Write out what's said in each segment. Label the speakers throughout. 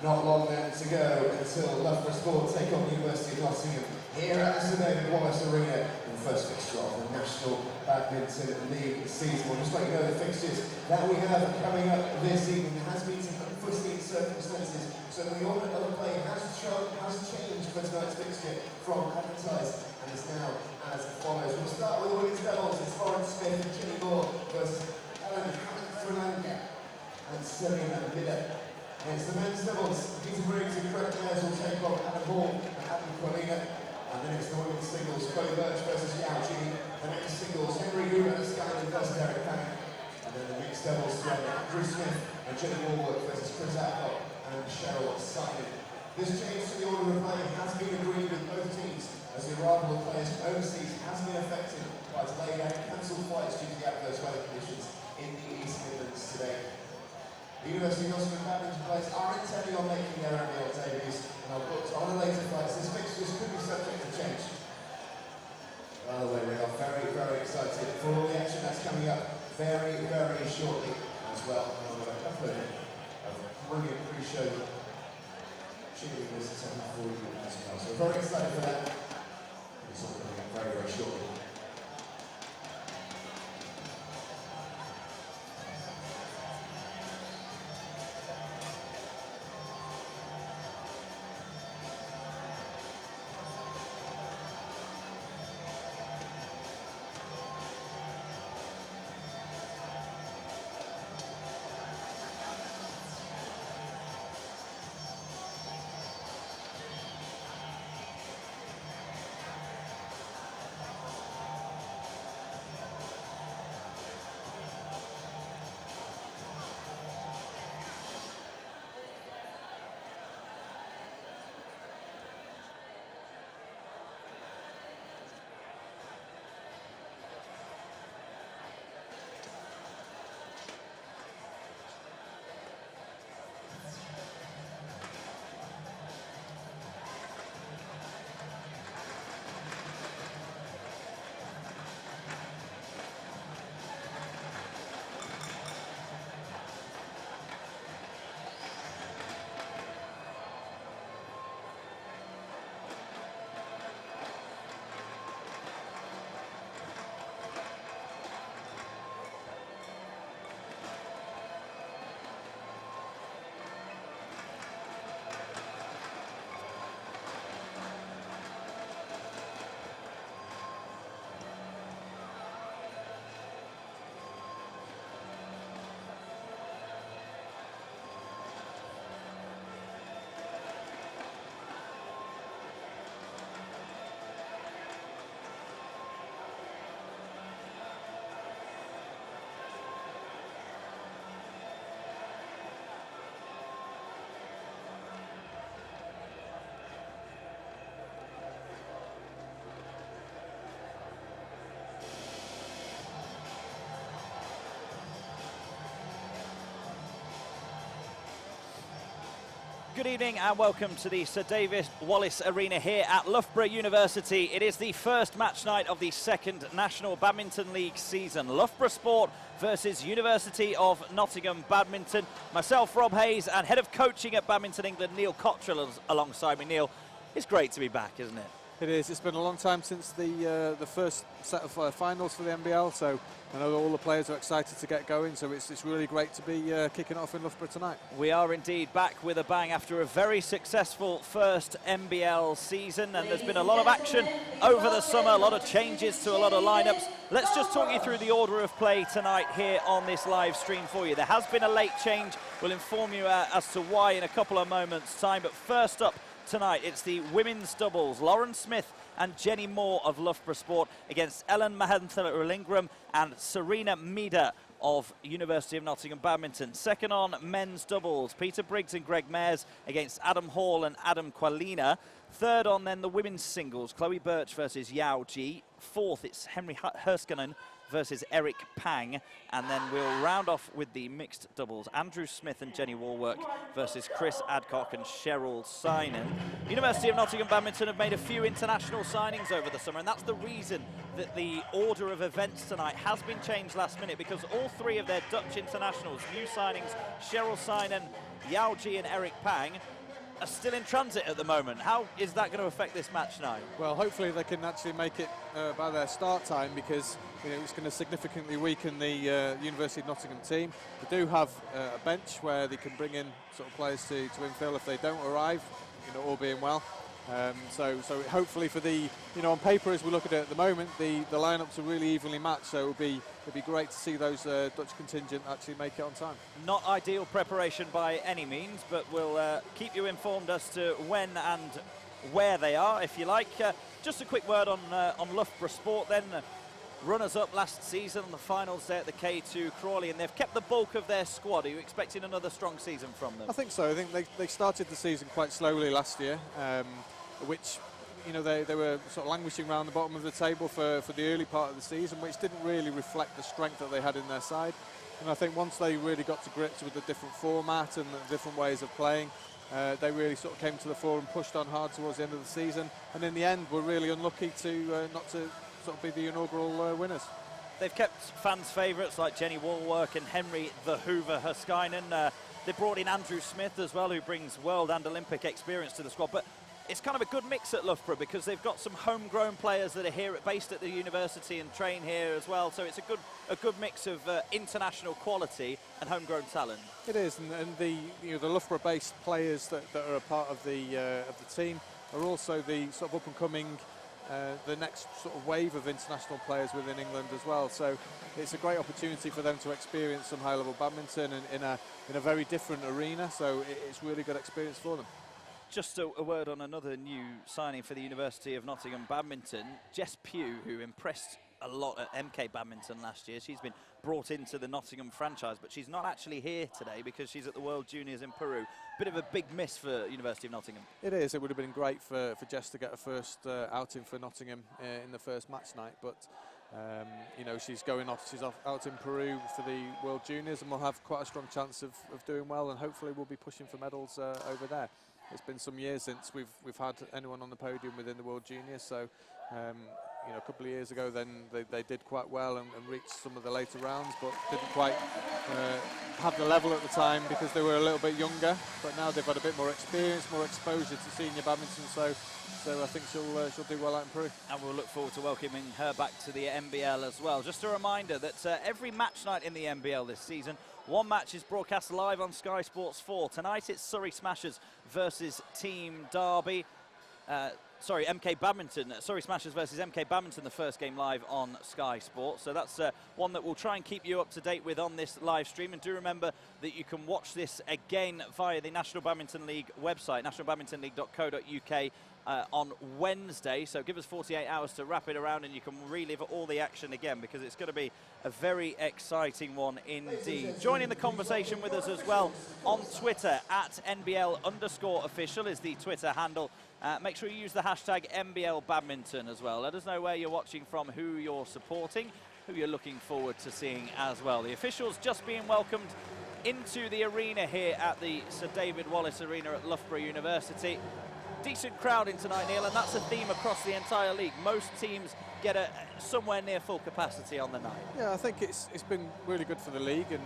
Speaker 1: Not long then to go until Loughborough Sport take on University of Nottingham here at the Sir David Wallace Arena in the first fixture of the National Badminton League season. We'll just let you know the fixtures that we have coming up this evening. There has been some unforeseen circumstances, so the order of play has changed for tonight's fixture from advertised and is now as follows. We'll start with the women's doubles. It's Lauren Smith and Jenny Moore versus Ellen Fernanga and Serena Mida. It's the men's doubles. Peter Briggs and Greg Mears will take on Adam Hall and Adam Qualina. And then it's the women's singles, Chloe Birch versus Yao Ji. The men's singles, Henry Yu and Skyland versus Eric Pang. And then the mixed doubles, Andrew Smith and Jenny Warwood versus Chris Adcock and Cheryl Simon. This change to the order of play has been agreed with both teams as the arrival of players from overseas has been affected by delayed and cancelled flights due to the adverse weather conditions in the East Midlands today. The University of Nottingham badminton players are intending on making their NBL debuts and are booked on a later flight. This fixtures could be subject to change. By the way, we are very, very excited for all the action that's coming up very, very shortly as well. And we've got a couple of brilliant pre-show cheerleaders for you as well. So we're very excited for that. It's all coming up very, very shortly.
Speaker 2: Good evening and welcome to the Sir David Wallace Arena here at Loughborough University. It is the first match night of the second National Badminton League season. Loughborough Sport versus University of Nottingham Badminton. Myself, Rob Hayes, and Head of Coaching at Badminton England, Neil Cottrell, alongside me. Neil, it's great to be back, isn't it?
Speaker 3: It is. It's been a long time since the first set of finals for the NBL, so I know all the players are excited to get going, so it's really great to be kicking off in Loughborough tonight.
Speaker 2: We are indeed back with a bang after a very successful first NBL season, and there's been a lot of action over the summer, a lot of changes to a lot of lineups. Let's just talk you through the order of play tonight here on this live stream for you. There has been a late change. We'll inform you as to why in a couple of moments' time, but first up tonight, it's the women's doubles. Lauren Smith and Jenny Moore of Loughborough Sport against Ellen Mahantha-Lillingham and Serena Mida of University of Nottingham Badminton. Second on men's doubles, Peter Briggs and Greg Mears against Adam Hall and Adam Qualina. Third on then the women's singles, Chloe Birch versus Yao Ji. Fourth, it's Henry Herskinen versus Eric Pang, and then we'll round off with the mixed doubles. Andrew Smith and Jenny Warwork versus Chris Adcock and Cheryl Synan. University of Nottingham Badminton have made a few international signings over the summer, and that's the reason that the order of events tonight has been changed last minute, because all three of their Dutch internationals, new signings, Cheryl Synan, Yao Ji and Eric Pang, are still in transit at the moment. How is that going to affect this match now?
Speaker 3: Well, hopefully they can actually make it by their start time, because it's going to significantly weaken the University of Nottingham team. They do have a bench where they can bring in sort of players to infill if they don't arrive, all being well. So hopefully for the, on paper as we look at it at the moment, the lineups are really evenly matched, so it'd be great to see those Dutch contingent actually make it on time.
Speaker 2: Not ideal preparation by any means, but we'll keep you informed as to when and where they are, if you like. Just a quick word on Loughborough Sport then. Runners-up last season on the finals day at the K2 Crawley, and they've kept the bulk of their squad. Are you expecting another strong season from them?
Speaker 3: I think so. I think they started the season quite slowly last year, which they were sort of languishing around the bottom of the table for the early part of the season, which didn't really reflect the strength that they had in their side. And I think once they really got to grips with the different format and the different ways of playing, they really sort of came to the fore and pushed on hard towards the end of the season. And in the end, were really unlucky to not to sort of be the inaugural winners.
Speaker 2: They've kept fans' favourites like Jenny Warwork and Henry the Hoover Huskainen. They brought in Andrew Smith as well, who brings world and Olympic experience to the squad. But it's kind of a good mix at Loughborough, because they've got some homegrown players that are here, based at the university and train here as well. So it's a good mix of international quality and homegrown talent.
Speaker 3: It is, and the Loughborough-based players that are a part of the team are also the sort of up and coming. The next sort of wave of international players within England as well, so it's a great opportunity for them to experience some high-level badminton in a very different arena. So it's really good experience for them.
Speaker 2: Just a word on another new signing for the University of Nottingham Badminton, Jess Pugh, who impressed a lot at MK Badminton last year. She's been brought into the Nottingham franchise, but she's not actually here today because she's at the World Juniors in Peru. Bit of a big miss for University of Nottingham. It
Speaker 3: is. It would have been great for Jess to get a first outing for Nottingham in the first match night, but she's off out in Peru for the World Juniors, and we'll have quite a strong chance of doing well, and hopefully we'll be pushing for medals over there. It's been some years since we've had anyone on the podium within the World Juniors, so a couple of years ago then they did quite well and reached some of the later rounds, but didn't quite have the level at the time because they were a little bit younger. But now they've had a bit more experience, more exposure to senior badminton, so I think she'll do well out in Peru. And
Speaker 2: we'll look forward to welcoming her back to the NBL as well. Just a reminder that every match night in the NBL this season, one match is broadcast live on Sky Sports 4. Tonight it's Surrey Smashers versus Team Derby. MK Badminton, Surrey Smashers versus MK Badminton, the first game live on Sky Sports. So that's one that we'll try and keep you up to date with on this live stream. And do remember that you can watch this again via the National Badminton League website, nationalbadmintonleague.co.uk, on Wednesday. So give us 48 hours to wrap it around and you can relive all the action again, because it's going to be a very exciting one indeed. Joining the conversation with us as well on Twitter, at NBL_official is the Twitter handle. Make sure you use the hashtag NBL Badminton as well. Let us know where you're watching from, who you're supporting, who you're looking forward to seeing as well. The officials just being welcomed into the arena here at the Sir David Wallace Arena at Loughborough University. Decent crowding tonight, Neil, and that's a theme across the entire league. Most teams get somewhere near full capacity on the night. Yeah,
Speaker 3: I think it's been really good for the league, and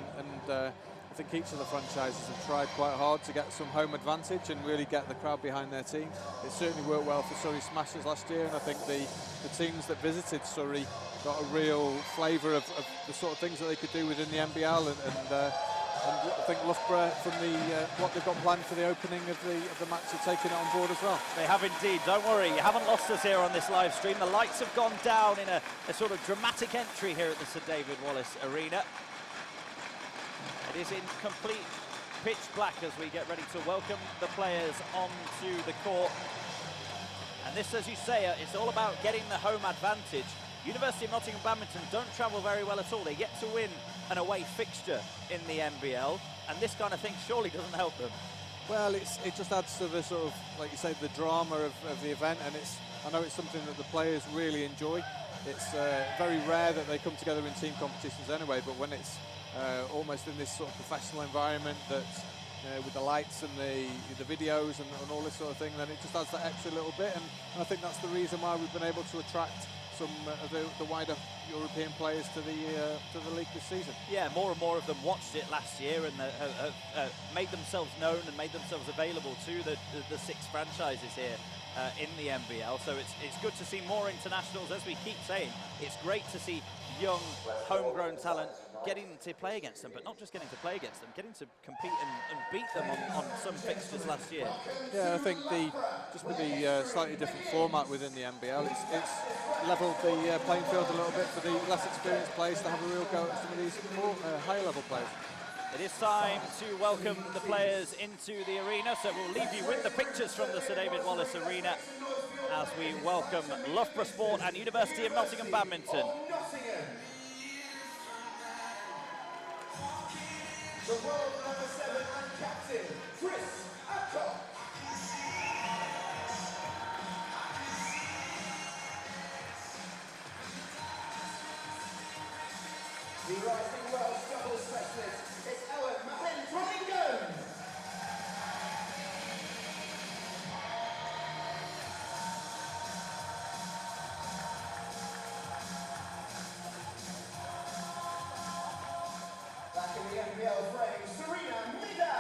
Speaker 3: I think each of the franchises have tried quite hard to get some home advantage and really get the crowd behind their team. It certainly worked well for Surrey Smashers last year, and I think the teams that visited Surrey got a real flavour of the sort of things that they could do within the NBL, and I think Loughborough, from what they've got planned for the opening of the match, are taking it on board as well.
Speaker 2: They have indeed. Don't worry, you haven't lost us here on this live stream. The lights have gone down in a sort of dramatic entry here at the Sir David Wallace Arena. It is in complete pitch black as we get ready to welcome the players onto the court. And this, as you say, it's all about getting the home advantage. University of Nottingham Badminton don't travel very well at all. They get to win an away fixture in the NBL, and this kind of thing surely doesn't help them.
Speaker 3: Well, it just adds to the sort of, like you say, the drama of the event, and I know it's something that the players really enjoy. It's very rare that they come together in team competitions anyway, but when it's almost in this sort of professional environment that's with the lights and the videos and all this sort of thing, then it just adds that extra little bit, and I think that's the reason why we've been able to attract some of the wider European players to the league this season.
Speaker 2: Yeah, more and more of them watched it last year and have made themselves known and made themselves available to the 6 franchises here in the NBL. So it's good to see more internationals. As we keep saying, it's great to see young, homegrown talent getting to play against them, but not just getting to play against them, getting to compete and beat them on some fixtures last year.
Speaker 3: Yeah, I think just with the slightly different format within the NBL, it's levelled the playing field a little bit for the less experienced players to have a real go at some of these more higher level players.
Speaker 2: It is time to welcome the players into the arena, so we'll leave you with the pictures from the Sir David Wallace Arena as we welcome Loughborough Sport and University of Nottingham Badminton.
Speaker 1: The world number 7 and captain, Chris Adcock. The rising world doubles specialist is Ellen McLean-Trollingham. Back in the NBL frame, Serena Mida.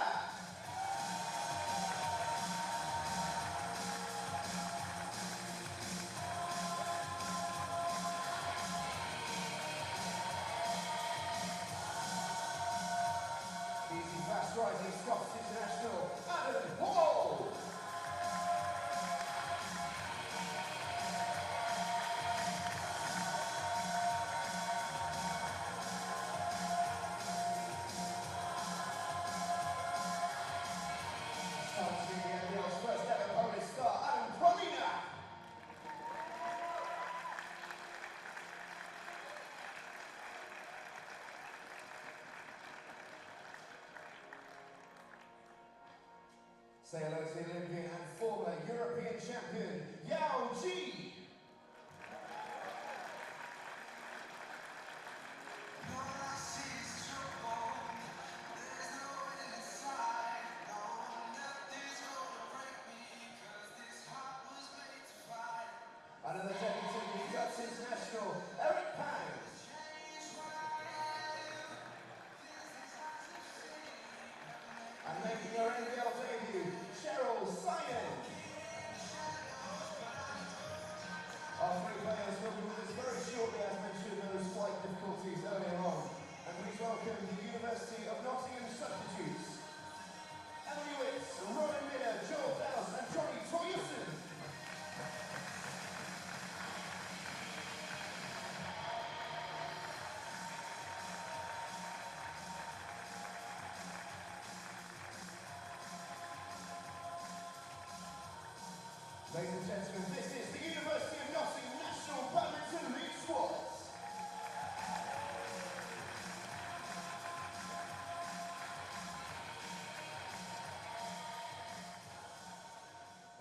Speaker 1: Easy fast rising Scots international, Adam Hall. Starts being the NBL's first ever Polish star, Adam Promina. Say hello to the Olympian and former European champion, Yao Ji. Another debutant, Dutch international, Eric Pang. And making her NBL debut, Cheryl Simon. Our 3 players will be with us very shortly, as mentioned, those flight difficulties earlier on. And please welcome the University of Nottingham substitutes, Emily Witts, Rowan Miller, Joel Dowse and Johnny Toyerson. Ladies and gentlemen, this is the University of Nottingham National Badminton League squads.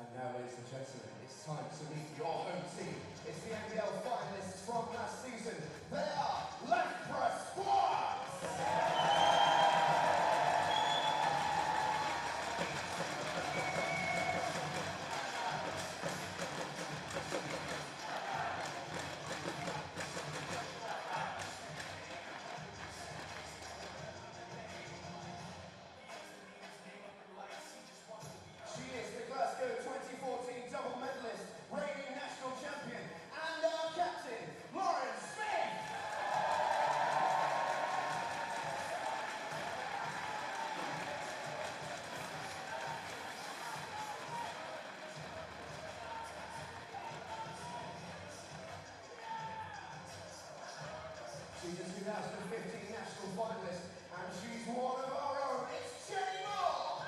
Speaker 1: And now, ladies and gentlemen, it's time to meet your home team. It's the NBL finalists from last season. They are Loughborough Sport! She is the Glasgow 2014 double medalist, reigning national champion, and our captain, Lauren Smith. She's a 2015 national finalist, and she's one of our own. It's Jenny Moore.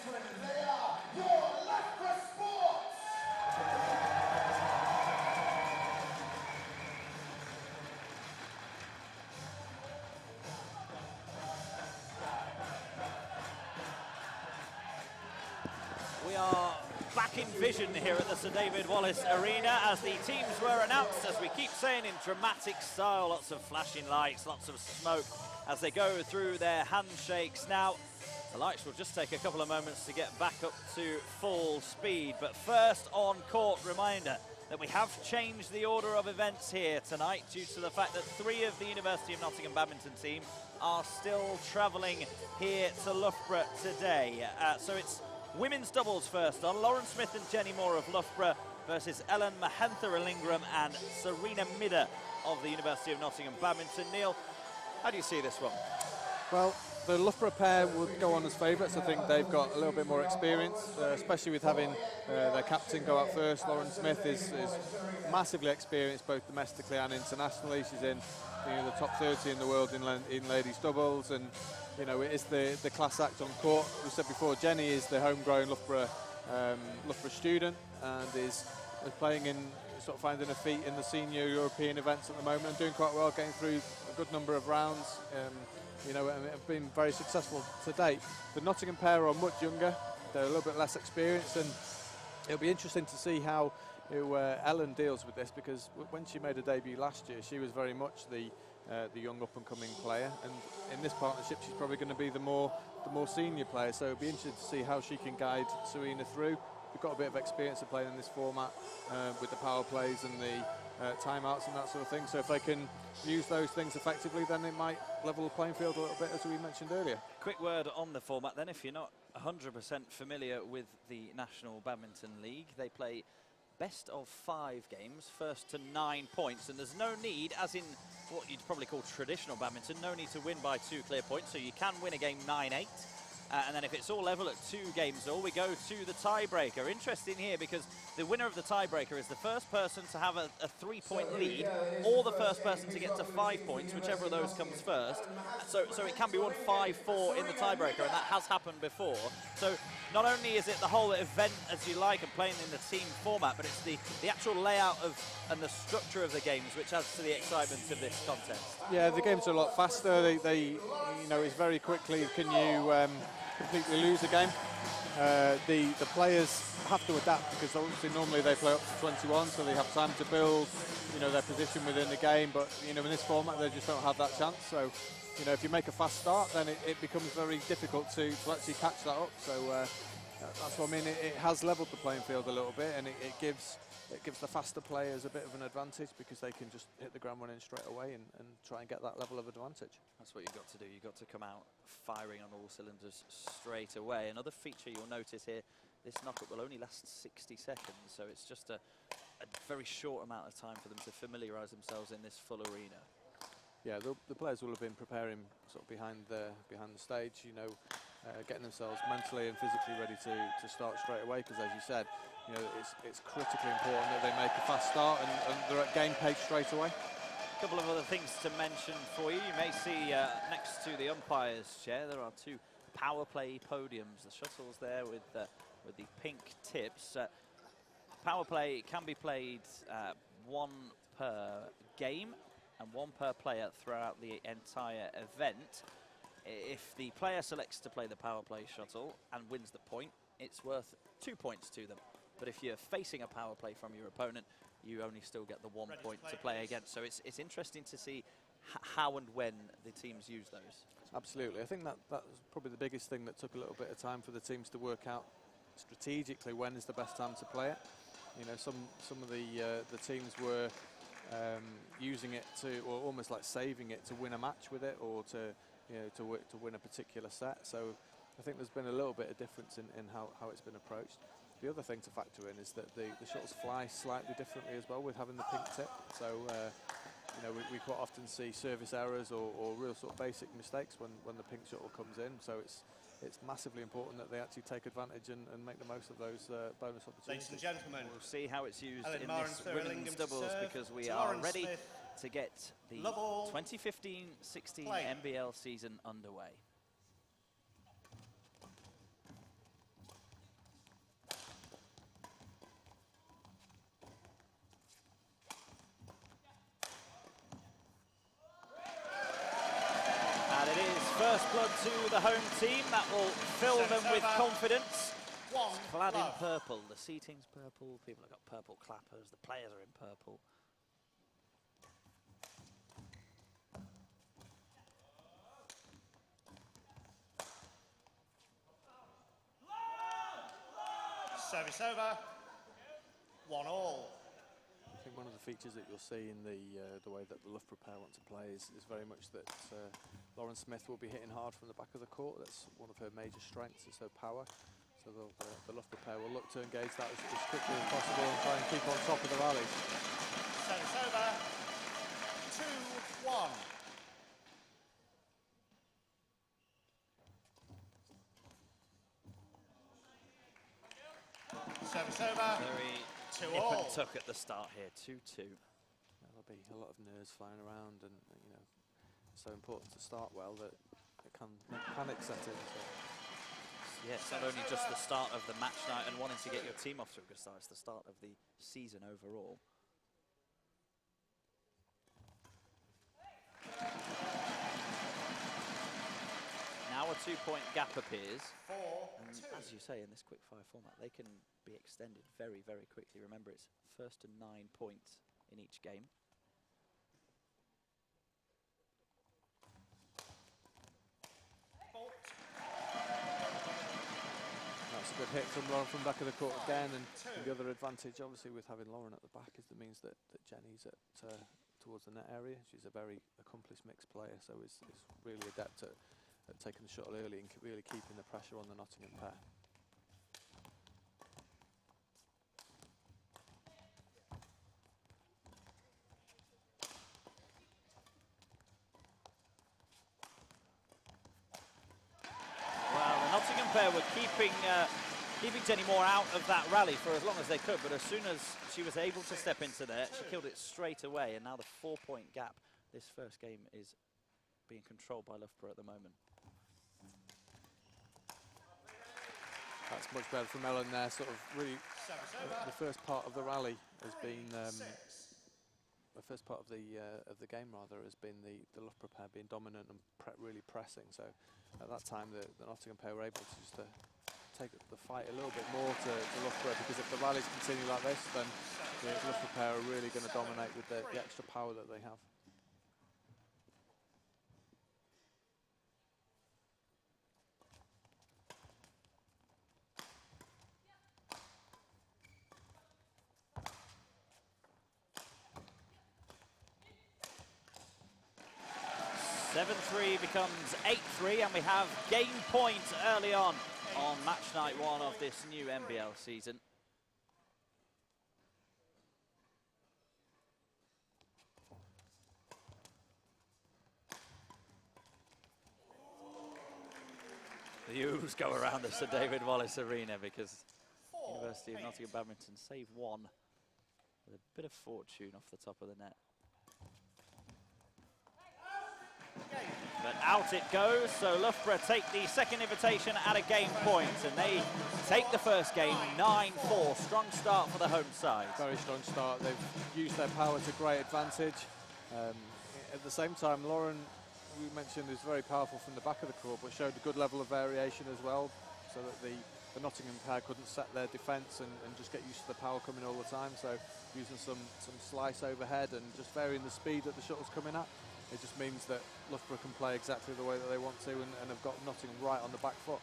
Speaker 1: gentlemen, they are your Loughborough Sports!
Speaker 2: We are back in vision here at the Sir David Wallace Arena as the teams were announced, as we keep saying, in dramatic style. Lots of flashing lights, lots of smoke as they go through their handshakes. Now, the lights will just take a couple of moments to get back up to full speed. But first on court, reminder that we have changed the order of events here tonight due to the fact that 3 of the University of Nottingham badminton team are still travelling here to Loughborough today. So it's women's doubles first on. Lauren Smith and Jenny Moore of Loughborough versus Ellen Mahantha-Illingham and Serena Midder of the University of Nottingham badminton. Neil, how do you see this one?
Speaker 3: Well, the Loughborough pair would go on as favourites. I think they've got a little bit more experience, especially with having their captain go out first. Lauren Smith is massively experienced both domestically and internationally. She's in the top 30 in the world in ladies doubles, and it is the class act on court. We said before, Jenny is the homegrown Loughborough student and is playing in, sort of finding her feet in the senior European events at the moment and doing quite well, getting through a good number of rounds. And have been very successful to date. The Nottingham pair are much younger, they're a little bit less experienced, and it'll be interesting to see how Ellen deals with this, because when she made her debut last year, she was very much the young up-and-coming player, and in this partnership she's probably going to be the more senior player, so it'll be interesting to see how she can guide Serena through. We've got a bit of experience of playing in this format with the power plays and the timeouts and that sort of thing, so if they can use those things effectively, then it might level the playing field a little bit, as we mentioned earlier.
Speaker 2: Quick word on the format then, if you're not 100% familiar with the National Badminton League. They play best of 5 games, first to 9 points, and there's no need, as in what you'd probably call traditional badminton, no need to win by 2 clear points, so you can win a game 9-8. And then if it's all level at 2 games all, we go to the tiebreaker. Interesting here, because the winner of the tiebreaker is the first person to have a 3-point lead, or the first person to get to 5 points, whichever of those comes first. So it can be won 5-4 in the tiebreaker, and that has happened before. So not only is it the whole event as you like and playing in the team format, but it's the actual layout of and the structure of the games which adds to the excitement of this contest.
Speaker 3: Yeah, the games are a lot faster. They it's very quickly, can you completely lose a game? The players have to adapt, because obviously normally they play up to 21, so they have time to build their position within the game, but in this format they just don't have that chance. So if you make a fast start, then it becomes very difficult to actually catch that up. So that's what I mean. It has levelled the playing field a little bit, and it gives the faster players a bit of an advantage, because they can just hit the ground running straight away and try and get that level of advantage.
Speaker 2: That's what you've got to do. You've got to come out firing on all cylinders straight away. Another feature you'll notice here, this knockup will only last 60 seconds, so it's just a very short amount of time for them to familiarise themselves in this full arena.
Speaker 3: Yeah, the players will have been preparing sort of behind the stage, getting themselves mentally and physically ready to start straight away, because as you said, it's critically important that they make a fast start and they're at game pace straight away.
Speaker 2: A couple of other things to mention for you. You may see next to the umpire's chair there are 2 power play podiums. The shuttle's there with the pink tips. Power play can be played 1 per game and 1 per player throughout the entire event. If the player selects to play the power play shuttle and wins the point, it's worth 2 points to them. But if you're facing a power play from your opponent, you only still get the 1 point to play against. So it's interesting to see how and when the teams use those.
Speaker 3: Absolutely. I think that was probably the biggest thing that took a little bit of time for the teams to work out strategically when is the best time to play it. Some of the teams were using it or almost like saving it to win a match with it, or to win a particular set. So I think there's been a little bit of difference in how it's been approached. The other thing to factor in is that the shuttles fly slightly differently as well with having the pink tip. So we quite often see service errors or real sort of basic mistakes when the pink shuttle comes in. So it's massively important that they actually take advantage and make the most of those bonus opportunities.
Speaker 4: Ladies and gentlemen,
Speaker 2: we'll see how it's used
Speaker 4: Ellen
Speaker 2: in this women's doubles, because we are ready to get the 2015-16 NBL season underway. good to the home team. That will fill them with confidence. It's clad in purple. The seating's purple. People have got purple clappers. The players are in purple.
Speaker 4: Service over. 1-all.
Speaker 3: I think one of the features that you'll see in the way that the Loughborough pair want to play is very much that Lauren Smith will be hitting hard from the back of the court. That's one of her major strengths, is her power. So the Loughborough pair will look to engage that as quickly as possible and try and keep on top of the rally.
Speaker 4: Service over. 2-1. Service over.
Speaker 2: Very
Speaker 4: 2-all.
Speaker 2: nip and tuck at the start here, 2-2.
Speaker 3: There'll be a lot of nerves flying around, and you know, it's so important to start well that it can make panic set in. So.
Speaker 2: Yes, not only just the start of the match night and wanting to get your team off to a good start, it's the start of the season overall. Now a 2-point gap appears.
Speaker 4: 4-2.
Speaker 2: And as you say, in this quick-fire format, they can be extended very, very quickly. Remember, it's first to 9 points in each game.
Speaker 3: That's a good hit from Lauren from back of the court again, and the other advantage, obviously, with having Lauren at the back is that means that Jenny's at towards the net area. She's a very accomplished mixed player, so is really adept at taking the shuttle early and really keeping the pressure on the Nottingham pair.
Speaker 2: Well, the Nottingham pair were keeping Jenny Moore out of that rally for as long as they could, but as soon as she was able to step into there, she killed it straight away, and now the 4-point gap. This first game is being controlled by Loughborough at the moment.
Speaker 3: That's much better from Ellen there, sort of really, the first part of the rally has been, the first part of the game rather, has been the Loughborough pair being dominant and really pressing. So at that time the Nottingham pair were able to just take the fight a little bit more to Loughborough, because if the rallies continue like this, then the Loughborough pair are really going to dominate with the extra power that they have.
Speaker 2: Seven-3 becomes 8-3, and we have game point early on match night 1 of this new NBL season. The U's go around the Sir David Wallace Arena because University of Nottingham Badminton save 1 with a bit of fortune off the top of the net. But out it goes, so Loughborough take the second invitation at a game point, and they take the first game 9-4. Strong start for the home side.
Speaker 3: Very strong start. They've used their power to great advantage. At the same time, Lauren, we mentioned, is very powerful from the back of the court, but showed a good level of variation as well, so that the Nottingham pair couldn't set their defence and just get used to the power coming all the time. So using some slice overhead and just varying the speed that the shuttle's coming at. It just means that Loughborough can play exactly the way that they want to, and have got Nottingham right on the back foot.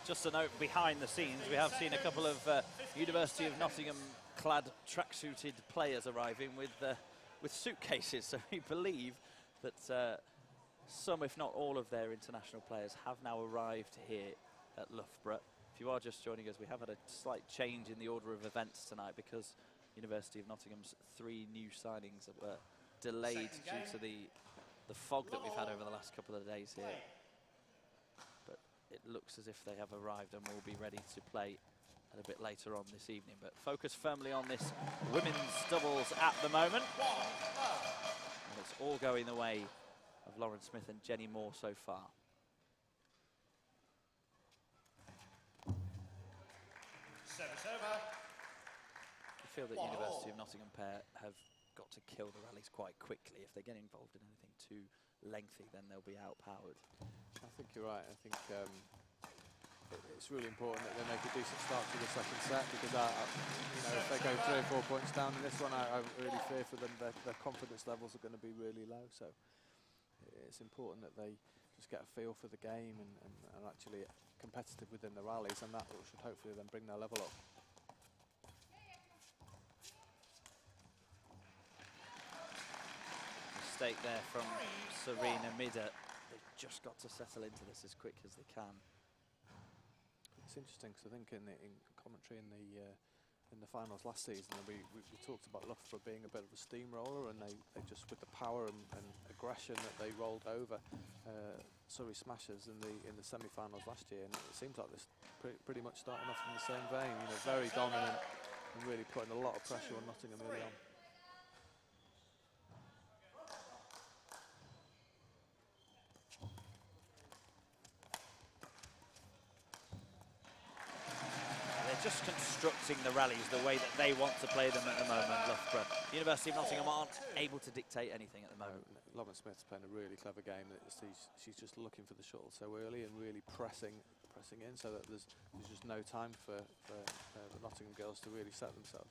Speaker 2: Just a note behind the scenes, we have seen a couple of University of Nottingham clad tracksuited players arriving with suitcases, so we believe that some, if not all, of their international players have now arrived here at Loughborough. If you are just joining us, we have had a slight change in the order of events tonight because University of Nottingham's 3 new signings were delayed due to the fog that we've had over the last couple of days here. But it looks as if they have arrived and will be ready to play a bit later on this evening. But focus firmly on this women's doubles at the moment. And it's all going the way of Lauren Smith and Jenny Moore so far.
Speaker 4: Service over.
Speaker 2: I feel that University of Nottingham pair have got to kill the rallies quite quickly. If they get involved in anything too lengthy, then they'll be outpowered.
Speaker 3: I think you're right. I think it's really important that they make a decent start to the second set, because you know, if they go 3 or 4 points down in this one, I really fear for them. Their confidence levels are going to be really low. So it's important that they just get a feel for the game and are actually competitive within the rallies, and that should hopefully then bring their level up.
Speaker 2: Mistake there from Serena Mida. They've just got to settle into this as quick as they can.
Speaker 3: It's interesting because I think in commentary in the finals last season, we talked about Loughborough being a bit of a steamroller, and they just, with the power and aggression that they rolled over Surrey Smashers in the semi-finals last year, and it seems like this pretty much starting off in the same vein. You know, very dominant and really putting a lot of pressure on Nottingham early on.
Speaker 2: Just constructing the rallies the way that they want to play them at the moment, Loughborough. University of Nottingham aren't able to dictate anything at the moment.
Speaker 3: Lauren Smith's playing a really clever game. She's just looking for the shuttle so early and really pressing in, so that there's just no time for the Nottingham girls to really set themselves.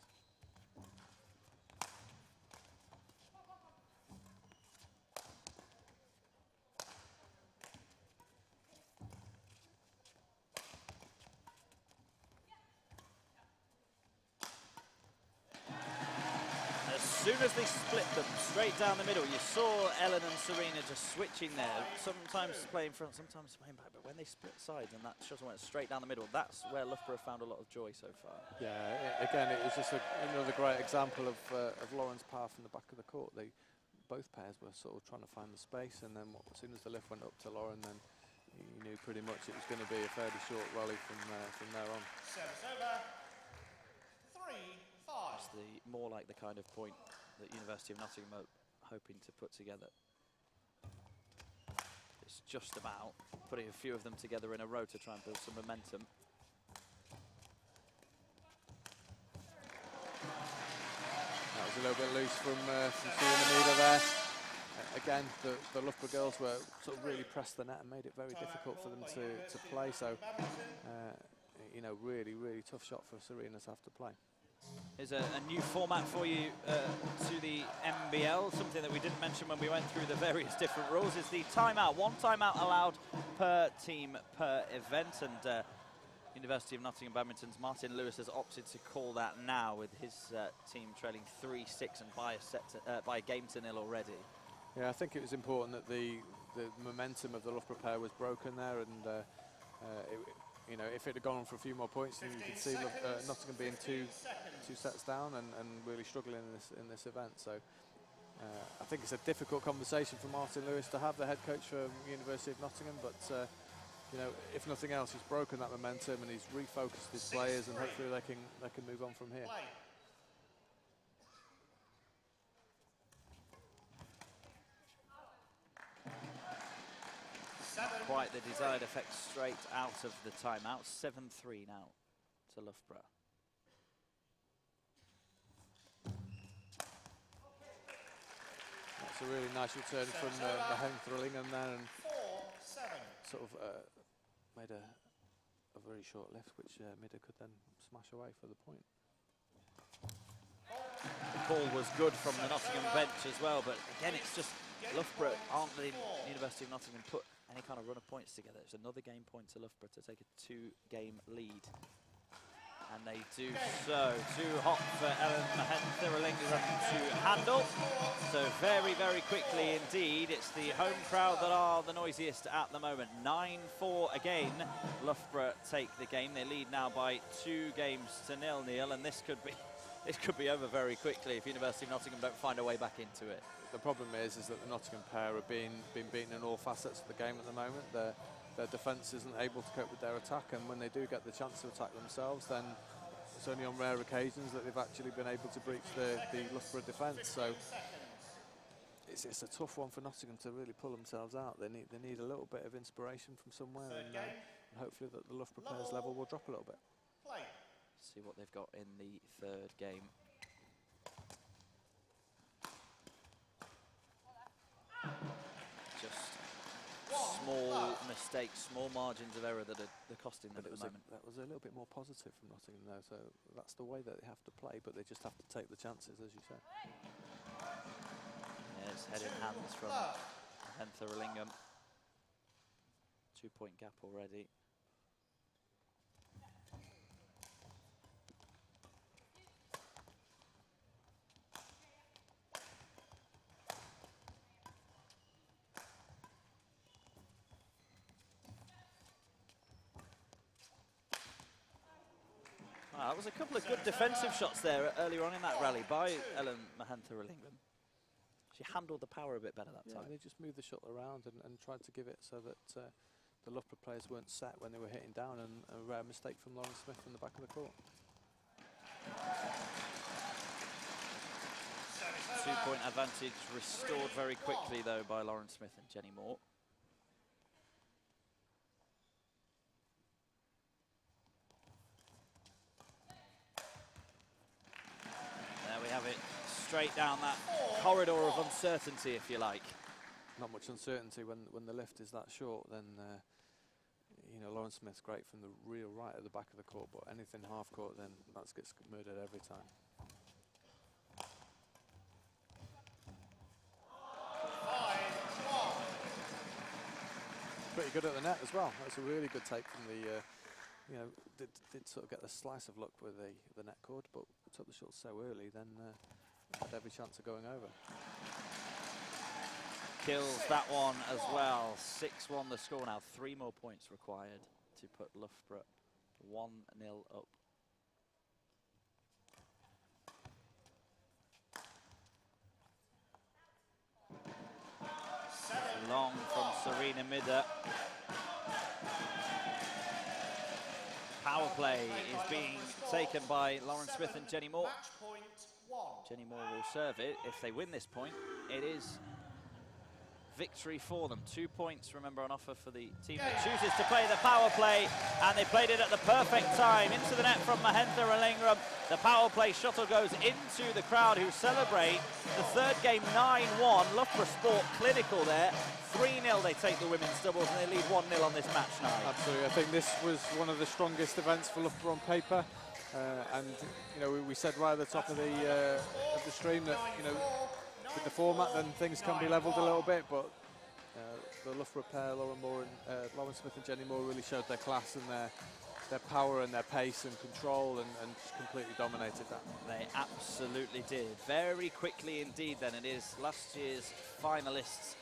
Speaker 2: As soon as they split them straight down the middle, you saw Ellen and Serena just switching there, sometimes playing front, sometimes playing back, but when they split sides and that shuttle went straight down the middle, that's where Loughborough found a lot of joy so far.
Speaker 3: Yeah, again, it was just another great example of Lauren's power from the back of the court. Both pairs were sort of trying to find the space, and then as soon as the lift went up to Lauren, then you knew pretty much it was going to be a fairly short rally from there on.
Speaker 4: Service over. 3-5.
Speaker 2: It's more like the kind of point that University of Nottingham are hoping to put together. It's just about putting a few of them together in a row to try and build some momentum.
Speaker 3: That was a little bit loose from Serena Mida there. Again, the Loughborough girls were sort of really pressed the net and made it very difficult for them to play. So, you know, really tough shot for Serena to have to play.
Speaker 2: Here's a new format for you to the NBL, something that we didn't mention when we went through the various different rules, is the timeout. One timeout allowed per team per event, and University of Nottingham Badminton's Martin Lewis has opted to call that now, with his team trailing 3-6 and by a game to nil already.
Speaker 3: Yeah, I think it was important that the momentum of the Loughborough pair was broken there, and you know, if it had gone on for a few more points, then you could see Nottingham being two sets down and really struggling in this event. So I think it's a difficult conversation for Martin Lewis to have, the head coach for University of Nottingham, but you know, if nothing else, he's broken that momentum and he's refocused his players, and hopefully they can move on from here.
Speaker 2: Quite the desired effect straight out of the timeout. 7-3 now to Loughborough.
Speaker 3: That's a really nice return from Mahen Thrillingham there, and sort of made a very short lift, which Mida could then smash away for the point.
Speaker 2: The call was good from the Nottingham bench as well, but again, it's just Loughborough aren't letting University of Nottingham put any kind of run of points together. It's another game point to Loughborough to take a 2-game lead. And they do so. Too hot for Ellen Mahen-Thrillingham to handle. So very quickly indeed. It's the home crowd that are the noisiest at the moment. 9-4 again. Loughborough take the game. They lead now by 2 games to nil, Neil, and this could be over very quickly if University of Nottingham don't find a way back into it.
Speaker 3: The problem is that the Nottingham pair are being beaten in all facets of the game at the moment. Their defence isn't able to cope with their attack, and when they do get the chance to attack themselves, then it's only on rare occasions that they've actually been able to breach the Loughborough defence. So it's a tough one for Nottingham to really pull themselves out. They need a little bit of inspiration from somewhere, and hopefully that the Loughborough players' level will drop a little bit.
Speaker 2: See what they've got in the third game. Just small mistakes, small margins of error that are costing them
Speaker 3: But
Speaker 2: at the moment.
Speaker 3: that was a little bit more positive from Nottingham though, so that's the way that they have to play, but they just have to take the chances, as you say.
Speaker 2: Yeah, it's head in hands from Mahentha Ralingam. 2-point gap already. That was a couple of good defensive shots there earlier on in that rally by Ellen Mahentha Ralingam. She handled the power a bit better that time.
Speaker 3: They just moved the shot around and tried to give it so that the Loughborough players weren't set when they were hitting down, and a rare mistake from Lauren Smith from the back of the court.
Speaker 2: 2-point advantage restored very quickly though by Lauren Smith and Jenny Moore. There we have it, straight down that corridor of uncertainty, if you like.
Speaker 3: Not much uncertainty when the lift is that short. Then you know, Lauren Smith's great from the real right at the back of the court, but anything half court, then that gets murdered every time. Pretty good at the net as well. That's a really good take from the, you know, did sort of get the slice of luck with the net cord, but took the shot so early, then had every chance of going over.
Speaker 2: Kills that one as well. 6-1 the score now. 3 more points required to put Loughborough 1-0 up. Long from Serena Midder. Power play is being taken by Lauren Smith and Jenny Moore. Jenny Moore will serve it. If they win this point, it is victory for them. 2 points, remember, on offer for the team that chooses to play the power play, and they played it at the perfect time. Into the net from Mahentha Ralingam. The power play shuttle goes into the crowd, who celebrate the third game 9-1. Loughborough Sport clinical there. 3-0 they take the women's doubles, and they lead 1-0 on this match night.
Speaker 3: Absolutely, I think this was one of the strongest events for Loughborough on paper. And you know, we said right at the top of the stream that, you know, with the format, then things can be levelled a little bit, but the Loughborough pair, Lauren Smith and Jenny Moore, really showed their class and their power and their pace and control, and just completely dominated that.
Speaker 2: They absolutely did. Very quickly indeed then. It is last year's finalists,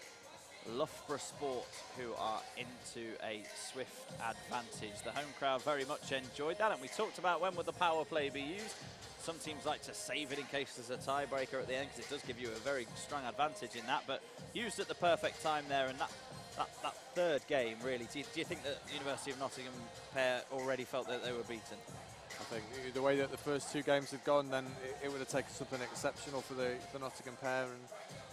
Speaker 2: Loughborough Sport, who are into a swift advantage. The home crowd very much enjoyed that, and we talked about when would the power play be used. Some teams like to save it in case there's a tiebreaker at the end, because it does give you a very strong advantage in that, but used at the perfect time there, and that third game, really, do you think that the University of Nottingham pair already felt that they were beaten?
Speaker 3: I think the way that the first 2 games had gone, then it would have taken something exceptional for the Nottingham pair,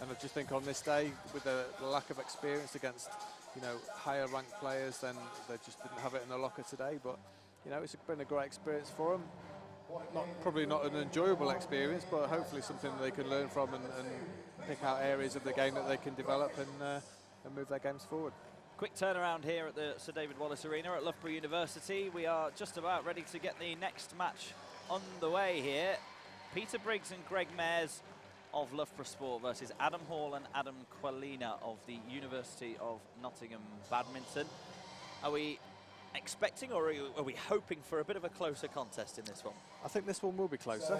Speaker 3: and I just think on this day, with the lack of experience against, you know, higher ranked players, then they just didn't have it in the locker today. But you know, it's been a great experience for them. Probably not an enjoyable experience, but hopefully something that they can learn from and pick out areas of the game that they can develop and move their games forward.
Speaker 2: Quick turnaround here at the Sir David Wallace Arena at Loughborough University. We are just about ready to get the next match on the way here. Peter Briggs and Greg Mayers of Loughborough Sport versus Adam Hall and Adam Qualina of the University of Nottingham Badminton. Are we expecting, or are we hoping for a bit of a closer contest in this one?
Speaker 3: I think this one will be closer.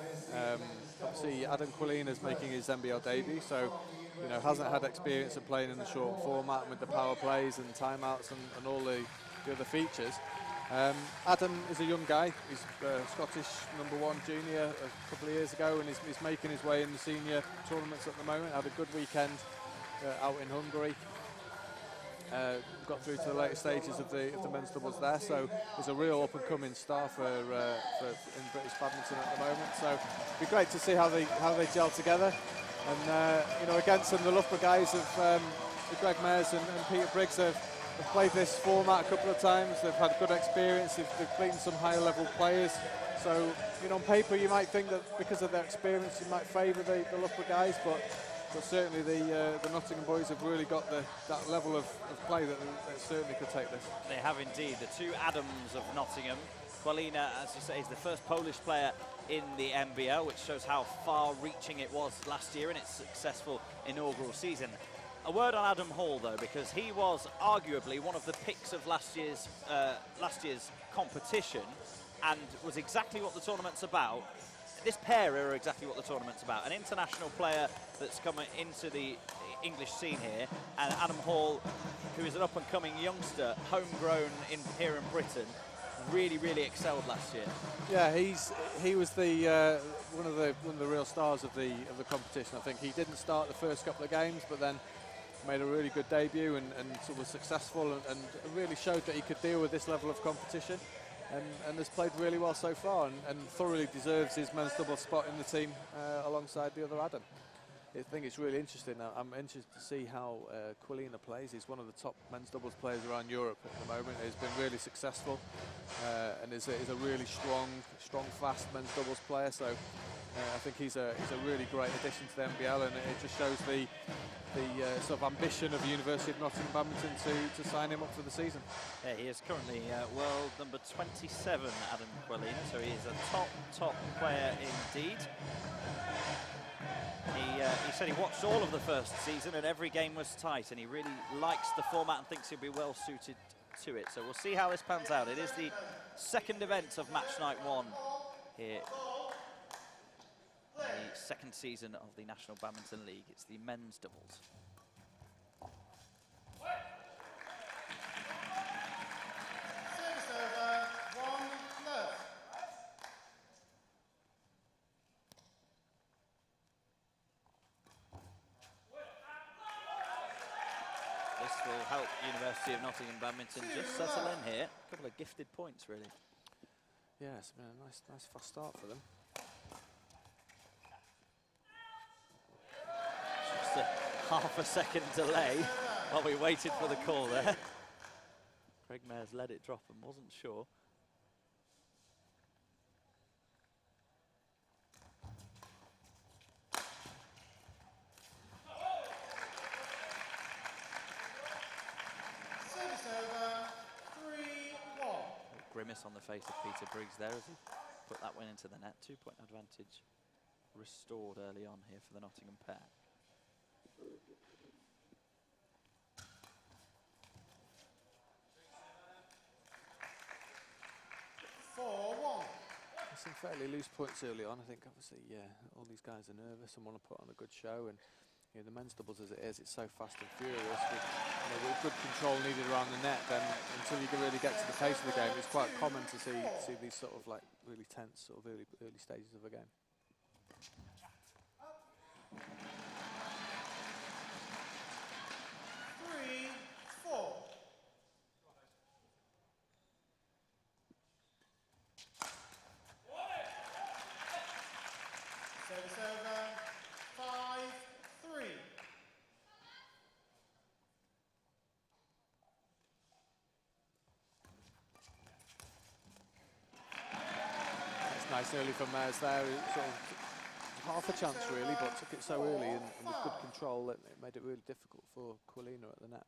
Speaker 3: Obviously, Adam Qualina is making his NBL debut, so you know, hasn't had experience of playing in the short format with the power plays and timeouts and all the other features. Adam is a young guy. He's Scottish #1 junior a couple of years ago, and he's making his way in the senior tournaments at the moment. Had a good weekend out in Hungary. Got through to the later stages of the men's doubles there, so he's a real up-and-coming star for in British badminton at the moment. So it'd be great to see how they gel together. And you know, against them, the Loughborough guys of Greg Mayers and Peter Briggs have played this format a couple of times. They've had good experience. They've beaten some higher-level players. So, you know, on paper you might think that because of their experience, you might favour the Loughborough guys, but but certainly the Nottingham boys have really got that level of play that certainly could take this.
Speaker 2: They have indeed. The two Adams of Nottingham. Qualina, as you say, is the first Polish player in the NBL, which shows how far-reaching it was last year in its successful inaugural season. A word on Adam Hall, though, because he was arguably one of the picks of last year's competition, and was exactly what the tournament's about. This pair are exactly what the tournament's about. An international player that's coming into the English scene here, and Adam Hall, who is an up-and-coming youngster, homegrown here in Britain, really excelled last year.
Speaker 3: Yeah, he was the one of the real stars of the competition. I think he didn't start the first couple of games, but then made a really good debut and sort of successful and really showed that he could deal with this level of competition, and has played really well so far and thoroughly deserves his men's double spot in the team alongside the other Adam. I think it's really interesting. I'm interested to see how Quilina plays. He's one of the top men's doubles players around Europe at the moment. He's been really successful and is a really strong, fast men's doubles player. So I think he's a really great addition to the NBL, and it just shows the sort of ambition of the University of Nottingham Badminton to sign him up for the season.
Speaker 2: Yeah, he is currently world number 27, Adam Quilina, so he is a top player indeed. He said he watched all of the first season and every game was tight, and he really likes the format and thinks he'll be well suited to it. So we'll see how this pans out. It is the second event of match night 1 here, the second season of the National Badminton League. It's the men's doubles.
Speaker 4: Service over, 1 love.
Speaker 2: This will help University of Nottingham Badminton just settle in here. A couple of gifted points, really.
Speaker 3: Yeah, it's been a nice fast start for them.
Speaker 2: Just a half a second delay while we waited for the call there. Craig Mayers let it drop and wasn't sure.
Speaker 4: Service over, 3-1.
Speaker 2: Grimace on the face of Peter Briggs there as he put that one into the net. 2-point advantage restored early on here for the Nottingham pair.
Speaker 3: Some fairly loose points early on. I think obviously, yeah, all these guys are nervous and want to put on a good show, and you know, the men's doubles as it is, it's so fast and furious with good control needed around the net. Then until you can really get to the pace of the game, it's quite common to see these sort of like really tense sort of early stages of a game.
Speaker 4: Service over, 5-3.
Speaker 3: It's nice early from Mayers there. Sort of half a chance really, but took it so early and with good control that it made it really difficult for Quilina at the net.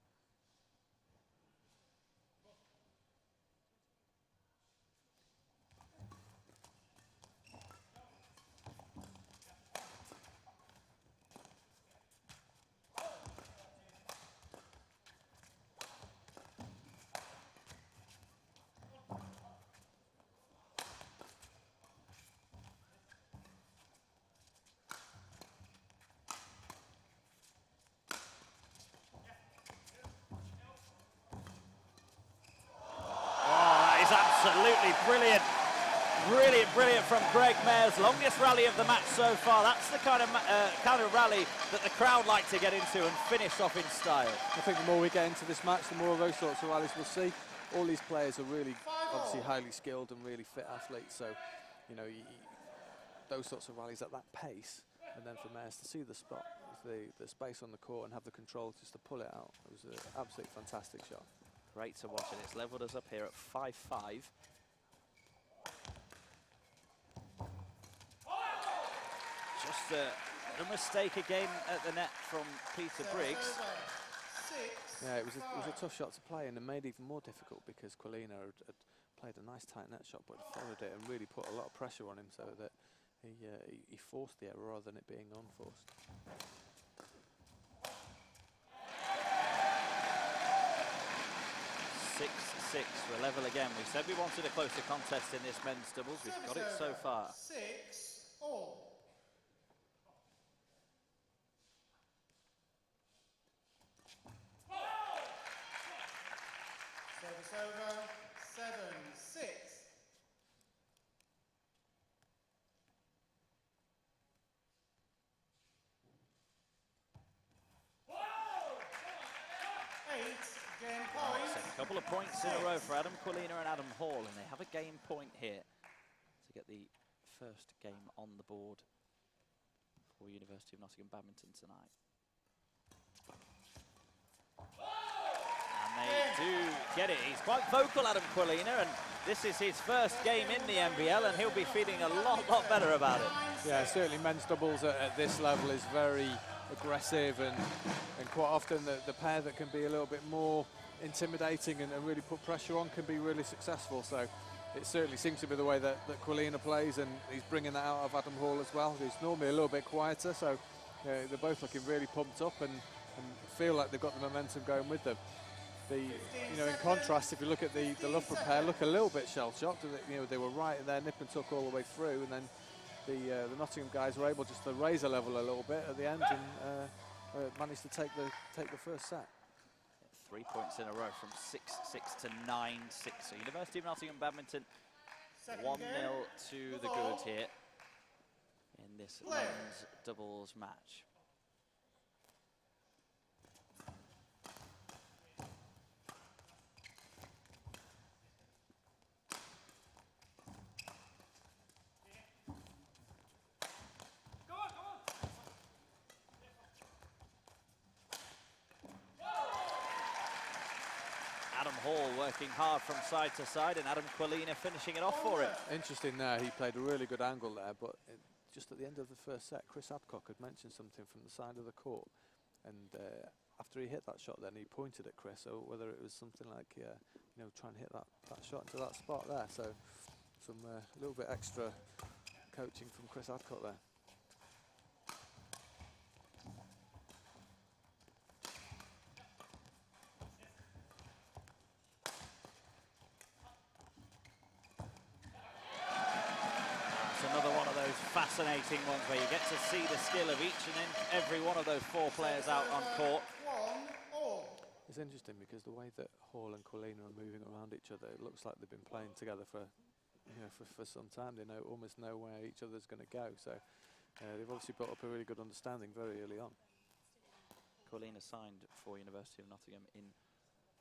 Speaker 2: Absolutely brilliant. Brilliant from Greg Mayers. Longest rally of the match so far. That's the kind of rally that the crowd like to get into and finish off in style.
Speaker 3: I think the more we get into this match, the more of those sorts of rallies we'll see. All these players are really, obviously, highly skilled and really fit athletes. So, you know, those sorts of rallies at that pace, and then for Mayers to see the spot, the space on the court and have the control just to pull it out. It was an absolutely fantastic shot.
Speaker 2: Great to watch, and it's levelled us up here at 5-5. Just A mistake again at the net from Peter Briggs.
Speaker 4: Service over. 6.
Speaker 3: Yeah, it was a tough shot to play, and it made it even more difficult because Colina had played a nice tight net shot, but followed it and really put a lot of pressure on him, so that he forced the error rather than it being unforced.
Speaker 2: 6-6, we're level again. We said we wanted a closer contest in this men's doubles. We've got it so far.
Speaker 4: 6 all. Service over. 7-6. Game point.
Speaker 2: A couple of points in a row for Adam Quilina and Adam Hall, and they have a game point here to get the first game on the board for University of Nottingham Badminton tonight. And they do get it. He's quite vocal, Adam Quilina, and this is his first game in the NBL, and he'll be feeling a lot better about it.
Speaker 3: Yeah, certainly men's doubles at this level is very aggressive, and quite often the pair that can be a little bit more intimidating and really put pressure on can be really successful. So it certainly seems to be the way that Quilina plays, and he's bringing that out of Adam Hall as well, who's normally a little bit quieter. So they're both looking really pumped up and feel like they've got the momentum going with them. In contrast, if you look at the Loughborough pair, look a little bit shell-shocked. They were right in there, nip and tuck all the way through, and then the Nottingham guys were able just to raise a level a little bit at the end and managed to take the first set.
Speaker 2: 3 points in a row from 6-6 to 9-6. So University of Nottingham Badminton 1-0 to the good here in this men's doubles match. Adam Hall working hard from side to side, and Adam Quilina finishing it off for him.
Speaker 3: Interesting there, he played a really good angle there, but just at the end of the first set, Chris Adcock had mentioned something from the side of the court, and after he hit that shot then he pointed at Chris, so whether it was something like, try and hit that shot into that spot there, so some little bit extra coaching from Chris Adcock there.
Speaker 2: Fascinating ones where you get to see the skill of each and every one of those four players out on court.
Speaker 3: It's interesting because the way that Hall and Quilina are moving around each other, it looks like they've been playing together for some time. They almost know where each other's going to go. So they've obviously built up a really good understanding very early on.
Speaker 2: Quilina signed for University of Nottingham in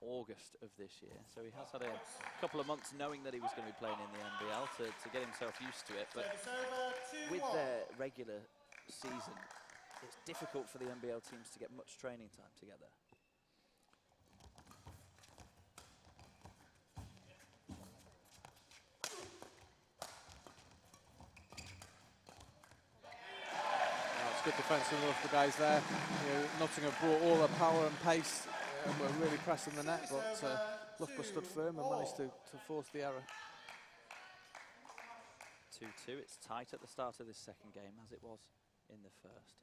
Speaker 2: August of this year, so he has had a couple of months knowing that he was going to be playing in the NBL to get himself used to it, but with their regular season it's difficult for the NBL teams to get much training time together.
Speaker 3: It's good defence from the guys there. Nottingham brought all their power and pace and were really pressing the net, but Loughborough stood firm and managed to force the error.
Speaker 2: 2-2, it's tight at the start of this second game as it was in the first.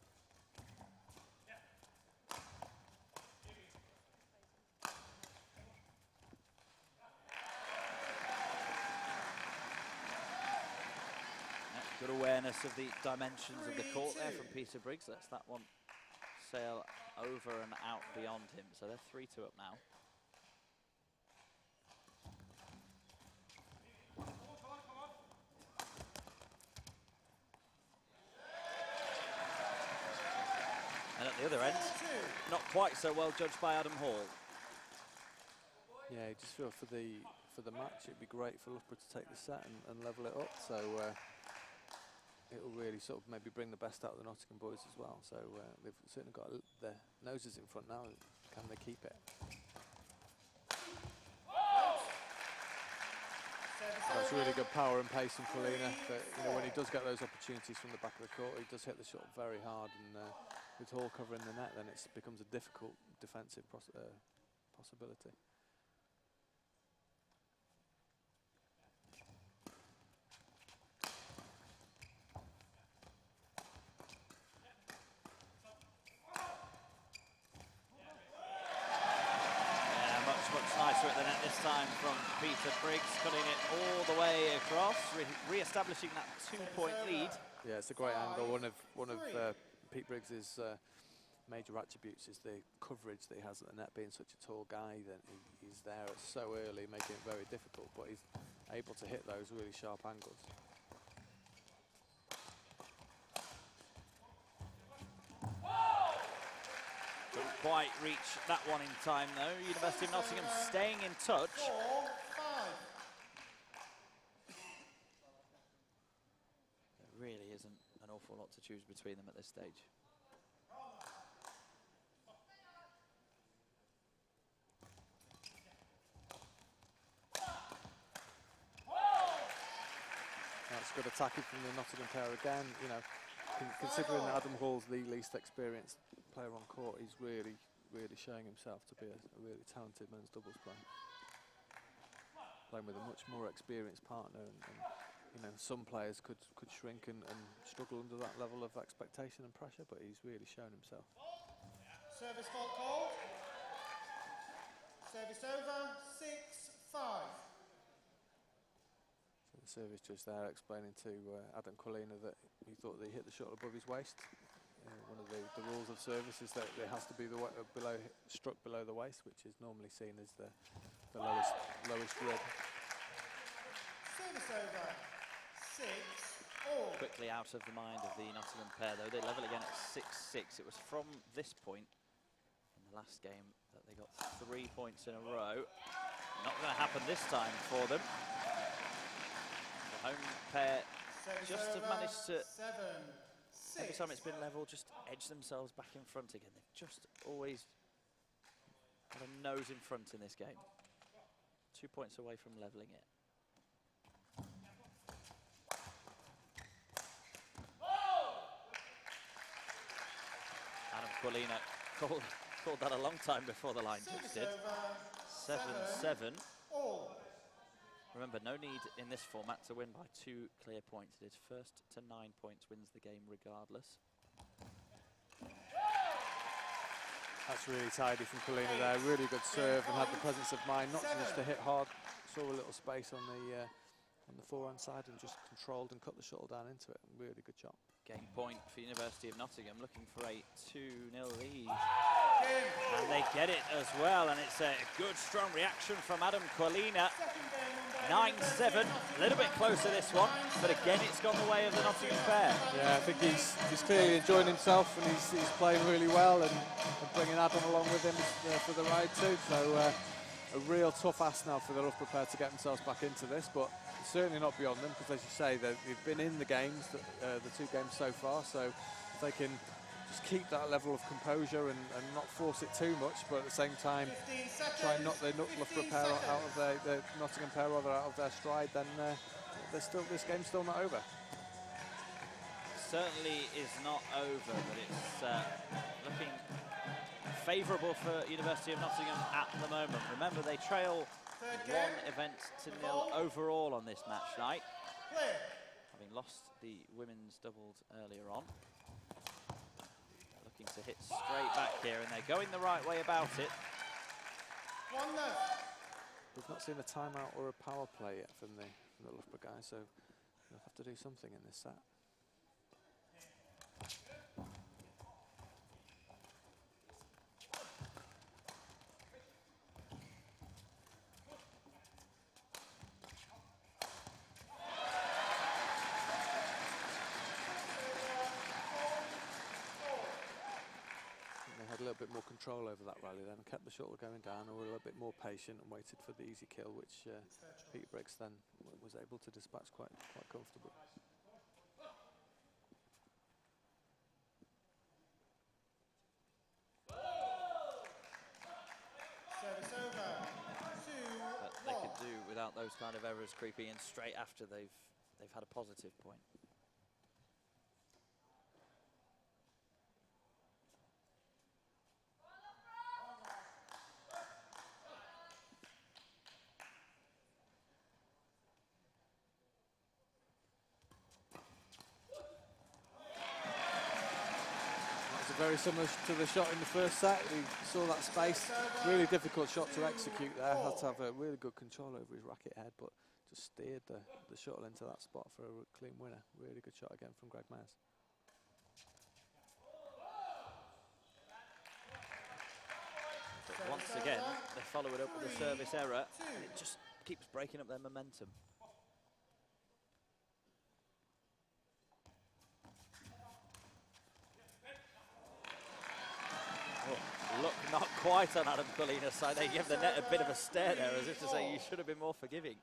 Speaker 2: Good awareness of the dimensions of the court there from Peter Briggs. Lets that one sail over and out beyond him. So they're 3-2 up now. And at the other end, not quite so well judged by Adam Hall.
Speaker 3: Yeah, I just feel for the match it'd be great for Loughborough to take the set and level it up. So it'll really sort of maybe bring the best out of the Nottingham boys as well. So they've certainly got their noses in front now. Can they keep it? That's really good power and pace from Colina. But you know, when he does get those opportunities from the back of the court, he does hit the shot very hard. And with Hall covering the net, then it becomes a difficult defensive possibility.
Speaker 2: Much nicer at the net this time from Peter Briggs, cutting it all the way across, re-establishing that 2-point lead.
Speaker 3: Yeah, it's a great angle. One of Pete Briggs's major attributes is the coverage that he has at the net. Being such a tall guy, then he's there so early, making it very difficult. But he's able to hit those really sharp angles.
Speaker 2: Couldn't quite reach that one in time, though. University of Nottingham staying in touch.
Speaker 4: 4-5.
Speaker 2: There really isn't an awful lot to choose between them at this stage.
Speaker 3: That's good attacking from the Nottingham pair again. You know, considering that Adam Hall's the least experienced player on court, he's really showing himself to be a really talented men's doubles player. Playing with a much more experienced partner, and you know, some players could shrink and struggle under that level of expectation and pressure, but he's really shown himself.
Speaker 4: Service fault called. Service over. 6-5.
Speaker 3: So the service judge there explaining to Adam Colina that he thought that he hit the shot above his waist. One of the rules of service is that it has to be struck below the waist, which is normally seen as the lowest rib.
Speaker 4: Service over. 6-all.
Speaker 2: Quickly out of the mind of the Nottingham pair, though. They level again at 6-6. It was from this point in the last game that they got 3 points in a row. Not going to happen this time for them. The home pair just have managed to, every time it's been level, just edge themselves back in front again. They've just always had a nose in front in this game. 2 points away from leveling it. Adam Colina called that a long time before the line judge did. 7-7. Remember, no need in this format to win by 2 clear points. It is first to 9 points wins the game regardless.
Speaker 3: That's really tidy from Colina there. Really good serve and had the presence of mind not just to hit hard. Saw a little space on the forehand side and just controlled and cut the shuttle down into it. Really good shot.
Speaker 2: Game point for University of Nottingham, looking for a 2-0 lead. And they get it as well, and it's a good, strong reaction from Adam Colina. 9-7, a little bit closer this one, but again, it's gone the way of the Nottingham pair.
Speaker 3: Yeah, I think he's clearly enjoying himself, and he's playing really well, and bringing Adam along with him for the ride too. So a real tough ask now for the Loughborough pair to get themselves back into this, but certainly not beyond them, because as you say, they've been in the games, the 2 games so far, so if they can just keep that level of composure and not force it too much, but at the same time try and knock the Loughborough pair out of the Nottingham pair rather out of their stride, then this game's still not over.
Speaker 2: Certainly is not over, but it's looking favourable for University of Nottingham at the moment. Remember, they trail 1 event to 0 overall on this match night, having lost the women's doubles earlier on. Looking to hit straight back here, and they're going the right way about it.
Speaker 4: 1 left.
Speaker 3: We've not seen a timeout or a power play yet from the Loughborough guys, so they'll have to do something in this set. A little bit more control over that rally then, kept the shuttle going down, and were a little bit more patient and waited for the easy kill, which Peter Briggs then was able to dispatch quite comfortably.
Speaker 4: Service over. 2-1.
Speaker 2: But they could do without those kind of errors creeping in straight after they've had a positive point.
Speaker 3: Very similar to the shot in the first set. We saw that space. Really difficult shot to execute there. Had to have a really good control over his racket head, but just steered the shuttle into that spot for a clean winner. Really good shot again from Greg Myers.
Speaker 2: But once again, they follow it up with a service error, and it just keeps breaking up their momentum. Look, not quite on Adam Collina's side. They give the net a bit of a stare there, as if to say you should have been more forgiving.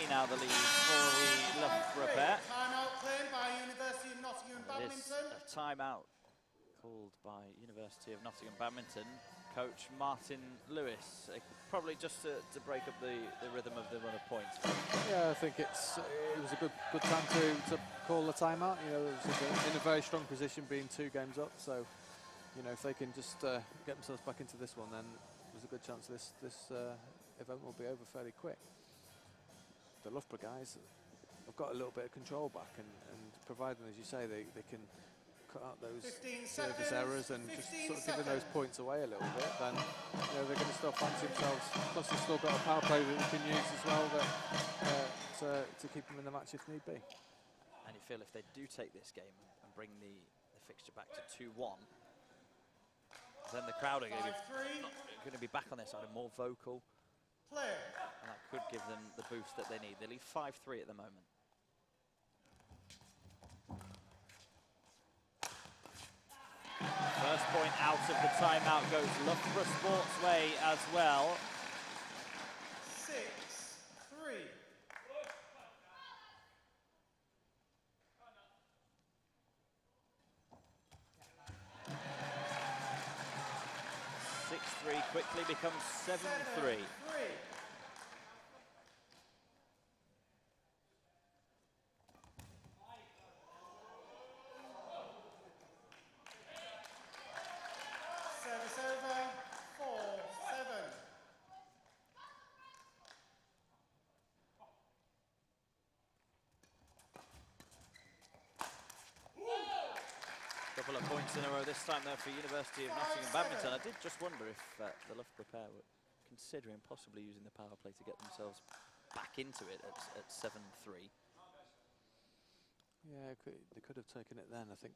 Speaker 2: Now the lead for the Loughborough pair.
Speaker 4: Timeout claimed by University of Nottingham
Speaker 2: It is
Speaker 4: Badminton.
Speaker 2: a timeout called by University of Nottingham Badminton. Coach Martin Lewis, probably just to break up the rhythm of the run of points.
Speaker 3: Yeah, I think it was a good time to call the timeout. You know, it was in a very strong position, being 2 games up. So, you know, if they can just get themselves back into this one, then there's a good chance this event will be over fairly quick. The Loughborough guys have got a little bit of control back, and providing, as you say, they can cut out those service errors and just sort of giving those points away a little bit, then you know, they're going to still fancy themselves. Plus, they've still got a power play that they can use as well to keep them in the match if need be.
Speaker 2: And you feel if they do take this game and bring the fixture back to 2-1, then the crowd are going to be back on their side and more vocal.
Speaker 4: Play.
Speaker 2: And that could give them the boost that they need. They lead 5-3 at the moment. First point out of the timeout goes Loughborough Sports way as well.
Speaker 4: 6-3.
Speaker 2: Quickly becomes 7-3.
Speaker 4: Service over, 4-7.
Speaker 2: Couple of points in a row this time though for University of Nottingham Badminton. I did just wonder if the Loughborough pair were considering possibly using the power play to get themselves back into it at 7-3.
Speaker 3: Yeah, they could have taken it then. I think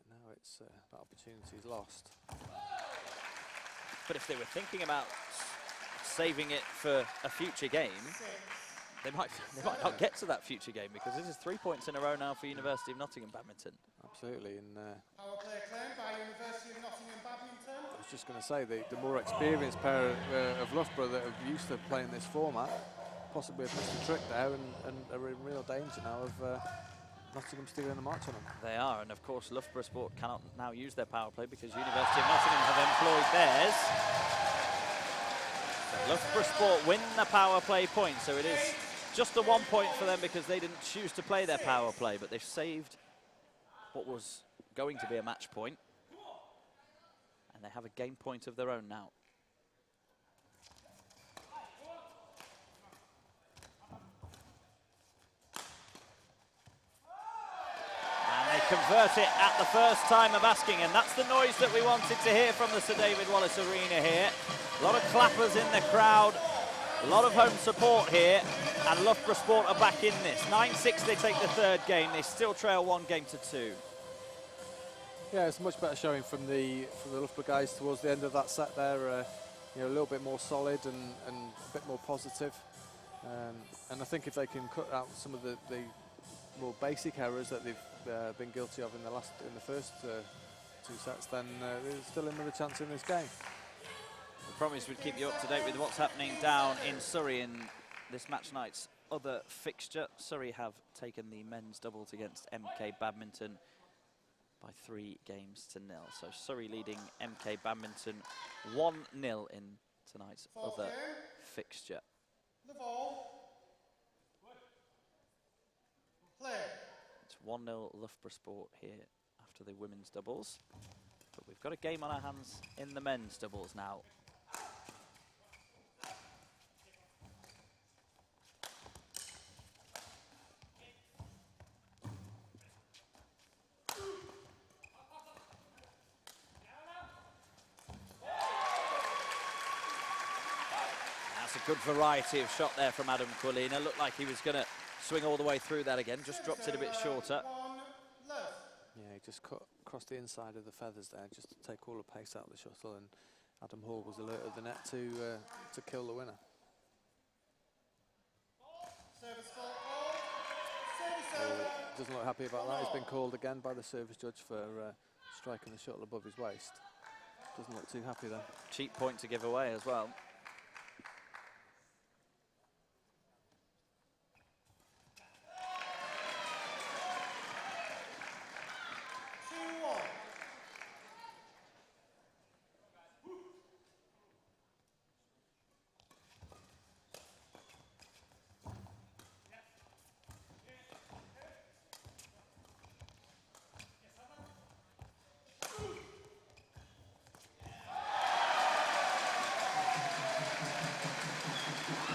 Speaker 3: now it's that opportunity's lost.
Speaker 2: But if they were thinking about saving it for a future game, they might not get to that future game, because this is 3 points in a row now for University of Nottingham Badminton.
Speaker 3: Absolutely, and
Speaker 4: Power play claimed by University of Nottingham Badminton.
Speaker 3: I was just going to say the more experienced pair of Loughborough that are used to playing this format possibly have missed a trick there and are in real danger now of Nottingham stealing the march on them.
Speaker 2: They are, and of course Loughborough Sport cannot now use their power play because University of Nottingham have employed theirs. So Loughborough Sport win the power play point, so it is just a 1 point for them because they didn't choose to play their power play, but they've saved what was going to be a match point, and they have a game point of their own now. And they convert it at the first time of asking, and that's the noise that we wanted to hear from the Sir David Wallace Arena here. A lot of clappers in the crowd, a lot of home support here, and Loughborough Sport are back in this. 9-6, they take the third game. They still trail 1-2.
Speaker 3: Yeah, it's a much better showing from the Loughborough guys towards the end of that set there. You know, a little bit more solid and a bit more positive. And I think if they can cut out some of the more basic errors that they've been guilty of in the first 2 sets, then there's still another chance in this game.
Speaker 2: We promise we'd keep you up to date with what's happening down in Surrey in this match night's other fixture. Surrey have taken the men's doubles against MK Badminton by 3 games to 0. So Surrey leading MK Badminton 1-0 in tonight's other fixture.
Speaker 4: The ball. Play.
Speaker 2: It's 1-0 Loughborough Sport here after the women's doubles. But we've got a game on our hands in the men's doubles now. Good variety of shot there from Adam Quilina. Looked like he was going to swing all the way through that again. Just dropped it a bit shorter.
Speaker 3: Yeah, he just cut across the inside of the feathers there, just to take all the pace out of the shuttle. And Adam Hall was alert of the net to kill the winner. Doesn't look happy about that. He's been called again by the service judge for striking the shuttle above his waist. Doesn't look too happy there.
Speaker 2: Cheap point to give away as well.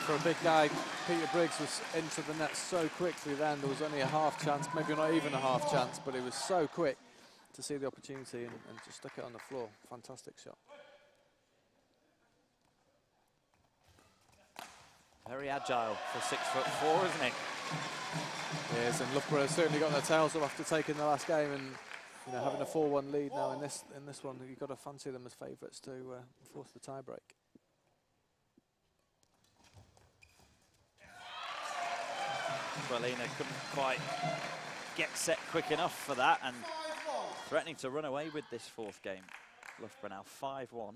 Speaker 3: For a big guy, Peter Briggs was into the net so quickly then. There was only a half chance, maybe not even a half chance, but it was so quick to see the opportunity and just stuck it on the floor. Fantastic shot.
Speaker 2: Very agile for 6'4", isn't he?
Speaker 3: Yes, and Loughborough certainly got their tails up after taking the last game, and having a 4-1 lead now in this one, you've got to fancy them as favourites to force the tie-break.
Speaker 2: Quilina couldn't quite get set quick enough for that, and threatening to run away with this 4th game. Loughborough now 5-1.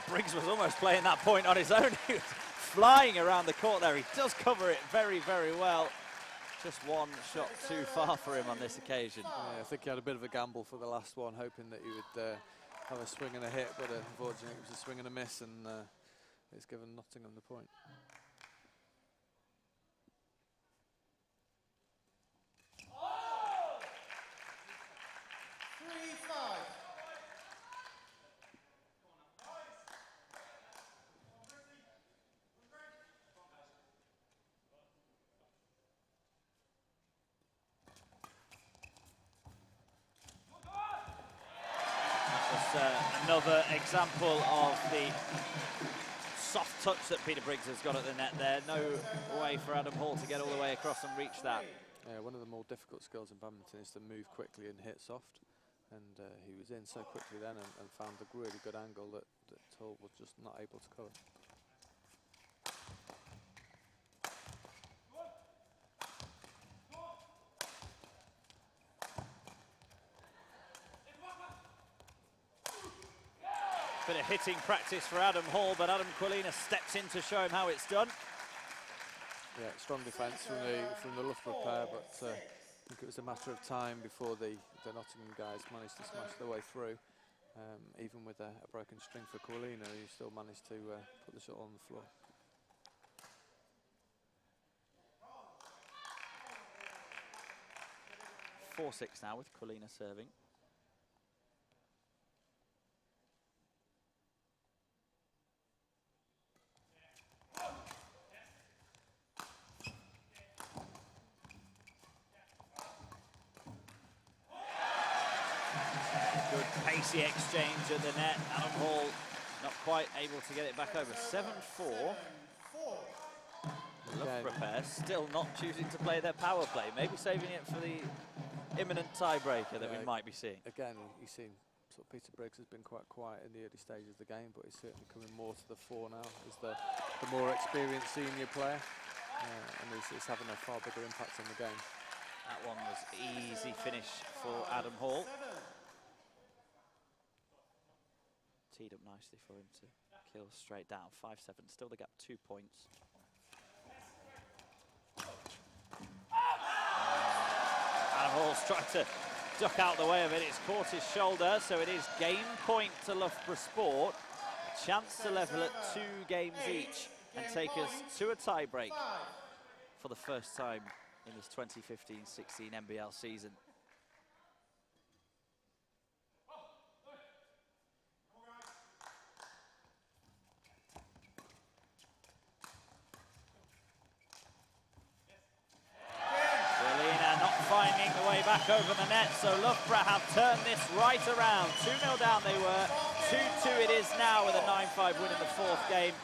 Speaker 2: Briggs was almost playing that point on his own. He was flying around the court there. He does cover it very, very well. Just one shot too far for him on this occasion.
Speaker 3: Yeah, I think he had a bit of a gamble for the last one, hoping that he would have a swing and a hit, but unfortunately it was a swing and a miss, and it's given Nottingham the point.
Speaker 2: Another example of the soft touch that Peter Briggs has got at the net there. No way for Adam Hall to get all the way across and reach that.
Speaker 3: Yeah, one of the more difficult skills in badminton is to move quickly and hit soft. And he was in so quickly then and found a really good angle that Hall was just not able to cover.
Speaker 2: Bit of hitting practice for Adam Hall, but Adam Quilina steps in to show him how it's done.
Speaker 3: Yeah, strong defence from the Loughborough pair, but I think it was a matter of time before the Nottingham guys managed to smash their way through. Even with a broken string for Quilina, he still managed to put the shot on the floor.
Speaker 2: (4-6) now with Quilina serving. Dicey exchange at the net. Adam Hall not quite able to get it back over. 7-4. Loughborough still not choosing to play their power play. Maybe saving it for the imminent tiebreaker that we might be seeing.
Speaker 3: Again, you've seen sort of Peter Briggs has been quite quiet in the early stages of the game, but he's certainly coming more to the fore now as the more experienced senior player, and he's having a far bigger impact on the game.
Speaker 2: That one was easy finish for Adam Hall. Teed up nicely for him to kill straight down. 5-7, still the gap 2 points. Adam Hall's tried to duck out the way of it. It's caught his shoulder, so it is game point to Loughborough Sport. A chance to level at 2 games each and take us to a tie break for the first time in this 2015-16 NBL season. Finding the way back over the net, so Loughborough have turned this right around. 2-0 down they were, 2-2 it is now with a 9-5 win in the 4th game.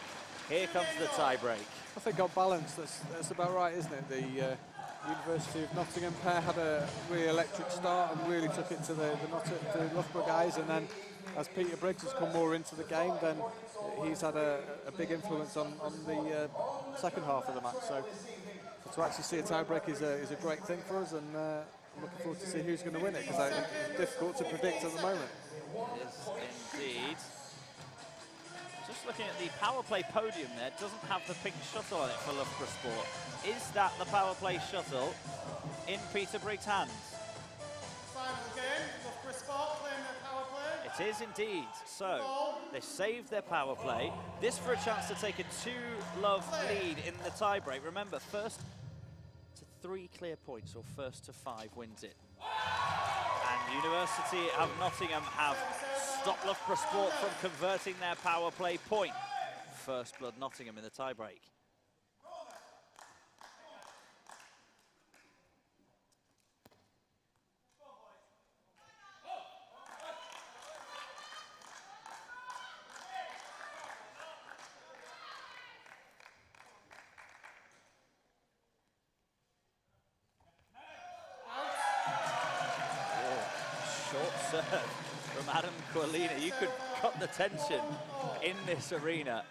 Speaker 2: Here comes the tie-break. I
Speaker 3: think on balance, that's about right, isn't it? The University of Nottingham pair had a really electric start and really took it to the Loughborough guys, and then as Peter Briggs has come more into the game, then he's had a big influence on the second half of the match. So to actually see a tie-break is a great thing for us, and I'm looking forward to see who's going to win it, because it's difficult to predict at the moment.
Speaker 2: It is indeed. Just looking at the power play podium there, doesn't have the pink shuttle on it for Loughborough Sport. Is that the power play shuttle in Peter Briggs' hands?
Speaker 4: Final game, Loughborough Sport playing their power play.
Speaker 2: It is indeed. So they saved their power play. This for a chance to take a 2-love lead in the tie-break. Remember, first to 3 clear points, or first to 5 wins it. And University of Nottingham have stopped Loughborough Sport from converting their power play point. First blood Nottingham in the tie-break. From Adam Quilina. You could cut the tension in this arena.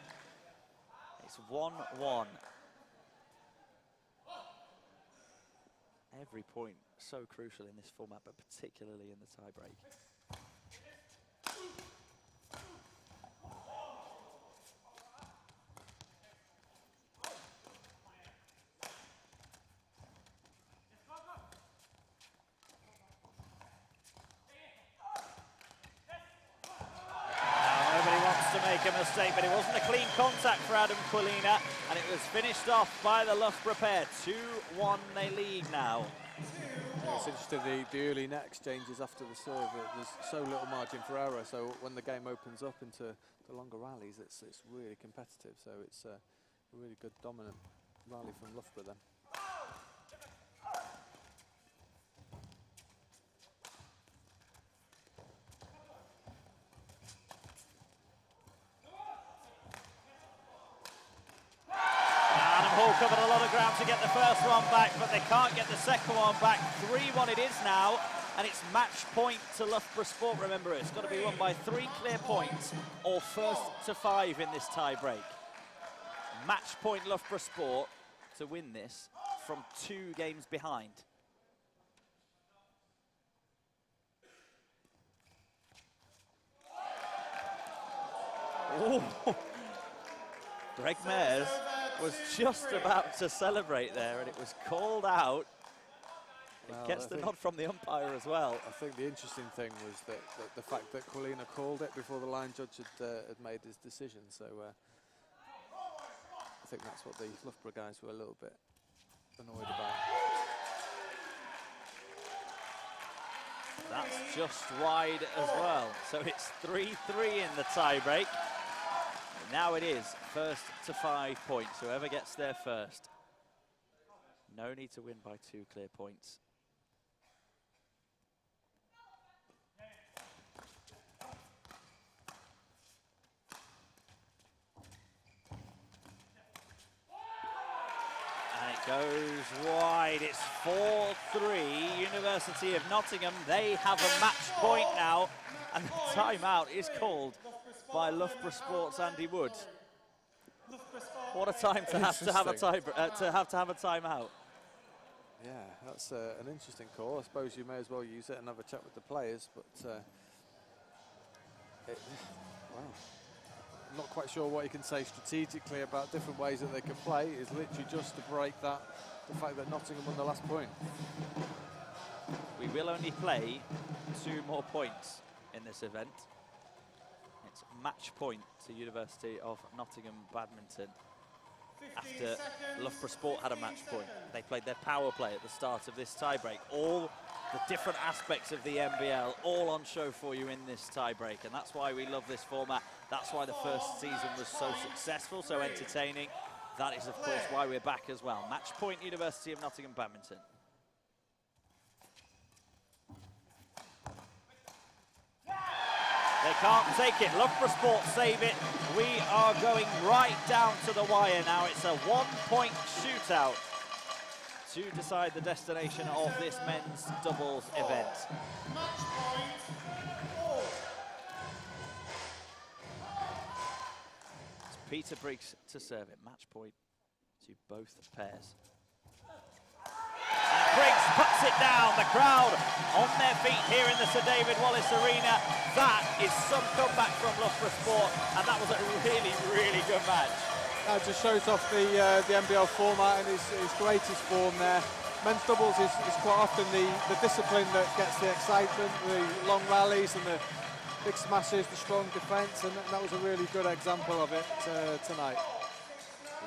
Speaker 2: It's 1-1. Every point so crucial in this format, but particularly in the tie-break. A mistake, but it wasn't a clean contact for Adam Quilina, and it was finished off by the Loughborough pair. 2-1 they lead now.
Speaker 3: It's interesting, the early net exchanges after the serve, there's so little margin for error, so when the game opens up into the longer rallies, it's really competitive, so it's a really good dominant rally from Loughborough then.
Speaker 2: Covered a lot of ground to get the first one back, but they can't get the second one back. 3-1 it is now, and it's match point to Loughborough Sport. Remember, it's got to be won by 3 clear points or first to 5 in this tie-break. Match point Loughborough Sport to win this from 2 games behind. Ooh. Greg Mayers was just about to celebrate there, and it was called out. It gets the nod from the umpire as well.
Speaker 3: I think the interesting thing was that the fact that Quilina called it before the line judge had made his decision. So I think that's what the Loughborough guys were a little bit annoyed about.
Speaker 2: That's just wide as well. So it's 3-3 in the tie-break. Now it is first to 5 points, whoever gets there first. No need to win by 2 clear points. Goes wide, it's 4-3, University of Nottingham. They have a match point now, and the timeout is called by Loughborough Sports' Andy Wood. What a time to have a timeout.
Speaker 3: Yeah, that's an interesting call. I suppose you may as well use it and have a chat with the players, but wow. I'm not quite sure what you can say strategically about different ways that they can play. It's literally just to break the fact that Nottingham won the last point.
Speaker 2: We will only play 2 more points in this event. It's match point to University of Nottingham Badminton. After Loughborough Sport had a match point, they played their power play at the start of this tiebreak. All the different aspects of the NBL all on show for you in this tiebreak, and that's why we love this format. That's why the first season was so successful, so entertaining. That is, of course, why we're back as well. Match point, University of Nottingham Badminton. They can't take it. Loughborough Sport save it. We are going right down to the wire now. It's a 1-point shootout to decide the destination of this men's doubles event.
Speaker 4: Match point 4.
Speaker 2: It's Peter Briggs to serve it. Match point to both pairs. And Briggs puts it down. The crowd on their feet here in the Sir David Wallace Arena. That is some comeback from Loughborough Sport, and that was a really, really good match.
Speaker 3: That just shows off the NBL format and his greatest form there. Men's doubles is quite often the discipline that gets the excitement, the long rallies and the big smashes, the strong defence, and that was a really good example of it tonight.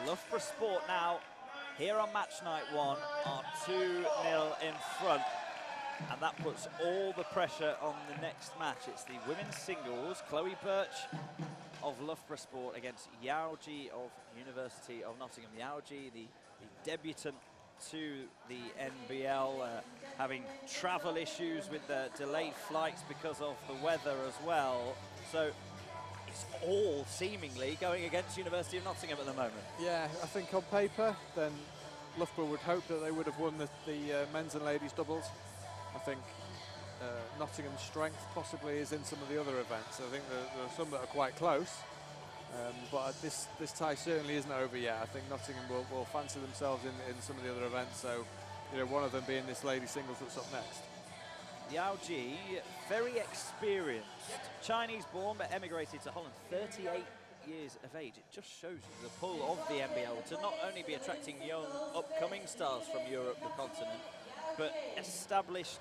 Speaker 2: Loughborough Sport now, here on match night 1, are 2-0 in front. And that puts all the pressure on the next match. It's the women's singles, Chloe Birch of Loughborough Sport against Yao Ji of University of Nottingham. Yao Ji, the debutant to the NBL, having travel issues with the delayed flights because of the weather as well. So it's all seemingly going against University of Nottingham at the moment.
Speaker 3: Yeah, I think on paper, then Loughborough would hope that they would have won the men's and ladies doubles. I think Nottingham's strength possibly is in some of the other events. I think there are some that are quite close, but this tie certainly isn't over yet. I think Nottingham will fancy themselves in some of the other events, so one of them being this lady singles that's up next.
Speaker 2: Yao Ji, very experienced, Chinese-born but emigrated to Holland, 38 years of age. It just shows you the pull of the NBL to not only be attracting young, upcoming stars from Europe, the continent, but established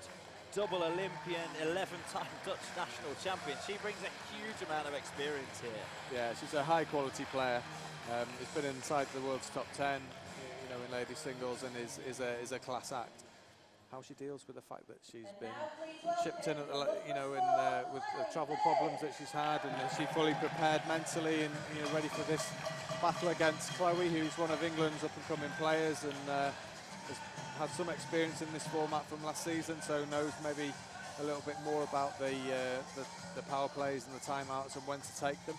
Speaker 2: double Olympian, 11-time Dutch national champion. She brings a huge amount of experience here. Yeah,
Speaker 3: she's a high-quality player. Has been inside the world's top 10, in ladies singles, and is a class act. How she deals with the fact that she's been shipped in, with the travel problems that she's had, and is she fully prepared mentally and ready for this battle against Chloe, who's one of England's up-and-coming players, and has had some experience in this format from last season, so knows maybe a little bit more about the power plays and the timeouts and when to take them.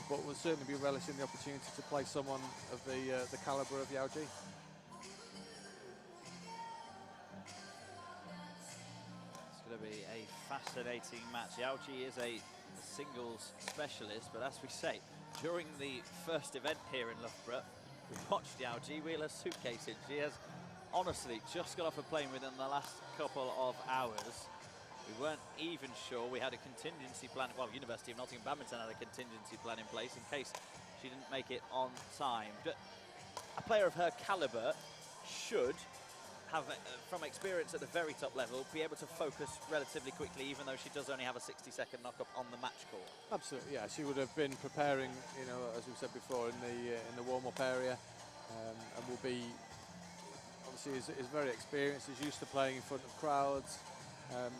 Speaker 3: But will certainly be relishing the opportunity to play someone of the calibre of Yao Ji.
Speaker 2: It's going to be a fascinating match. Yao Ji is a singles specialist, but as we say, during the first event here in Loughborough, we watched Yao Ji wheel her suitcase in. She has honestly just got off a plane within the last couple of hours. We weren't even sure. We had a contingency plan. Well, University of Nottingham Badminton had a contingency plan in place in case she didn't make it on time. But a player of her calibre should have, from experience at the very top level, be able to focus relatively quickly, even though she does only have a 60-second knock-up on the match court.
Speaker 3: Absolutely, yeah. She would have been preparing, as we said before, in the warm-up area, and will be obviously is very experienced, is used to playing in front of crowds,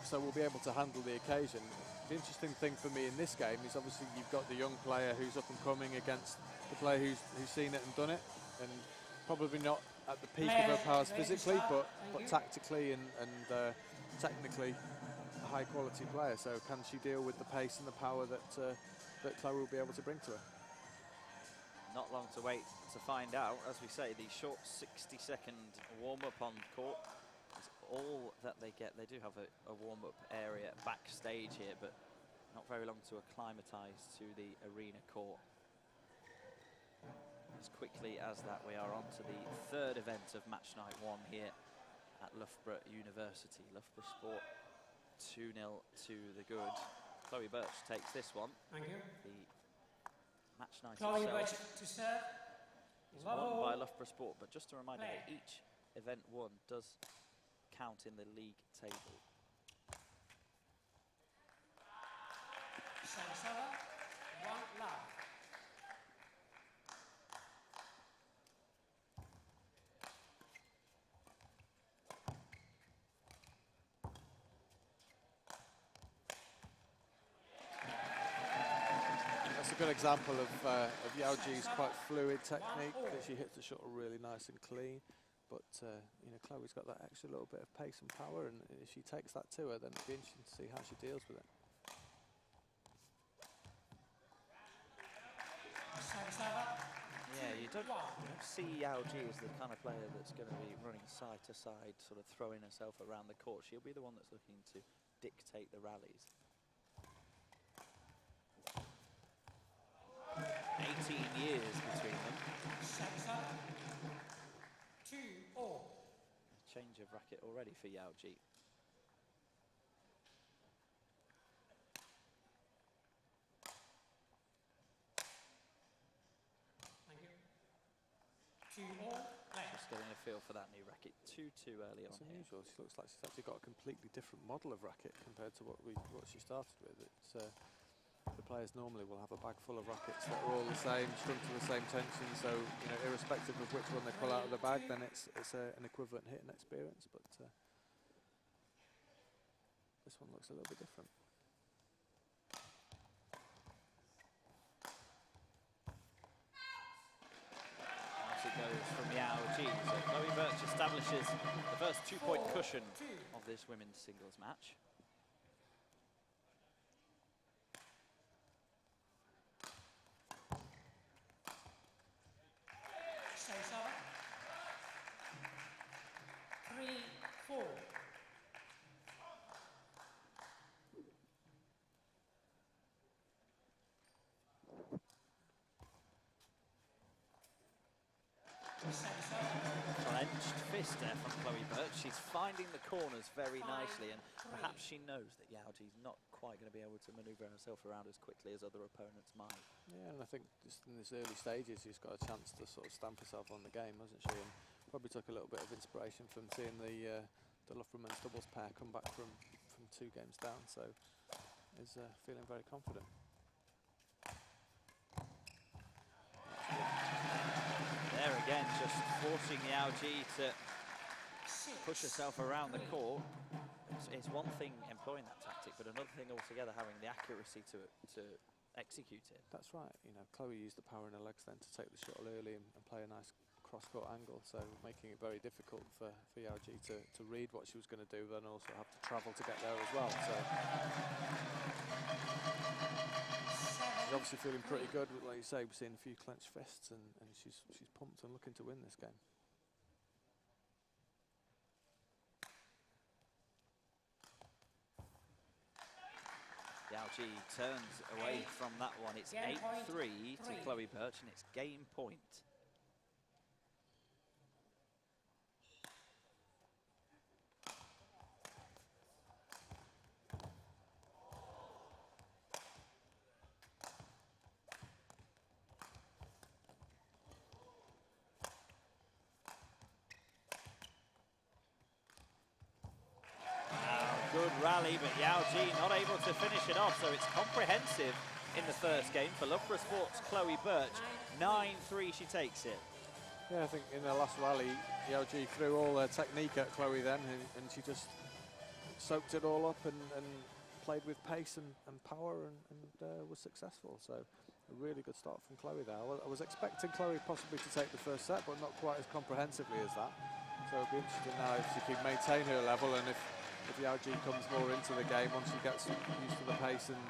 Speaker 3: so we'll be able to handle the occasion. The interesting thing for me in this game is obviously you've got the young player who's up and coming against the player who's seen it and done it, and probably not at the peak of her powers physically, but tactically and technically a high quality player. So can she deal with the pace and the power that Chloe will be able to bring to her?
Speaker 2: Not long to wait to find out. As we say, the short 60-second warm-up on court is all that they get. They do have a warm-up area backstage here, but not very long to acclimatise to the arena court. As quickly as that, we are on to the third event of match night 1 here at Loughborough University. Loughborough Sport 2-0 to the good. Chloe Birch takes this one.
Speaker 4: Thank you.
Speaker 2: The match night
Speaker 4: Chloe
Speaker 2: itself
Speaker 4: Birch to serve.
Speaker 2: is won by Loughborough Sport, but just a reminder that each event won does count in the league table.
Speaker 4: Serve, 1 love.
Speaker 3: That's a good example of Yao Ji's quite fluid technique, that she hits the shuttle really nice and clean. But you know, Chloe's got that extra little bit of pace and power, and if she takes that to her, then it'll be interesting to see how she deals with it.
Speaker 2: Yeah, you don't see Yao Ji as the kind of player that's going to be running side to side, sort of throwing herself around the court. She'll be the one that's looking to dictate the rallies. 18 years between them.
Speaker 4: 2-2.
Speaker 2: Change of racket already for Yao Ji.
Speaker 4: Thank you. 2-2.
Speaker 2: Just getting a feel for that new racket too early
Speaker 3: It's
Speaker 2: on here.
Speaker 3: unusual. She looks like she's actually got a completely different model of racket compared to what she started with. It's the players normally will have a bag full of rackets that are all the same, strung to the same tension. So you know, irrespective of which one they pull out of the bag, then it's an equivalent hitting experience. But this one looks a little bit different.
Speaker 2: As it goes from Yao Ji. So Chloe Birch establishes the first 2-point cushion of this women's singles match.
Speaker 4: Serve. 3-4.
Speaker 2: Clenched fist there from Chloe Birch. She's finding the corners very nicely, and perhaps she knows that Yao Ji's not quite going to be able to manoeuvre herself around as quickly as other opponents might.
Speaker 3: Yeah, and I think just in this early stages, she's got a chance to sort of stamp herself on the game, hasn't she? And probably took a little bit of inspiration from seeing the Loughborough men's doubles pair come back from 2 games down, so is feeling very confident.
Speaker 2: There again, just forcing Yao Ji to push herself around the court. It's one thing employing that tactic, but another thing altogether having the accuracy to execute it.
Speaker 3: That's right. You know, Chloe used the power in her legs then to take the shuttle early and play a nice cross-court angle, so making it very difficult for Yao Ji to read what she was going to do, then also have to travel to get there as well. So she's obviously feeling pretty good. Like you say, we've seen a few clenched fists, and she's pumped and looking to win this game.
Speaker 2: Yao Ji turns away from that one. It's 8-3 to Chloe Birch, and it's game point. Good rally, but Yao Ji not able to finish it off, so it's comprehensive in the first game for Loughborough Sports' Chloe Birch. 9-3 she takes it.
Speaker 3: Yeah, I think in the last rally, Yao Ji threw all her technique at Chloe then, and she just soaked it all up and played with pace and power and was successful. So a really good start from Chloe there. I was expecting Chloe possibly to take the first set, but not quite as comprehensively as that. So it'll be interesting now if she can maintain her level, and if Yao Ji comes more into the game once she gets used to the pace and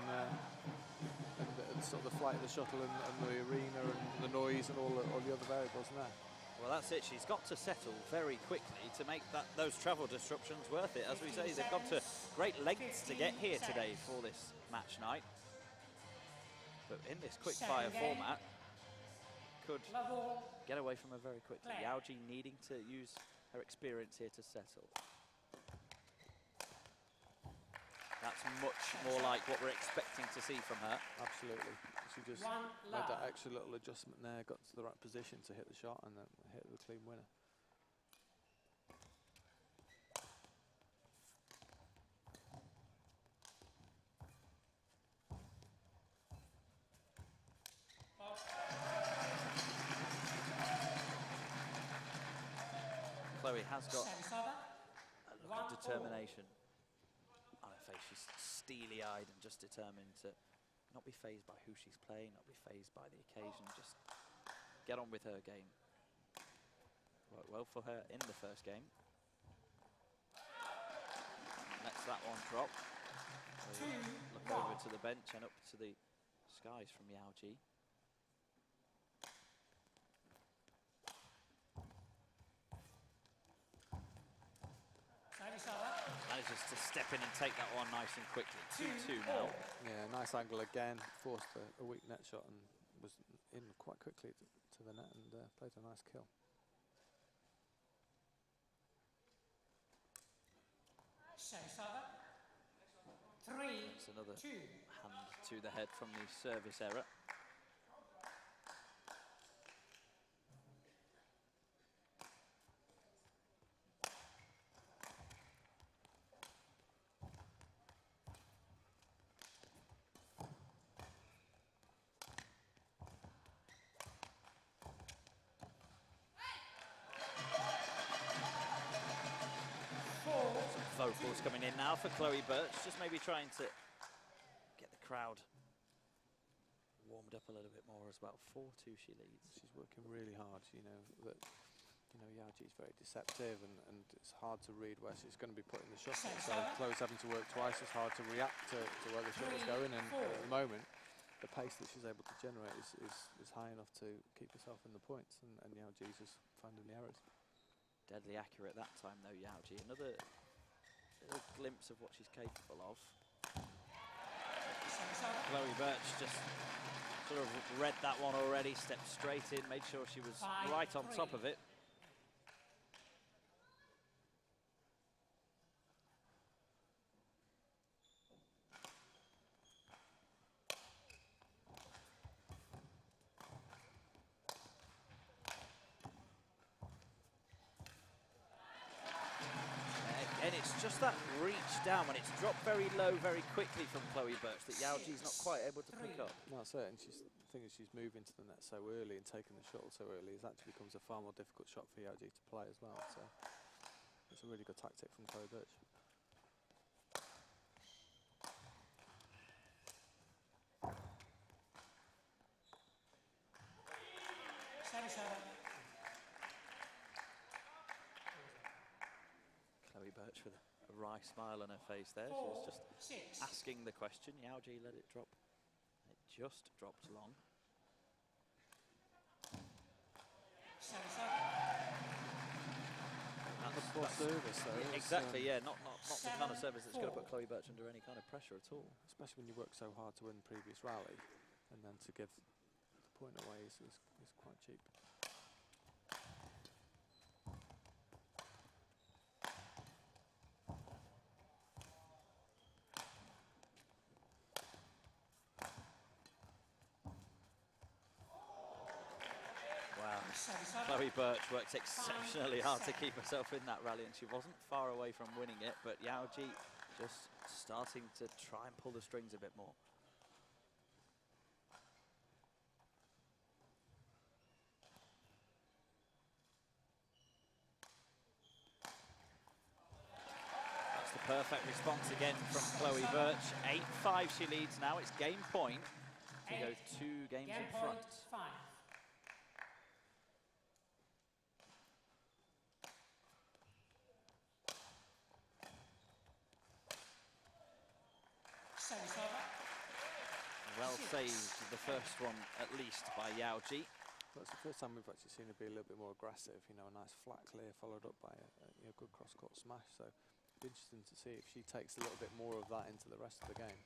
Speaker 3: sort of the flight of the shuttle and the arena and the noise and all the other variables in there.
Speaker 2: Well, that's it. She's got to settle very quickly to make those travel disruptions worth it. As we say, they've gone to great lengths to get here today for this match night. But in this quick fire format, could get away from her very quickly. Yao Ji needing to use her experience here to settle. That's much more like what we're expecting to see from her.
Speaker 3: Absolutely. She just made that extra little adjustment there, got to the right position to hit the shot and then hit the clean winner.
Speaker 2: Chloe has got a look of determination on her face. She's steely-eyed and just determined to not be fazed by who she's playing, not be fazed by the occasion, just get on with her game. Worked well for her in the first game. Lets that one drop. So look over to the bench and up to the skies from Yao Ji. Manages to step in and take that one nice and quickly. 2-2 now.
Speaker 3: Yeah, nice angle again. Forced a weak net shot and was in quite quickly to the net and played a nice kill.
Speaker 2: It's another hand to the head from the service error. Vocals coming in now for Chloe Birch, just maybe trying to get the crowd warmed up a little bit more as well. 4-2 she leads.
Speaker 3: She's working really hard, Yao Ji is very deceptive and it's hard to read where she's going to be putting the shuttle. So Chloe's having to work twice as hard to react to where the shuttle's going, and at the moment the pace that she's able to generate is high enough to keep herself in the points, and Yao Ji's just finding the errors.
Speaker 2: Deadly accurate that time though, Yao Ji. Another little glimpse of what she's capable of. Chloe Birch just sort of read that one already, stepped straight in, made sure she was right on top of it. And it's just that reach down when it's dropped very low very quickly from Chloe Birch that Yao Ji's not quite able to pick up.
Speaker 3: No, that's it, and the thing is she's moving to the net so early and taking the shuttle so early, it actually becomes a far more difficult shot for Yao Ji to play as well. So it's a really good tactic from Chloe Birch.
Speaker 2: Chloe Birch with a wry smile on her face there. She was just asking the question. Yao Ji let it drop. It just dropped long.
Speaker 3: That's poor service though.
Speaker 2: Exactly, yeah. Not the kind of service that's going to put Chloe Birch under any kind of pressure at all.
Speaker 3: Especially when you work so hard to win the previous rally, and then to give the point away is quite cheap.
Speaker 2: Chloe Birch worked exceptionally hard to keep herself in that rally, and she wasn't far away from winning it, but Yao Ji just starting to try and pull the strings a bit more. That's the perfect response again from Chloe Birch. 8-5 she leads now. It's game point to go 2 games in front. Well saved the first one at least by Yao Ji.
Speaker 3: Well, it's the first time we've actually seen her be a little bit more aggressive. You know, a nice flat clear followed up by a good cross-court smash. So it'll be interesting to see if she takes a little bit more of that into the rest of the game.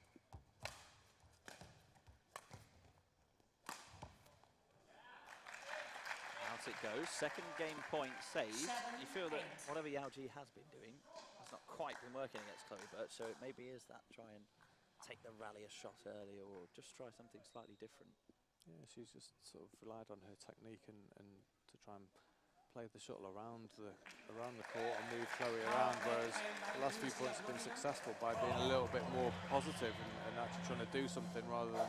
Speaker 2: Out it goes. Second game point saved. You feel that whatever Yao Ji has been doing has not quite been working against Chloe Birch, so it maybe is that try and take the rally a shot earlier or just try something slightly different.
Speaker 3: Yeah, she's just sort of relied on her technique and to try and play the shuttle around the court and move Chloe around, whereas the last few points have been successful by being a little bit more positive and actually trying to do something rather than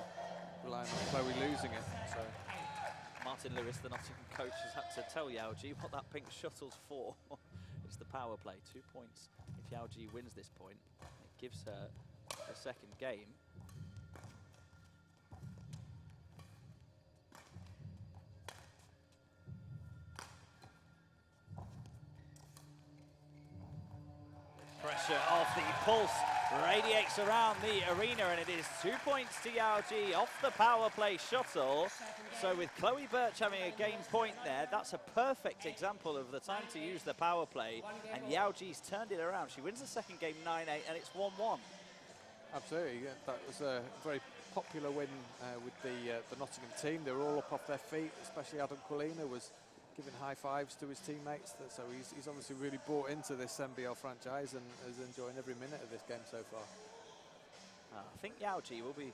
Speaker 3: relying on Chloe losing it. So
Speaker 2: Martin Lewis, the Nottingham coach, has had to tell Yao Ji what that pink shuttle's for. It's the power play. 2 points if Yao Ji wins this point. It gives her the second game. Pressure off the pulse radiates around the arena, and it is 2 points to Yao Ji off the power play shuttle. So with Chloe Birch having a game point there, that's a perfect example of the time to use the power play, and Yao Ji's turned it around. She wins the second game 9-8, and it's 1-1.
Speaker 3: absolutely, yeah, that was a very popular win with the Nottingham team. They were all up off their feet, especially Adam Quilina was giving high fives to his teammates. So he's obviously really bought into this NBL franchise and is enjoying every minute of this game so far.
Speaker 2: I think Yao Ji will be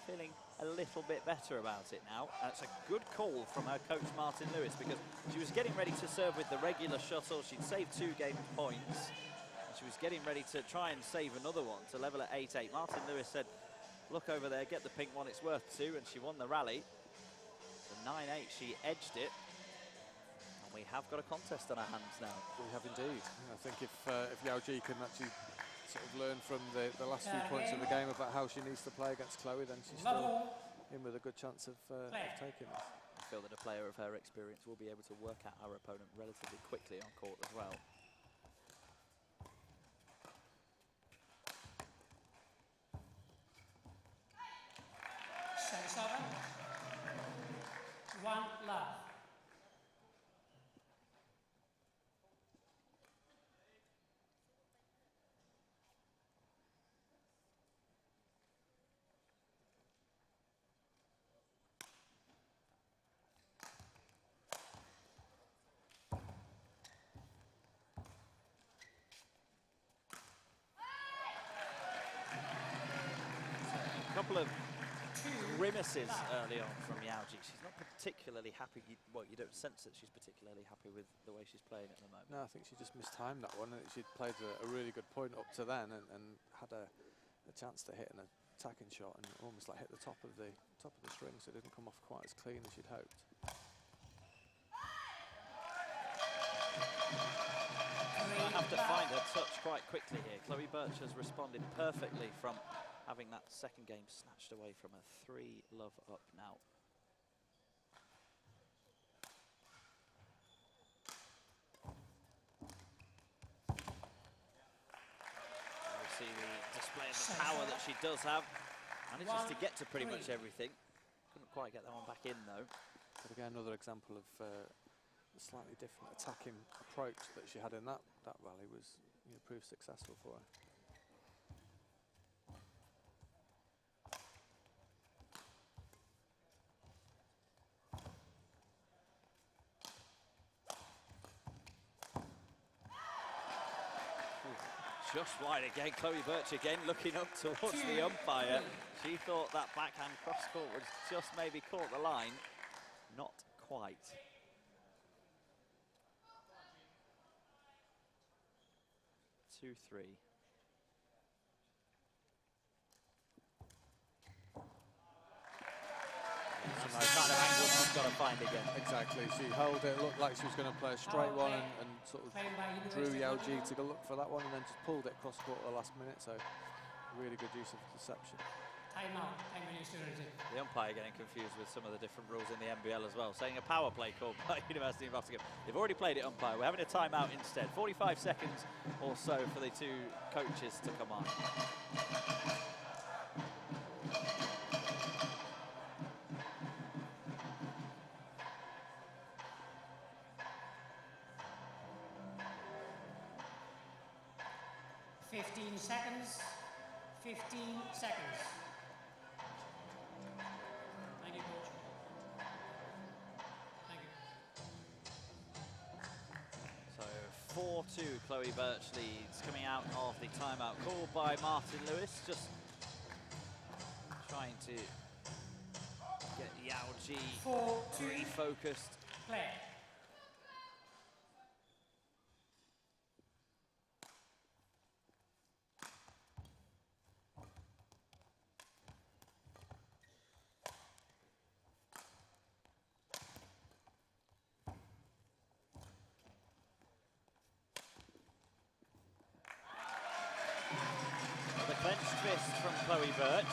Speaker 2: feeling a little bit better about it now. That's a good call from her coach Martin Lewis, because she was getting ready to serve with the regular shuttle. She'd saved 2 game points. She was getting ready to try and save another one to level at 8-8. Martin Lewis said, look over there, get the pink one, it's worth 2, and she won the rally. So 9-8, she edged it. And we have got a contest on our hands now.
Speaker 3: We have indeed. I think if Yao Ji can actually sort of learn from the last few points of the game about how she needs to play against Chloe, then she's still in with a good chance of taking this.
Speaker 2: I feel that a player of her experience will be able to work out our opponent relatively quickly on court as well.
Speaker 5: Seven. 1 love.
Speaker 2: A couple of grimaces early on from Yao Ji. She's not particularly happy. Well, you don't sense that she's particularly happy with the way she's playing at the moment.
Speaker 3: No, I think she just mistimed that one. She'd played a really good point up to then and had a chance to hit an attacking shot and almost like hit the top of the string, so it didn't come off quite as clean as she'd hoped.
Speaker 2: I have to find her touch quite quickly here. Chloe Birch has responded perfectly from having that second game snatched away from her. 3 love up now. We see the display of the power that she does have. Manages to get to pretty much everything. Couldn't quite get that one back in though.
Speaker 3: But again, another example of a slightly different attacking approach that she had in that rally was proved successful for her.
Speaker 2: Just wide again, Chloe Birch again looking up towards the umpire. She thought that backhand cross-court was just maybe caught the line. Not quite. Two, 3. That's the kind of angle she's got to find again.
Speaker 3: Exactly, she held it, looked like she was going to play a straight one and sort of drew Yao Ji to go look for that one and then just pulled it cross court at the last minute, so really good use of deception.
Speaker 5: Time out. Time when
Speaker 2: The umpire getting confused with some of the different rules in the NBL as well, saying a power play called by University of Nottingham. They've already played it umpire. We're having a timeout instead. 45 seconds or so for the 2 coaches to come on.
Speaker 5: 15 seconds. 15 seconds. Thank you, coach. Thank you.
Speaker 2: So 4-2, Chloe Birch leads, coming out of the timeout called by Martin Lewis, just trying to get Yao Ji
Speaker 5: 4-2.
Speaker 2: refocused.
Speaker 5: Play.
Speaker 2: The clenched fist from Chloe Birch.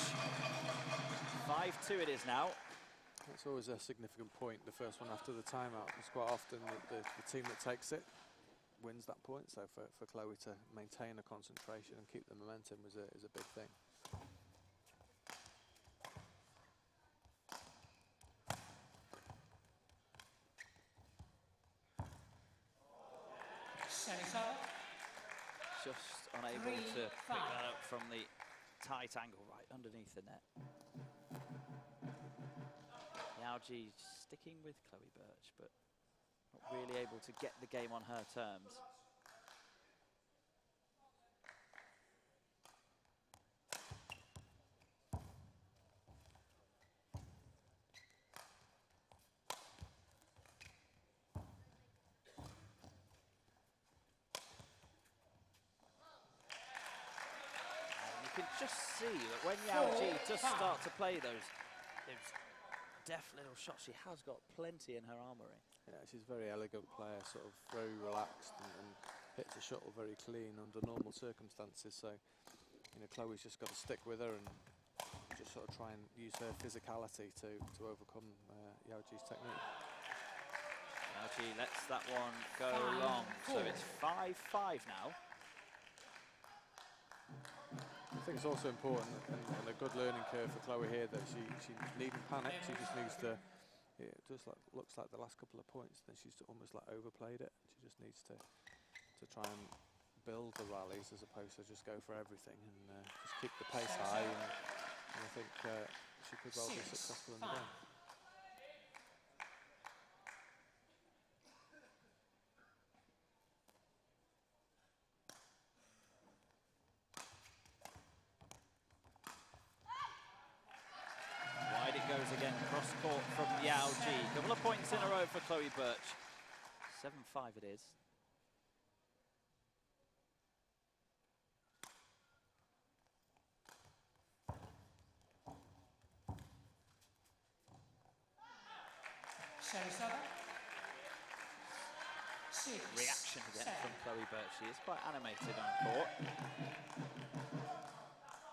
Speaker 2: 5-2 it is now.
Speaker 3: That's always a significant point, the first one after the timeout. It's quite often that the team that takes it wins that point, so for Chloe to maintain a concentration and keep the momentum is a big thing.
Speaker 5: Selisova.
Speaker 2: Just unable to pick that up from the tight angle right underneath the net. Yao Ji sticking with Chloe Birch, but not really able to get the game on her terms. You can just see that when Yao Ji does start to play those deft little shots, she has got plenty in her armoury.
Speaker 3: Yeah, she's a very elegant player, sort of very relaxed and hits a shuttle very clean under normal circumstances. So, you know, Chloe's just got to stick with her and just sort of try and use her physicality to overcome Yao Ji's technique.
Speaker 2: Yao Ji lets that one go long, so it's 5-5 now.
Speaker 3: I think it's also important and a good learning curve for Chloe here that she needn't panic. She just needs to. It just looks like the last couple of points, then she's almost like overplayed it. She just needs to try and build the rallies as opposed to just go for everything and just keep the pace high. And I think she could well be successful in the game.
Speaker 2: Wide it goes again, cross court from Yao Ji. Couple of points in a row for Chloe Birch. 7-5 it is. Reaction again from Chloe Birch. She is quite animated on court.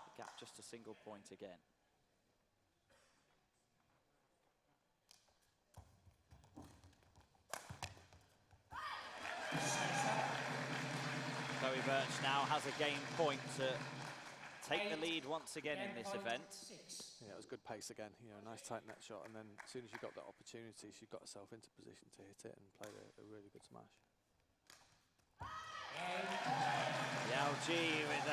Speaker 2: The gap just a single point again. Chloe Birch now has a game point to take the lead once again in this event.
Speaker 3: Yeah, it was good pace again. You know, a nice tight net shot, and then as soon as she got that opportunity, she got herself into position to hit it and played a really good smash.
Speaker 2: Yao Ji with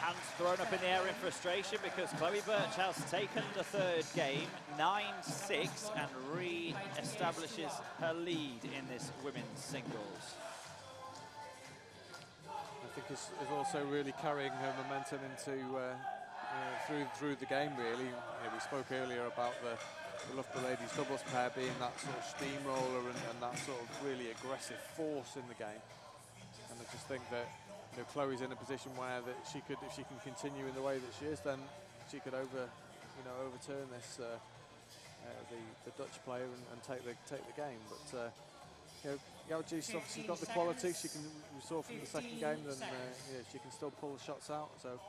Speaker 2: hands thrown up in the air in frustration because Chloe Birch has taken the third game, 9-6, and re-establishes her lead in this women's singles.
Speaker 3: I think is also really carrying her momentum into through the game. Really, you know, we spoke earlier about the Loughborough ladies doubles pair being that sort of steamroller and that sort of really aggressive force in the game. And I just think that, you know, Chloe's in a position where that she could, if she can continue in the way that she is, then she could overturn this the Dutch player and take the game. But you know, Yao Ji's obviously got the quality. She can, we saw from the second game, then you know, she can still pull the shots out. So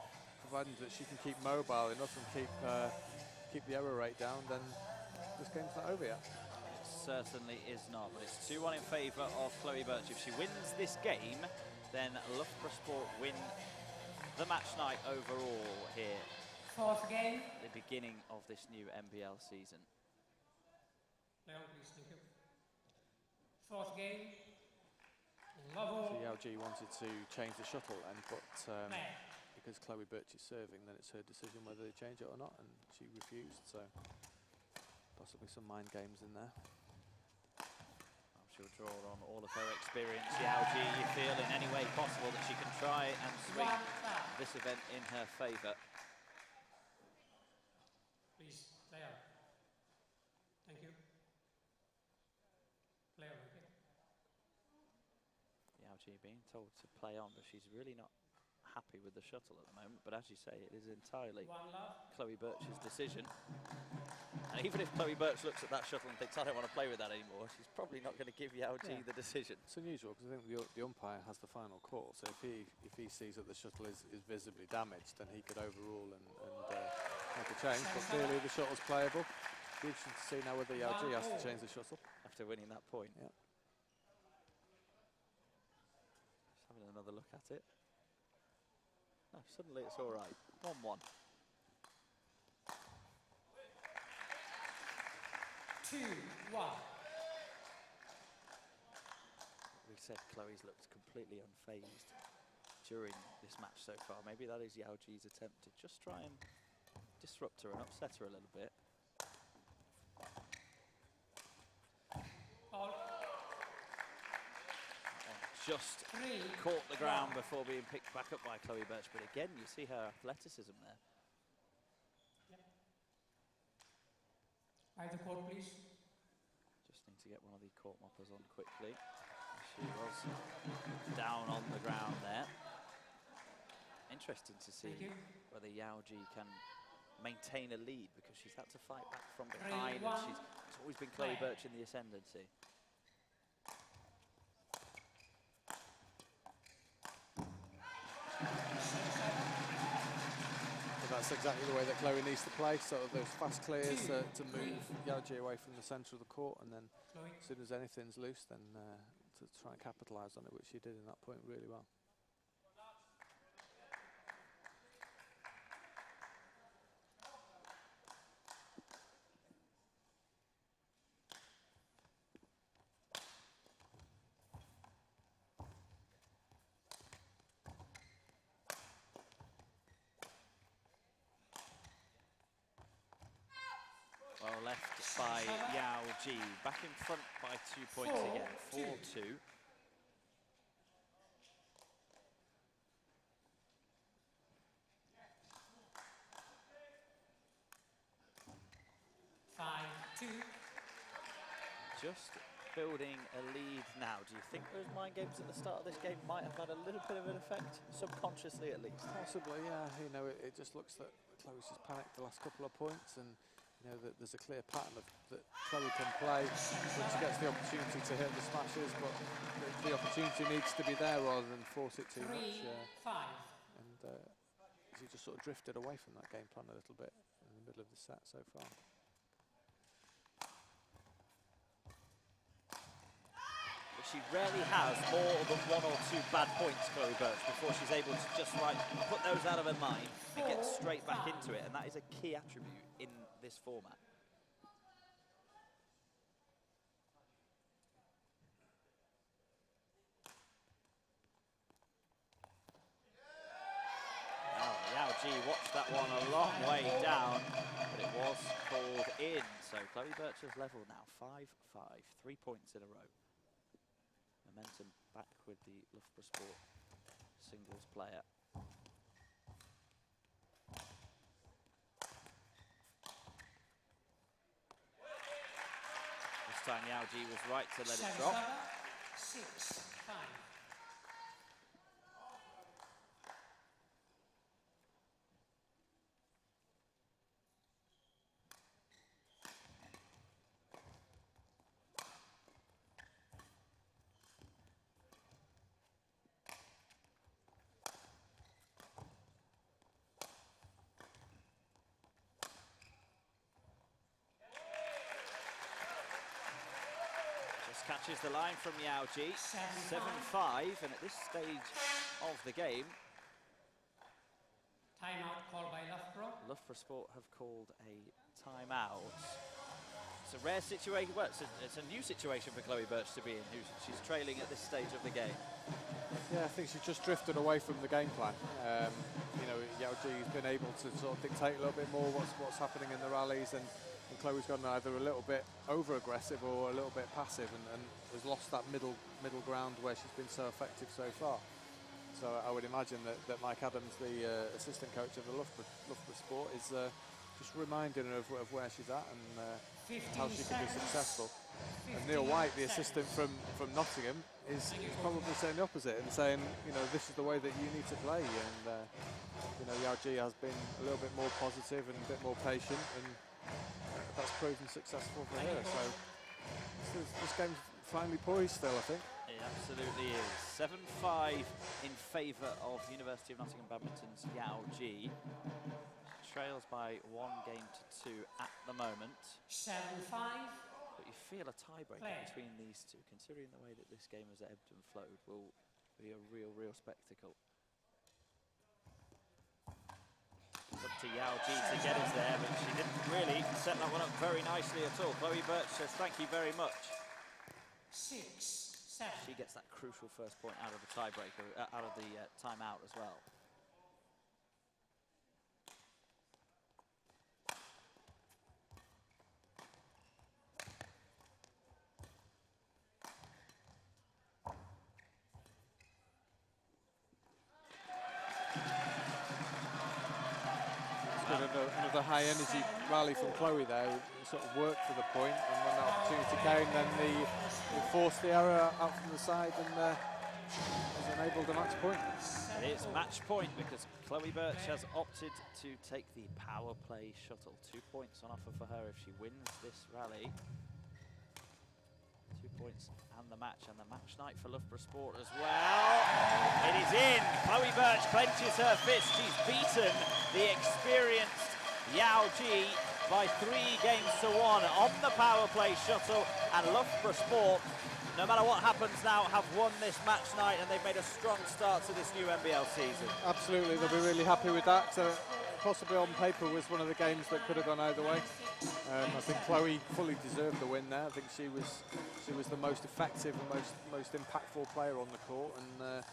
Speaker 3: provided that she can keep mobile enough and keep the error rate down, then this game's not over yet.
Speaker 2: Certainly is not, but it's 2-1 in favour of Chloe Birch. If she wins this game, then Loughborough Sport win the match night overall here.
Speaker 5: Fourth game.
Speaker 2: The beginning of this new NBL season.
Speaker 5: Leon, please, thank you. Fourth game. Level.
Speaker 3: So Yao Ji wanted to change the shuttle then, but because Chloe Birch is serving, then it's her decision whether they change it or not, and she refused, so possibly some mind games in there.
Speaker 2: I'm sure draw on all of her experience. Yao Ji, you feel in any way possible that she can try and swing this event in her favour.
Speaker 5: Please, play out. Thank you. Play out, okay?
Speaker 2: Yao Ji being told to play on, but she's really not happy with the shuttle at the moment. But as you say, it is entirely
Speaker 5: One love.
Speaker 2: Chloe Birch's decision. And even if Chloe Birch looks at that shuttle and thinks, I don't want to play with that anymore, she's probably not going to give Yao Ji the decision.
Speaker 3: It's unusual because I think the umpire has the final call, so if he sees that the shuttle is visibly damaged, then he could overrule and make a change. But clearly the shuttle's playable. Be interesting to see now whether Yao Ji has to change the shuttle.
Speaker 2: After winning that point.
Speaker 3: Yeah.
Speaker 2: Just having another look at it. No, suddenly it's all right. 1-1.
Speaker 5: 2-1.
Speaker 2: We said Chloe's looked completely unfazed during this match so far. Maybe that is Yao Ji's attempt to just try and disrupt her and upset her a little bit.
Speaker 5: All.
Speaker 2: Just caught the ground before being picked back up by Chloe Birch. But again, you see her athleticism there.
Speaker 5: Yep. Either court, please.
Speaker 2: Just need to get one of the court moppers on quickly. She was down on the ground there. Interesting to see whether Yao Ji can maintain a lead, because she's had to fight back from behind. And it's always been Chloe Birch in the ascendancy.
Speaker 3: That's exactly the way that Chloe needs to play, sort of those fast clears to move Yao Ji away from the centre of the court, and then as soon as anything's loose, then to try and capitalise on it, which she did in that point really well.
Speaker 2: Well left by Yao Ji, back in front by 2 points again, 4-2. Just building a lead now. Do you think those mind games at the start of this game might have had a little bit of an effect, subconsciously at least?
Speaker 3: Possibly, yeah. You know, it just looks that Chloe's just panicked the last couple of points, and you know that there's a clear pattern that Chloe can play when she gets the opportunity to hit the smashes, but the opportunity needs to be there rather than force it too much. And she just sort of drifted away from that game plan a little bit in the middle of the set so far.
Speaker 2: She rarely has more than 1 or 2 bad points, Chloe Birch, before she's able to just put those out of her mind and get straight back into it, and that is a key attribute in this format. Oh, Yao Ji watched that one a long way down, but it was called in. So Chloe Birch is level now, 5-5, 3 points in a row. Momentum back with the Loughborough Sport singles player. This time Yao Ji was right to let it drop.
Speaker 5: 6-5.
Speaker 2: Catches the line from Yao Ji, 7-5, and at this stage of the game,
Speaker 5: Timeout called by Loughborough.
Speaker 2: Loughborough Sport have called a timeout. It's a rare situation. Well, it's a new situation for Chloe Birch to be in. She's trailing at this stage of the game.
Speaker 3: Yeah, I think she's just drifted away from the game plan. You know, Yao Ji's been able to sort of dictate a little bit more what's happening in the rallies, and Chloe's gone either a little bit over-aggressive or a little bit passive, and has lost that middle ground where she's been so effective so far. So I would imagine that Mike Adams, the assistant coach of the Loughborough Sport, is just reminding her of where she's at and how she can be successful. And Neil White, the assistant from Nottingham, is probably saying the opposite and saying, you know, this is the way that you need to play. And you know, Yao Ji has been a little bit more positive and a bit more patient, and that's proven successful for her. So this game's finally poised still, I think.
Speaker 2: It absolutely is. 7-5 in favour of University of Nottingham Badminton's Yao Ji. Trails by 1 game to 2 at the moment.
Speaker 5: 7-5.
Speaker 2: But you feel a tiebreaker between these two, considering the way that this game has ebbed and flowed, will be a real spectacle. It's up to Yao Ji to get us there, but she didn't really set that one up very nicely at all. Chloe Birch says thank you very much.
Speaker 5: 6-7.
Speaker 2: She gets that crucial first point out of the tiebreaker, out of the timeout as well.
Speaker 3: Another high energy rally from Chloe there, sort of worked for the point, and when the opportunity came, then they forced the error out from the side and has enabled a match point.
Speaker 2: It is match point because Chloe Birch has opted to take the power play shuttle. 2 points on offer for her if she wins this rally. 2 points and the match night for Loughborough Sport as well. It is in. Chloe Birch clenches her fist. She's beaten the experienced Yao Ji by 3 games to 1 on the power play shuttle, and Loughborough Sport, no matter what happens now, have won this match night, and they've made a strong start to this new NBL season.
Speaker 3: Absolutely, they'll be really happy with that. Possibly on paper was one of the games that could have gone either way. I think Chloe fully deserved the win there. I think she was the most effective and most impactful player on the court, and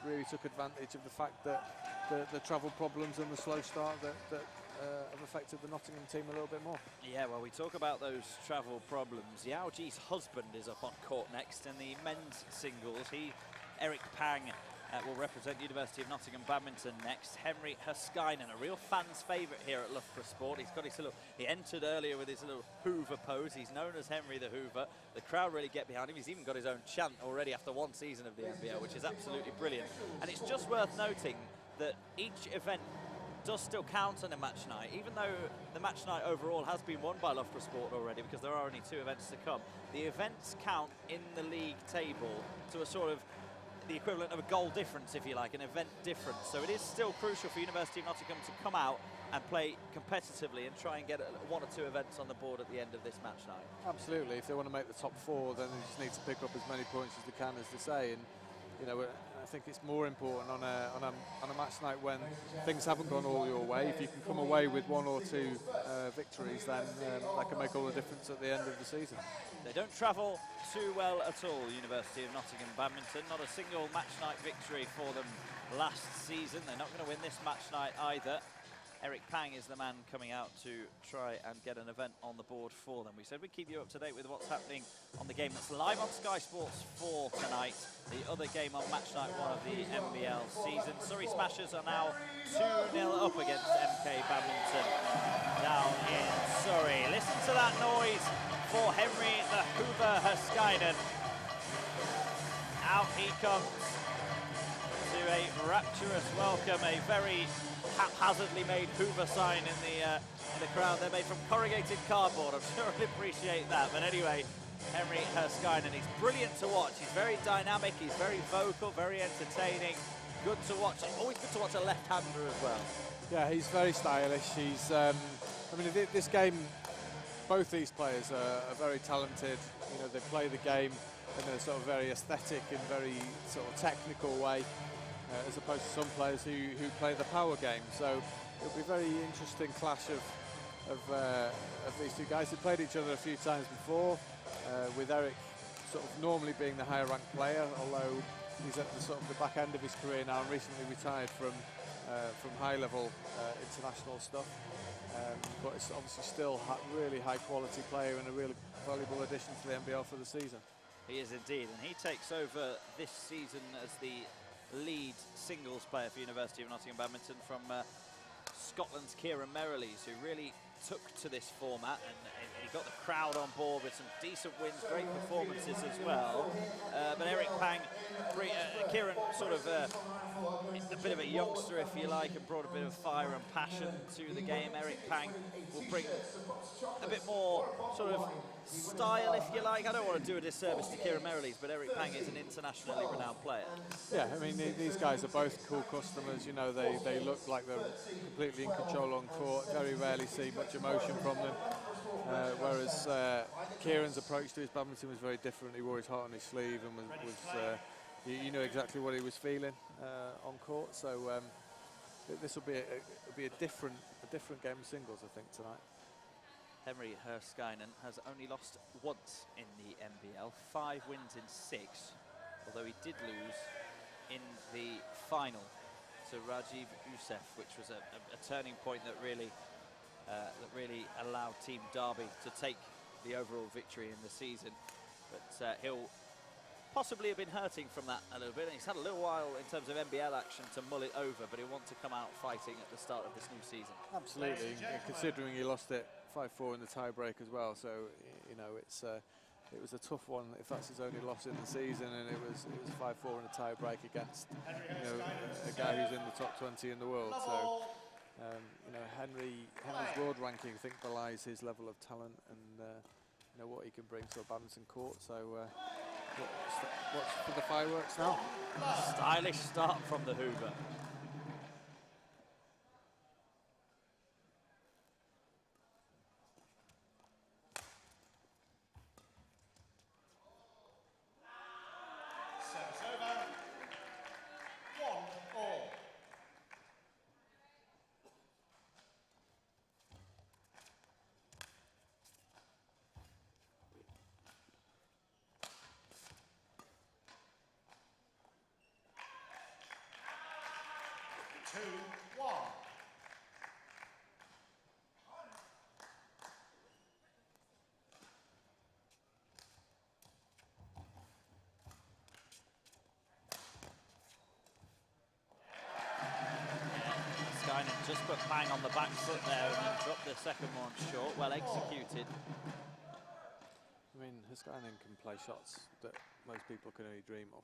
Speaker 3: really took advantage of the fact that the travel problems and the slow start that have affected the Nottingham team a little bit more.
Speaker 2: Yeah, well, we talk about those travel problems. Yao Ji's husband is up on court next in the men's singles. Eric Pang, will represent University of Nottingham Badminton next. Henry Herskainen, a real fan's favourite here at Loughborough Sport. He's got his he entered earlier with his little Hoover pose. He's known as Henry the Hoover. The crowd really get behind him. He's even got his own chant already after 1 season of the NBL, which is absolutely brilliant. And it's just worth noting that each event does still count on a match night, even though the match night overall has been won by Loughborough Sport already, because there are only 2 events to come. The events count in the league table to a sort of the equivalent of a goal difference, if you like, an event difference. So it is still crucial for University of Nottingham to come out and play competitively and try and get 1 or 2 events on the board at the end of this match night.
Speaker 3: Absolutely. If they want to make the top 4, then they just need to pick up as many points as they can, as they say. And you know, I think it's more important on a match night when things haven't gone all your way. If you can come away with 1 or 2 victories, then that can make all the difference at the end of the season.
Speaker 2: They don't travel too well at all, University of Nottingham Badminton. Not a single match night victory for them last season. They're not going to win this match night either. Eric Pang is the man coming out to try and get an event on the board for them. We said we'd keep you up to date with what's happening on the game that's live on Sky Sports 4 tonight. The other game on match night 1 of the NBL season. Surrey Smashers are now 2-0 up against MK Badminton down in Surrey. Listen to that noise for Henry the Hoover Herskainen. Out he comes to a rapturous welcome, a very haphazardly made Hoover sign in the crowd. They're made from corrugated cardboard. I'm sure he'll appreciate that. But anyway, Henry Herskainen, he's brilliant to watch. He's very dynamic, he's very vocal, very entertaining. Good to watch. Always good to watch a left-hander as well.
Speaker 3: Yeah, he's very stylish. He's, I mean, this game, both these players are very talented. You know, they play the game in a sort of very aesthetic and very sort of technical way, as opposed to some players who play the power game. So it'll be a very interesting clash of these two guys. They played each other a few times before, with Eric sort of normally being the higher ranked player, although he's at the sort of the back end of his career now and recently retired from high level international stuff. But it's obviously still really high quality player and a really valuable addition to the NBL for the season.
Speaker 2: He is indeed, and he takes over this season as the lead singles player for University of Nottingham Badminton from Scotland's Kieran Merrilees, who really took to this format and he got the crowd on board with some decent wins, great performances as well. But Eric Pang, Kieran sort of a bit of a youngster, if you like, and brought a bit of fire and passion to the game. Eric Pang will bring a bit more sort of style, if you like. I don't want to do a disservice to Kieran Merrilees, but Eric Pang is an internationally renowned player.
Speaker 3: Yeah, I mean, these guys are both cool customers. You know, they look like they're completely in control on court. Very rarely see much emotion from them. Whereas Kieran's approach to his badminton was very different. He wore his heart on his sleeve and you know exactly what he was feeling on court. So this will be a different game of singles, I think, tonight.
Speaker 2: Henri Herskainen has only lost once in the NBL, 5 wins in 6, although he did lose in the final to Rajiv Youssef, which was a turning point that really allowed Team Derby to take the overall victory in the season. But he'll possibly have been hurting from that a little bit, and he's had a little while in terms of NBL action to mull it over, but he'll want to come out fighting at the start of this new season.
Speaker 3: Absolutely, considering he lost it 5-4 in the tie-break as well, so you know it was a tough one if that's his only loss in the season, and it was 5-4 in a tie-break against a guy who's in the top 20 in the world. So you know, Henry's world ranking, I think, belies his level of talent and you know what he can bring to a badminton court. So watch for the fireworks now.
Speaker 2: Stylish start from the Hoover.
Speaker 4: Service over. 1-all. Two, one.
Speaker 2: Skynet just put Pang on the back foot there and then dropped the second one short. Well executed.
Speaker 3: I mean, Herskainen can play shots that most people can only dream of,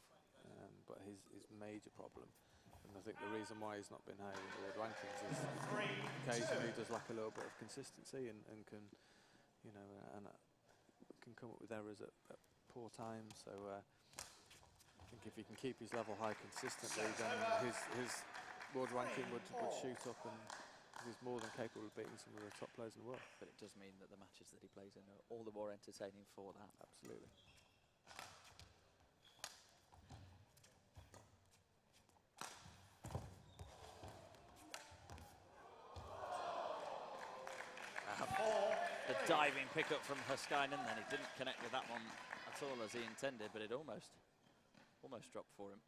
Speaker 3: but his major problem, and I think the reason why he's not been higher in the world rankings, is occasionally does lack a little bit of consistency and can, you know, can come up with errors at poor times. So I think if he can keep his level high consistently, then his world ranking would shoot up, and he's more than capable of beating some of the top players in the world.
Speaker 2: But it does mean that the matches that he plays in are all the more entertaining for that.
Speaker 3: Absolutely.
Speaker 2: The diving pickup from Herskainen, then he didn't connect with that one at all as he intended, but it almost dropped for him.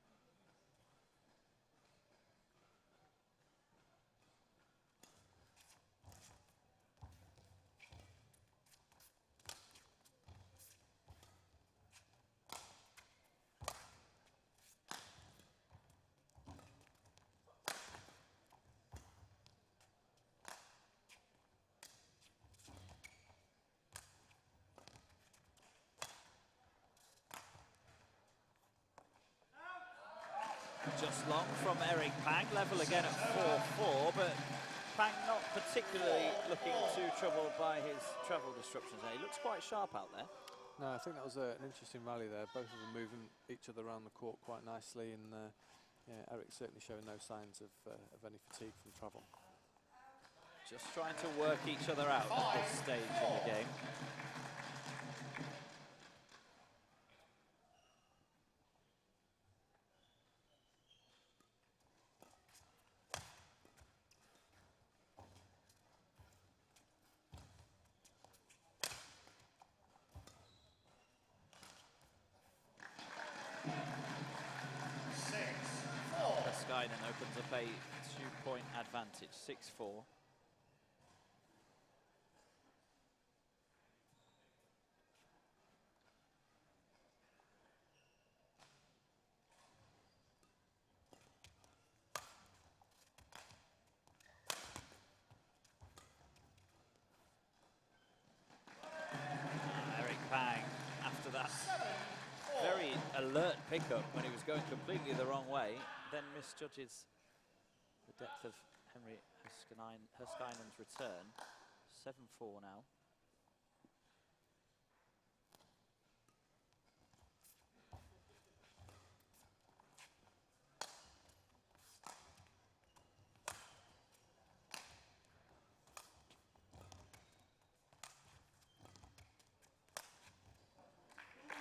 Speaker 2: Just long from Eric Pang, level again at 4-4, but Pang not particularly looking too troubled by his travel disruptions there. He looks quite sharp out there.
Speaker 3: No, I think that was an interesting rally there. Both of them moving each other around the court quite nicely, and yeah, Eric's certainly showing no signs of any fatigue from travel.
Speaker 2: Just trying to work each other out at this stage in the game. Haskainen opens up a 2-point advantage, 6-4. Eric Pang, after that very alert pickup when he was going completely the wrong way, then misjudges the depth of Henry Haskainen's return. 7-4 now.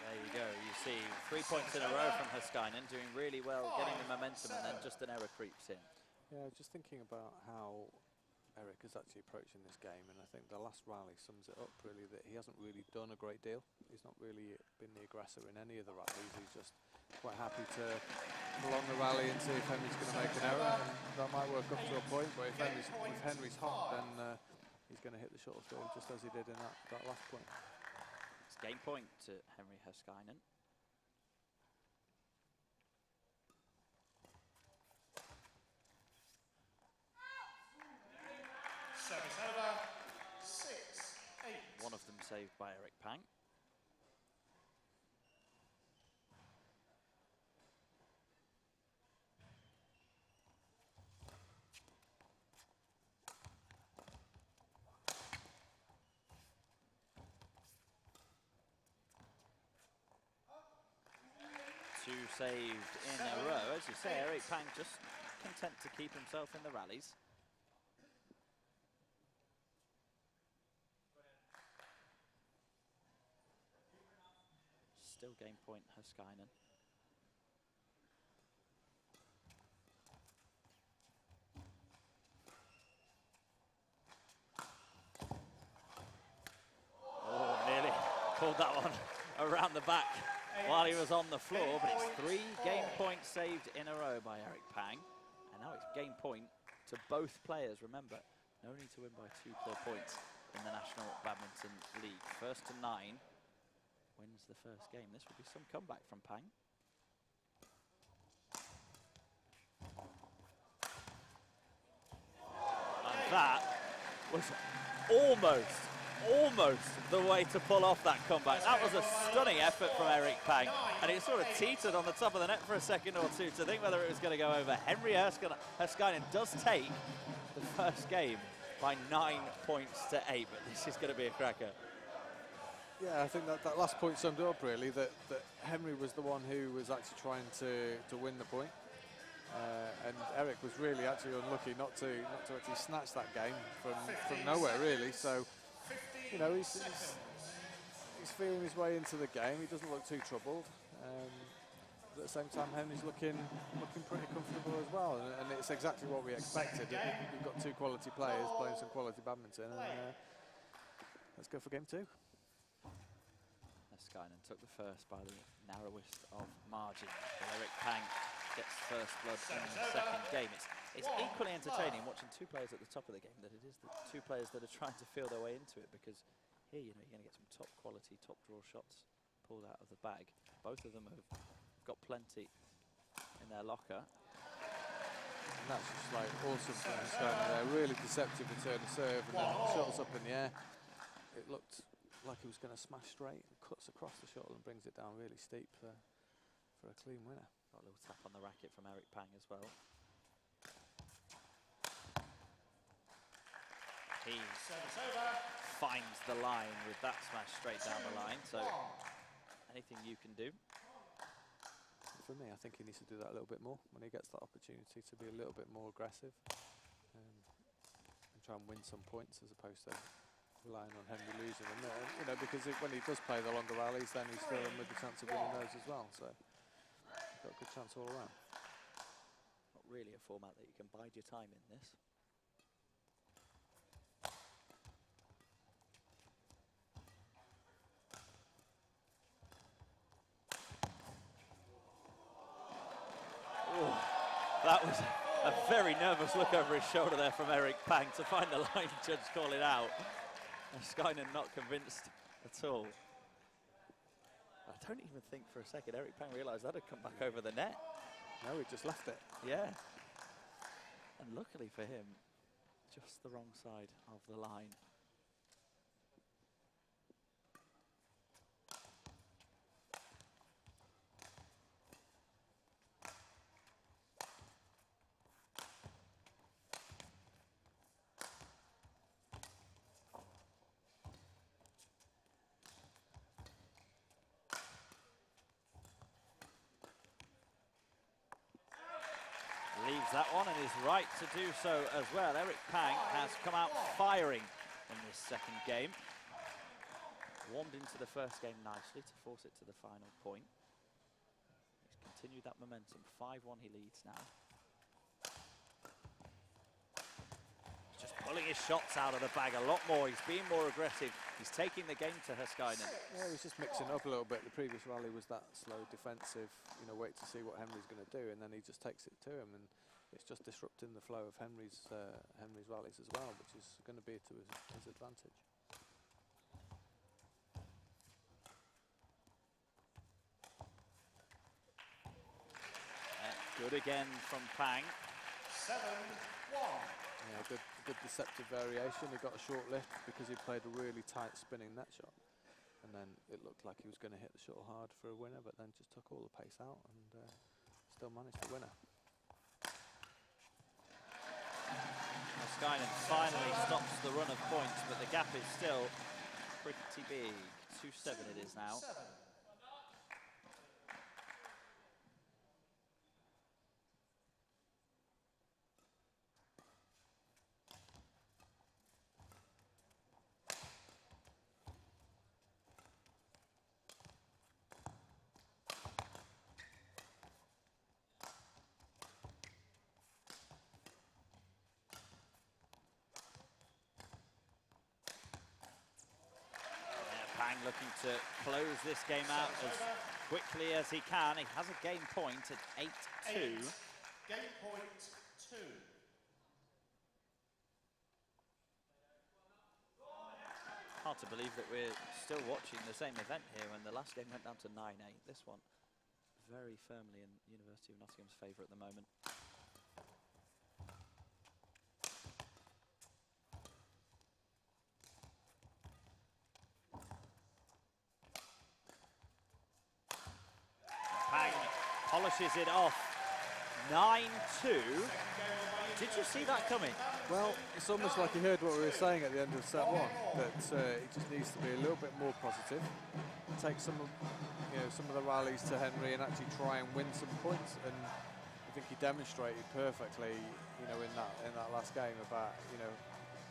Speaker 2: There you go, you see 3 points in a row from Haskainen, doing really well, getting the momentum, and then just an error creeps in.
Speaker 3: Yeah, just thinking about how Eric is actually approaching this game, and I think the last rally sums it up really, that he hasn't really done a great deal. He's not really been the aggressor in any of the rallies. He's just quite happy to prolong the rally and see if Henry's going to make an error, and that might work up to a point, but if Henry's hot, then he's going to hit the short field just as he did in that last point.
Speaker 2: It's game point to Henry Haskainen.
Speaker 4: Service over, 6-8.
Speaker 2: One of them saved by Eric Pang. Two saved in a row. As you say, Eric Pang just content to keep himself in the rallies. Still game point Haskainen. Oh, nearly pulled that one around the back while he was on the floor, but it's 3 game points saved in a row by Eric Pang. And now it's game point to both players. Remember, no need to win by 2 clear points in the National Badminton League. First to 9 wins the first game. This would be some comeback from Pang. And that was almost the way to pull off that comeback. That was a stunning effort from Eric Pang, and it sort of teetered on the top of the net for a second or two to think whether it was going to go over. Henry Haskainen does take the first game by 9 points to 8, but this is going to be a cracker.
Speaker 3: Yeah, I think that last point summed it up really, that Henry was the one who was actually trying to win the point. And Eric was really actually unlucky not to actually snatch that game from nowhere really. So, you know, he's feeling his way into the game. He doesn't look too troubled. But at the same time, Henry's looking pretty comfortable as well. And it's exactly what we expected. We've got 2 quality players playing some quality badminton. And let's go for game 2.
Speaker 2: Haskainen took the first by the narrowest of margins. Eric Pang gets first blood in the second game. It's equally entertaining watching 2 players at the top of the game than it is the 2 players that are trying to feel their way into it, because here, you know, you're going to get some top quality, top draw shots pulled out of the bag. Both of them have got plenty in their locker.
Speaker 3: And that's just like awesome from Haskainen there. Really deceptive return of serve, and then shots up in the air. It looked like he was going to smash straight, and cuts across the shuttle and brings it down really steep for a clean winner.
Speaker 2: Got a little tap on the racket from Eric Pang as well. He finds the line with that smash straight down the line, so anything you can do.
Speaker 3: For me, I think he needs to do that a little bit more when he gets that opportunity to be a little bit more aggressive and try and win some points as opposed to relying on Henry losing them. You know, because when he does play the longer rallies, then he's still with the chance of winning those as well. So he's got a good chance all around.
Speaker 2: Not really a format that you can bide your time in this. That was a very nervous look over his shoulder there from Eric Pang to find the line judge call it out. Skynan not convinced at all. I don't even think for a second Eric Pang realised that had come back over the net.
Speaker 3: No, he just left it.
Speaker 2: Yeah. And luckily for him, just the wrong side of the line. Leaves that one and is right to do so as well. Eric Pang has come out firing in this second game. Warmed into the first game nicely to force it to the final point. He's continued that momentum. 5-1 he leads now. He's just pulling his shots out of the bag a lot more. He's being more aggressive. He's taking the game to Heiskainen.
Speaker 3: Yeah, he's just mixing up a little bit. The previous rally was that slow defensive, you know, wait to see what Henry's going to do, and then he just takes it to him, and it's just disrupting the flow of Henry's rallies as well, which is going to be to his advantage.
Speaker 2: Good again from Pang.
Speaker 4: 7-1.
Speaker 3: Yeah, good deceptive variation. He got a short lift because he played a really tight spinning net shot, and then it looked like he was going to hit the shuttle hard for a winner, but then just took all the pace out and still managed to win it.
Speaker 2: Heiskainen finally stops the run of points, but the gap is still pretty big. 2-7 it is now. Pang looking to close this game out as quickly as he can. He has a game point at 8-2.
Speaker 4: Game point 2.
Speaker 2: Hard to believe that we're still watching the same event here when the last game went down to 9-8. This one very firmly in University of Nottingham's favour at the moment. Pang polishes it off. 9-2. Did you see that coming?
Speaker 3: Well, it's almost like he heard what we were saying at the end of set one, that he just needs to be a little bit more positive, take some of the rallies to Henry and actually try and win some points. And I think he demonstrated perfectly, in that last game about,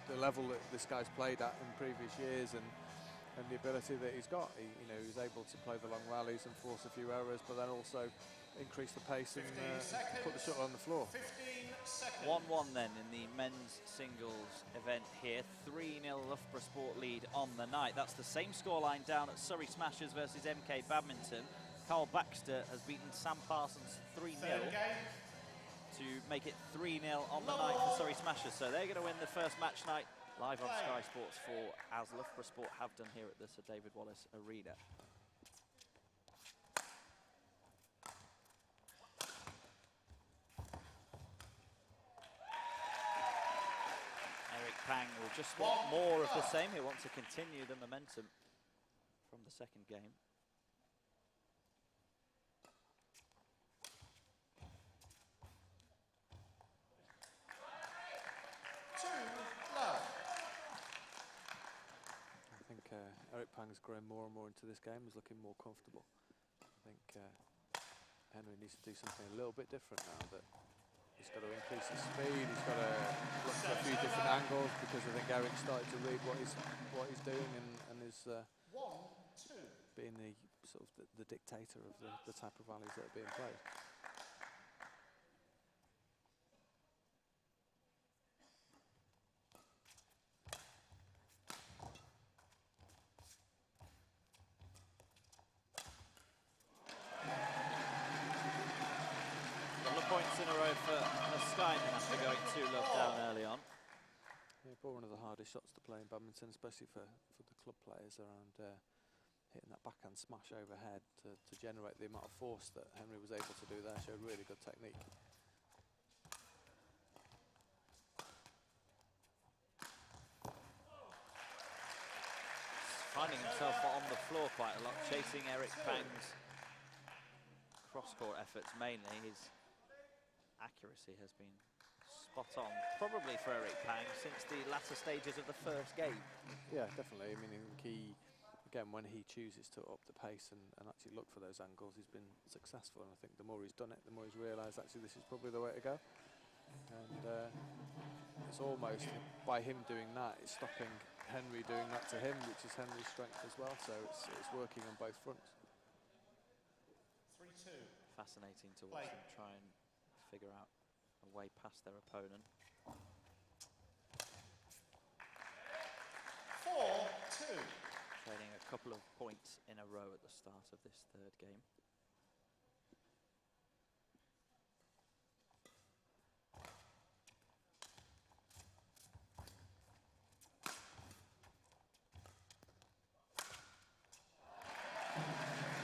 Speaker 3: the level that this guy's played at in previous years and the ability that he's got. He's able to play the long rallies and force a few errors, but then also increase the pace and put the shuttle on the floor.
Speaker 2: 1-1 then in the men's singles event here. 3-0 Loughborough Sport lead on the night. That's the same scoreline down at Surrey Smashers versus MK Badminton. Carl Baxter has beaten Sam Parsons 3-0 to make it 3-0 on the night for Surrey Smashers. So they're going to win the first match night live on Sky Sports 4, as Loughborough Sport have done here at the Sir David Wallace Arena. Eric Pang will just want more of the same. He wants to continue the momentum from the second game.
Speaker 3: I think Eric Pang's growing more and more into this game. He's looking more comfortable. I think Henry needs to do something a little bit different now. That he's got to increase his speed. He's got to look at a few different angles, because I think Eric's started to read what he's doing and is being the sort of the dictator of the type of rallies that are being played.
Speaker 2: Points in a row for for going 2-love down early on.
Speaker 3: Yeah, but one of the hardest shots to play in badminton, especially for the club players, around hitting that backhand smash overhead to generate the amount of force that Henry was able to do there. Showed really good technique.
Speaker 2: Finding himself on the floor quite a lot, chasing Eric Pang's cross-court efforts mainly. His accuracy has been spot on, probably for Eric Pang, since the latter stages of the first game.
Speaker 3: Yeah, definitely. I mean, again, when he chooses to up the pace and actually look for those angles, he's been successful. And I think the more he's done it, the more he's realised actually this is probably the way to go. And it's almost by him doing that, it's stopping Henry doing that to him, which is Henry's strength as well. So it's working on both fronts.
Speaker 4: 3-2.
Speaker 2: Fascinating to watch them try and figure out a way past their opponent.
Speaker 4: 4-2.
Speaker 2: Trailing a couple of points in a row at the start of this third game.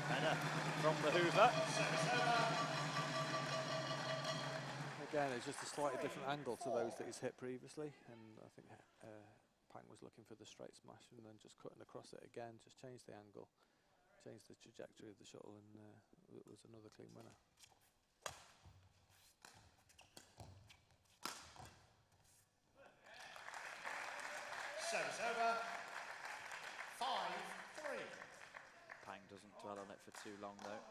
Speaker 2: Header from the Hoover.
Speaker 3: Again, it's just a slightly different angle to those that he's hit previously, and I think Pang was looking for the straight smash and then just cutting across it again, just changed the angle, changed the trajectory of the shuttle, and it was another clean winner.
Speaker 4: Service over. 5-3.
Speaker 2: Pang doesn't dwell on it for too long though.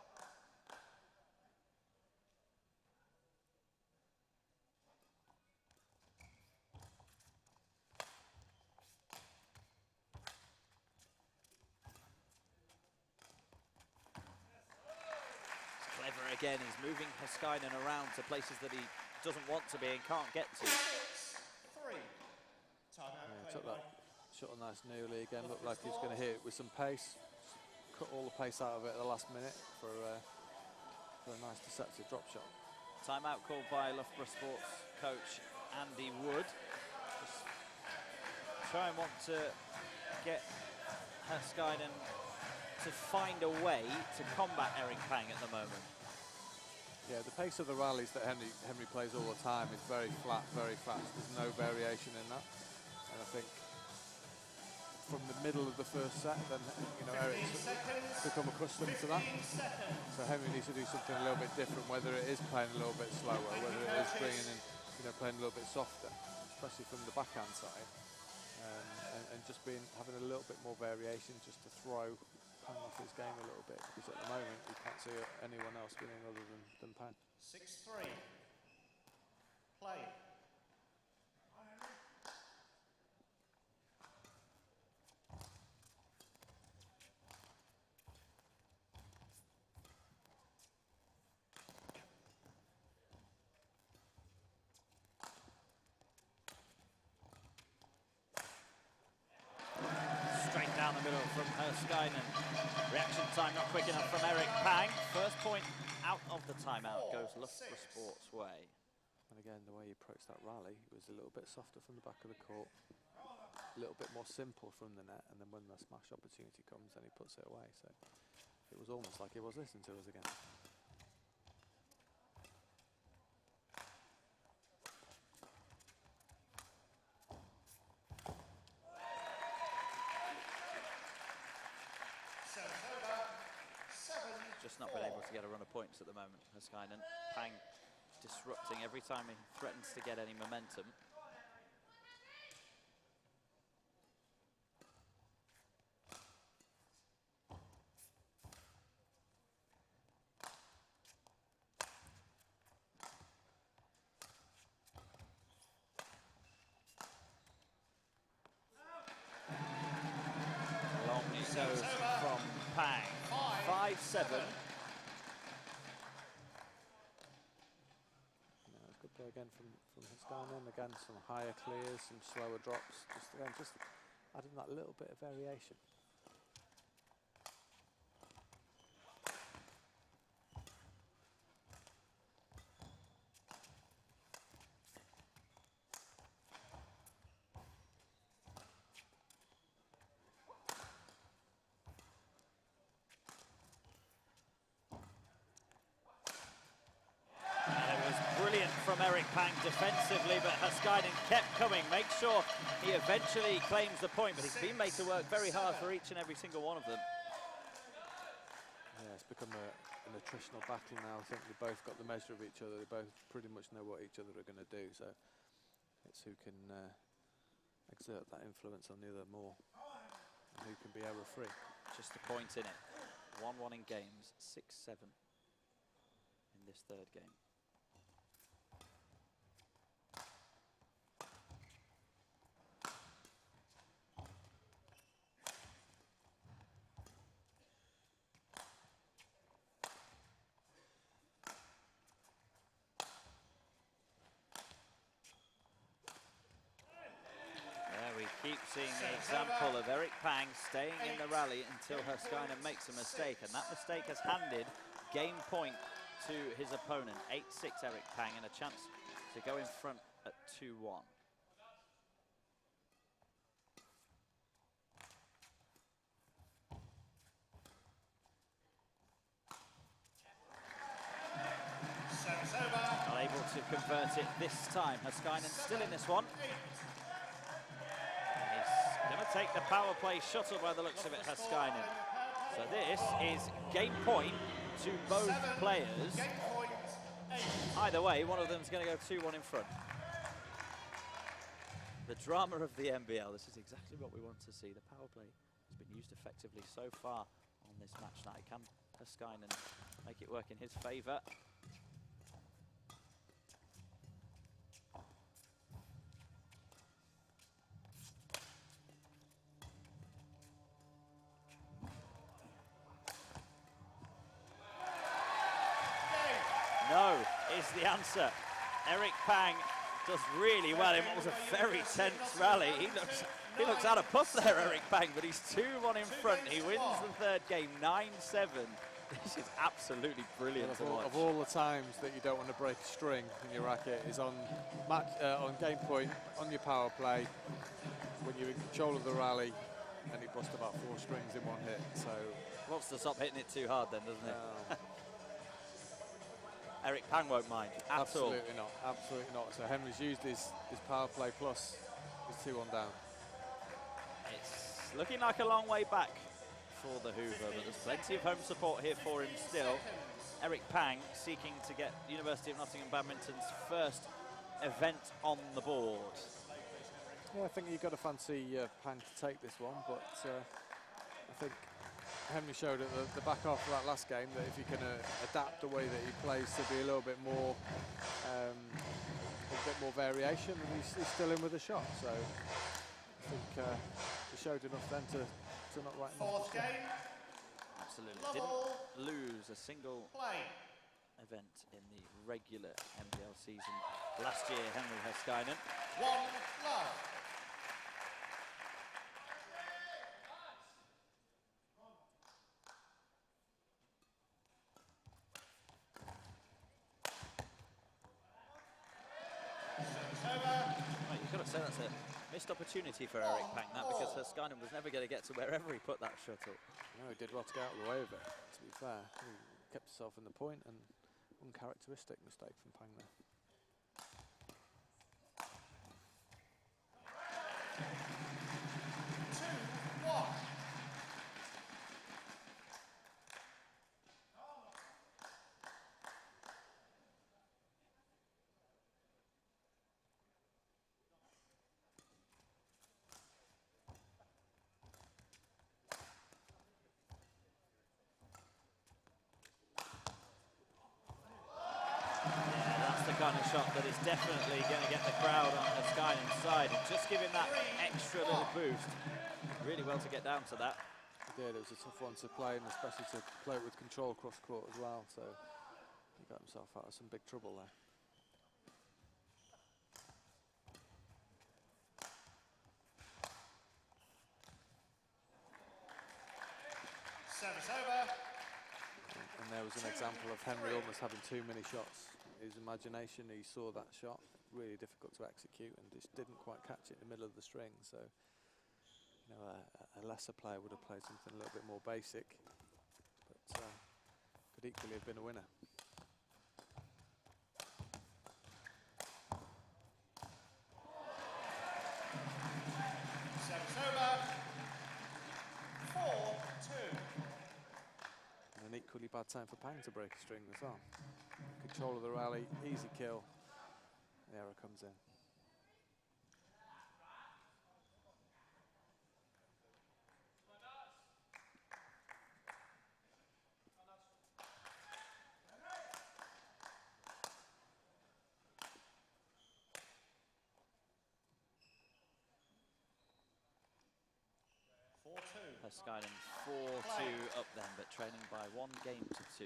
Speaker 2: Clever again, he's moving Heiskainen around to places that he doesn't want to be and can't get to.
Speaker 4: 6-3. Timeout.
Speaker 3: Yeah, took that shuttle nice and early again, looked like he was going to hit it with some pace. Cut all the pace out of it at the last minute for a nice deceptive drop shot.
Speaker 2: Timeout called by Loughborough Sports coach Andy Wood. Just try and want to get Heiskainen to find a way to combat Eric Pang at the moment.
Speaker 3: Yeah, the pace of the rallies that Henry plays all the time is very flat, very fast. There's no variation in that. And I think from the middle of the first set, then Eric's become accustomed to that. So Henry needs to do something a little bit different, whether it is playing a little bit slower, whether it is bringing in, playing a little bit softer, especially from the backhand side, and just having a little bit more variation, just to throw Pang off his game a little bit, because at the moment you can't see anyone else winning other than Pang.
Speaker 4: 6-3. Play.
Speaker 2: Straight down the middle from Heiskainen. Reaction time not quick enough from Eric Pang. First point out of the timeout goes Loughborough Sports' way.
Speaker 3: And again, the way he approached that rally, it was a little bit softer from the back of the court, a little bit more simple from the net, and then when the smash opportunity comes, then he puts it away. So it was almost like he was listening to us again.
Speaker 2: Just not been able to get a run of points at the moment, Heiskainen. Pang disrupting every time he threatens to get any momentum. Long it goes from Pang. 5-7.
Speaker 3: Good play again from Heiskainen. Again, some higher clears, some slower drops. Just adding that little bit of variation.
Speaker 2: from Eric Pang defensively, but Haskainen kept coming. Make sure he eventually claims the point, but he's been made to work very hard for each and every single one of them.
Speaker 3: Yeah, it's become an attritional battle now. I think they both got the measure of each other. They both pretty much know what each other are going to do, so it's who can exert that influence on the other more, and who can be error-free.
Speaker 2: Just a point in it. 1-1 in games, 6-7 in this third game. Keep seeing the example of Eric Pang staying in the rally until Haskainen makes a mistake, and that mistake has handed game point to his opponent. 8-6 Eric Pang, and a chance to go in front at 2-1. Unable to convert it this time. Haskainen still in this one. Going to take the power play shuttle by the looks of it, Haskainen. So this is game point to both players. Either way, one of them is going to go 2-1 in front. The drama of the NBL, this is exactly what we want to see. The power play has been used effectively so far on this match night. Can Haskainen make it work in his favour? No is the answer. Eric Pang does really well in what was a very tense rally. He looks out of puff there, Eric Pang, but he's 2-1 in front. He wins the third game, 9-7. This is absolutely brilliant to watch.
Speaker 3: Of all the times that you don't want to break a string in your racket is on game point, on your power play, when you're in control of the rally, and he busts about 4 strings in one hit. So
Speaker 2: wants to stop hitting it too hard then, doesn't it? Eric Pang won't mind at all.
Speaker 3: Absolutely not, absolutely not. So Henry's used his power play plus his 2-1 down.
Speaker 2: It's looking like a long way back for the Hoover, but there's plenty of home support here for him still. Eric Pang seeking to get University of Nottingham Badminton's first event on the board.
Speaker 3: Yeah, I think you've got to fancy Pang to take this one, but I think Henry showed at the back half of that last game that if he can adapt the way that he plays to be a little bit more variation, and he's still in with a shot. So I think he showed enough then to not write.
Speaker 4: Fourth game.
Speaker 2: Absolutely. Didn't lose a single event in the regular NBL season last year, Henry Haskainen.
Speaker 4: 1-love.
Speaker 2: Right, you've got to say that's a missed opportunity for Eric Pang, that, because Haskainen was never going to get to wherever he put that shuttle.
Speaker 3: No, he did well to get out of the way of it, to be fair. He kept himself in the point, and uncharacteristic mistake from Pang there.
Speaker 2: Kind of shot that is definitely going to get the crowd on Haskainen's side and just give him that extra little boost. Really well to get down to that.
Speaker 3: He did. It was a tough one to play, and especially to play it with control cross court as well. So he got himself out of some big trouble there.
Speaker 4: Service over.
Speaker 3: And there was an example of Henry almost having too many shots. His imagination, he saw that shot, really difficult to execute, and just didn't quite catch it in the middle of the string. So, you know, a lesser player would have played something a little bit more basic, but could equally have been a winner. bad time for Pang to break a string as well. Control of the rally, easy kill. The error comes in.
Speaker 2: Herskainen 4-2 up then, but trailing by 1 game to 2.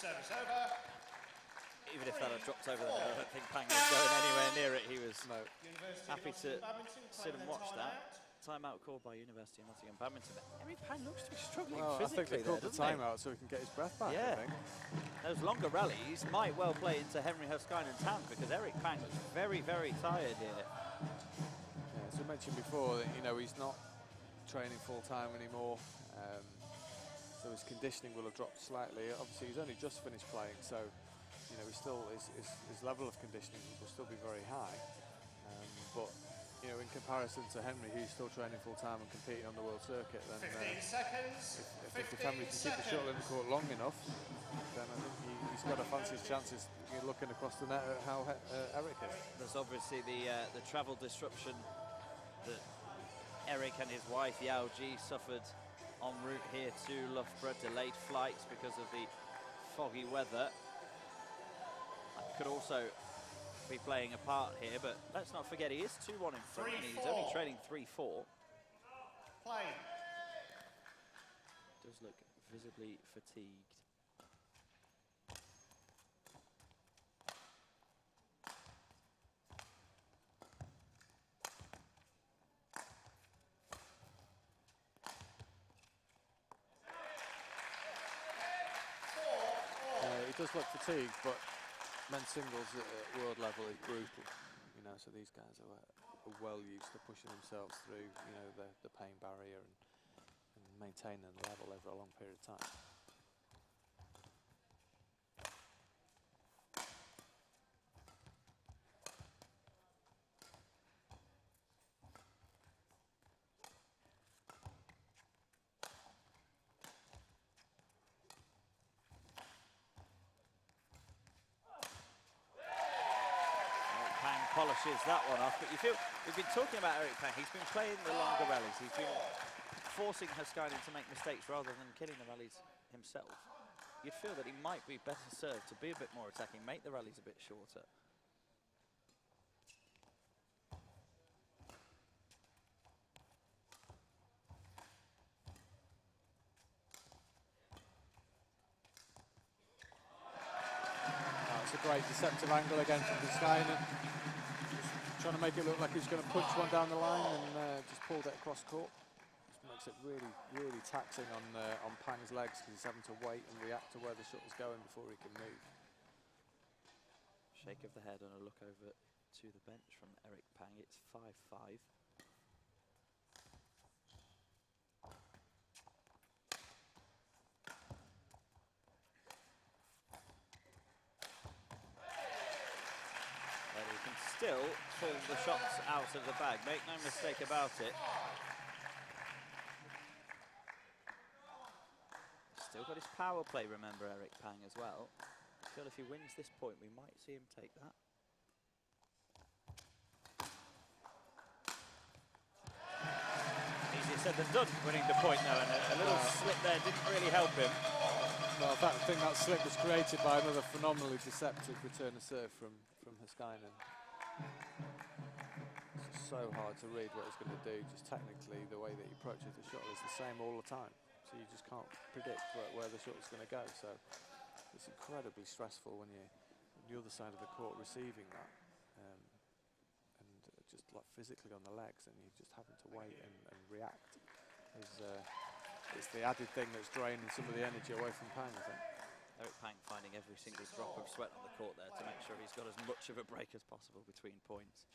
Speaker 4: Service over.
Speaker 2: Even if that had dropped over the net, I don't think Pang was going anywhere near it. He was
Speaker 4: University
Speaker 2: happy
Speaker 4: of
Speaker 2: to
Speaker 4: Nottingham Badminton
Speaker 2: sit
Speaker 4: claim
Speaker 2: and
Speaker 4: their
Speaker 2: watch that.
Speaker 4: timeout.
Speaker 2: Timeout called by University of Nottingham Badminton. Eric Pang looks to be struggling
Speaker 3: Well, I think
Speaker 2: physically
Speaker 3: they called
Speaker 2: there,
Speaker 3: the
Speaker 2: doesn't he?
Speaker 3: timeout so he can get his breath back,
Speaker 2: Yeah.
Speaker 3: I think.
Speaker 2: Those longer rallies might well play into Henry Herskainen's hands because Eric Pang looks very, very tired here.
Speaker 3: Yeah, as I mentioned before, that, you know, he's not training full time anymore, so his conditioning will have dropped slightly. Obviously, he's only just finished playing, so you know, his level of conditioning will still be very high. But you know, in comparison to Henry, who's still training full time and competing on the world circuit, then
Speaker 4: 15 seconds.
Speaker 3: if Henry can keep the shuttle in the court long enough, then I think he's got to fancy his chances. You're looking across the net at how Eric is.
Speaker 2: There's obviously the travel disruption that Eric and his wife Yao Ji suffered en route here to Loughborough. Delayed flights because of the foggy weather. That could also be playing a part here, but let's not forget he is 2-1 in front and he's only
Speaker 4: 3-4.
Speaker 2: trailing 3-4.
Speaker 4: Play.
Speaker 2: Does look visibly fatigued.
Speaker 3: He does look fatigued, but men's singles at world level is brutal, you know. So these guys are well used to pushing themselves through, you know, the pain barrier and maintaining the level over a long period of time.
Speaker 2: Polishes that one off, but you feel we've been talking about Eric Pang. He's been playing the longer rallies. He's been forcing Herskainen to make mistakes rather than killing the rallies himself. You'd feel that he might be better served to be a bit more attacking, make the rallies a bit shorter.
Speaker 3: It's a great deceptive angle again from Herskainen. Trying to make it look like he's going to punch one down the line and just pulled it across court. Just makes it really, really taxing on Pang's legs because he's having to wait and react to where the shuttle's going before he can move.
Speaker 2: Shake of the head and a look over to the bench from Eric Pang. It's 5-5. Well, he can still pull the shots out of the bag. Make no mistake about it. Still got his power play, remember, Eric Pang as well. I feel if he wins this point, we might see him take that. Easier said than done, winning the point though, and a little slip there didn't really help him.
Speaker 3: Well, I think that slip was created by another phenomenally deceptive return of serve from Herskainen. It's so hard to read what he's going to do. Just technically, the way that he approaches the shuttle is the same all the time. So you just can't predict where the shuttle's going to go. So it's incredibly stressful when you're on the other side of the court receiving that. And just like physically on the legs, and you're just having to wait and react. It's the added thing that's draining some of the energy away from Pang, I think.
Speaker 2: Eric Pang finding every single drop of sweat on the court there to make sure he's got as much of a break as possible between points.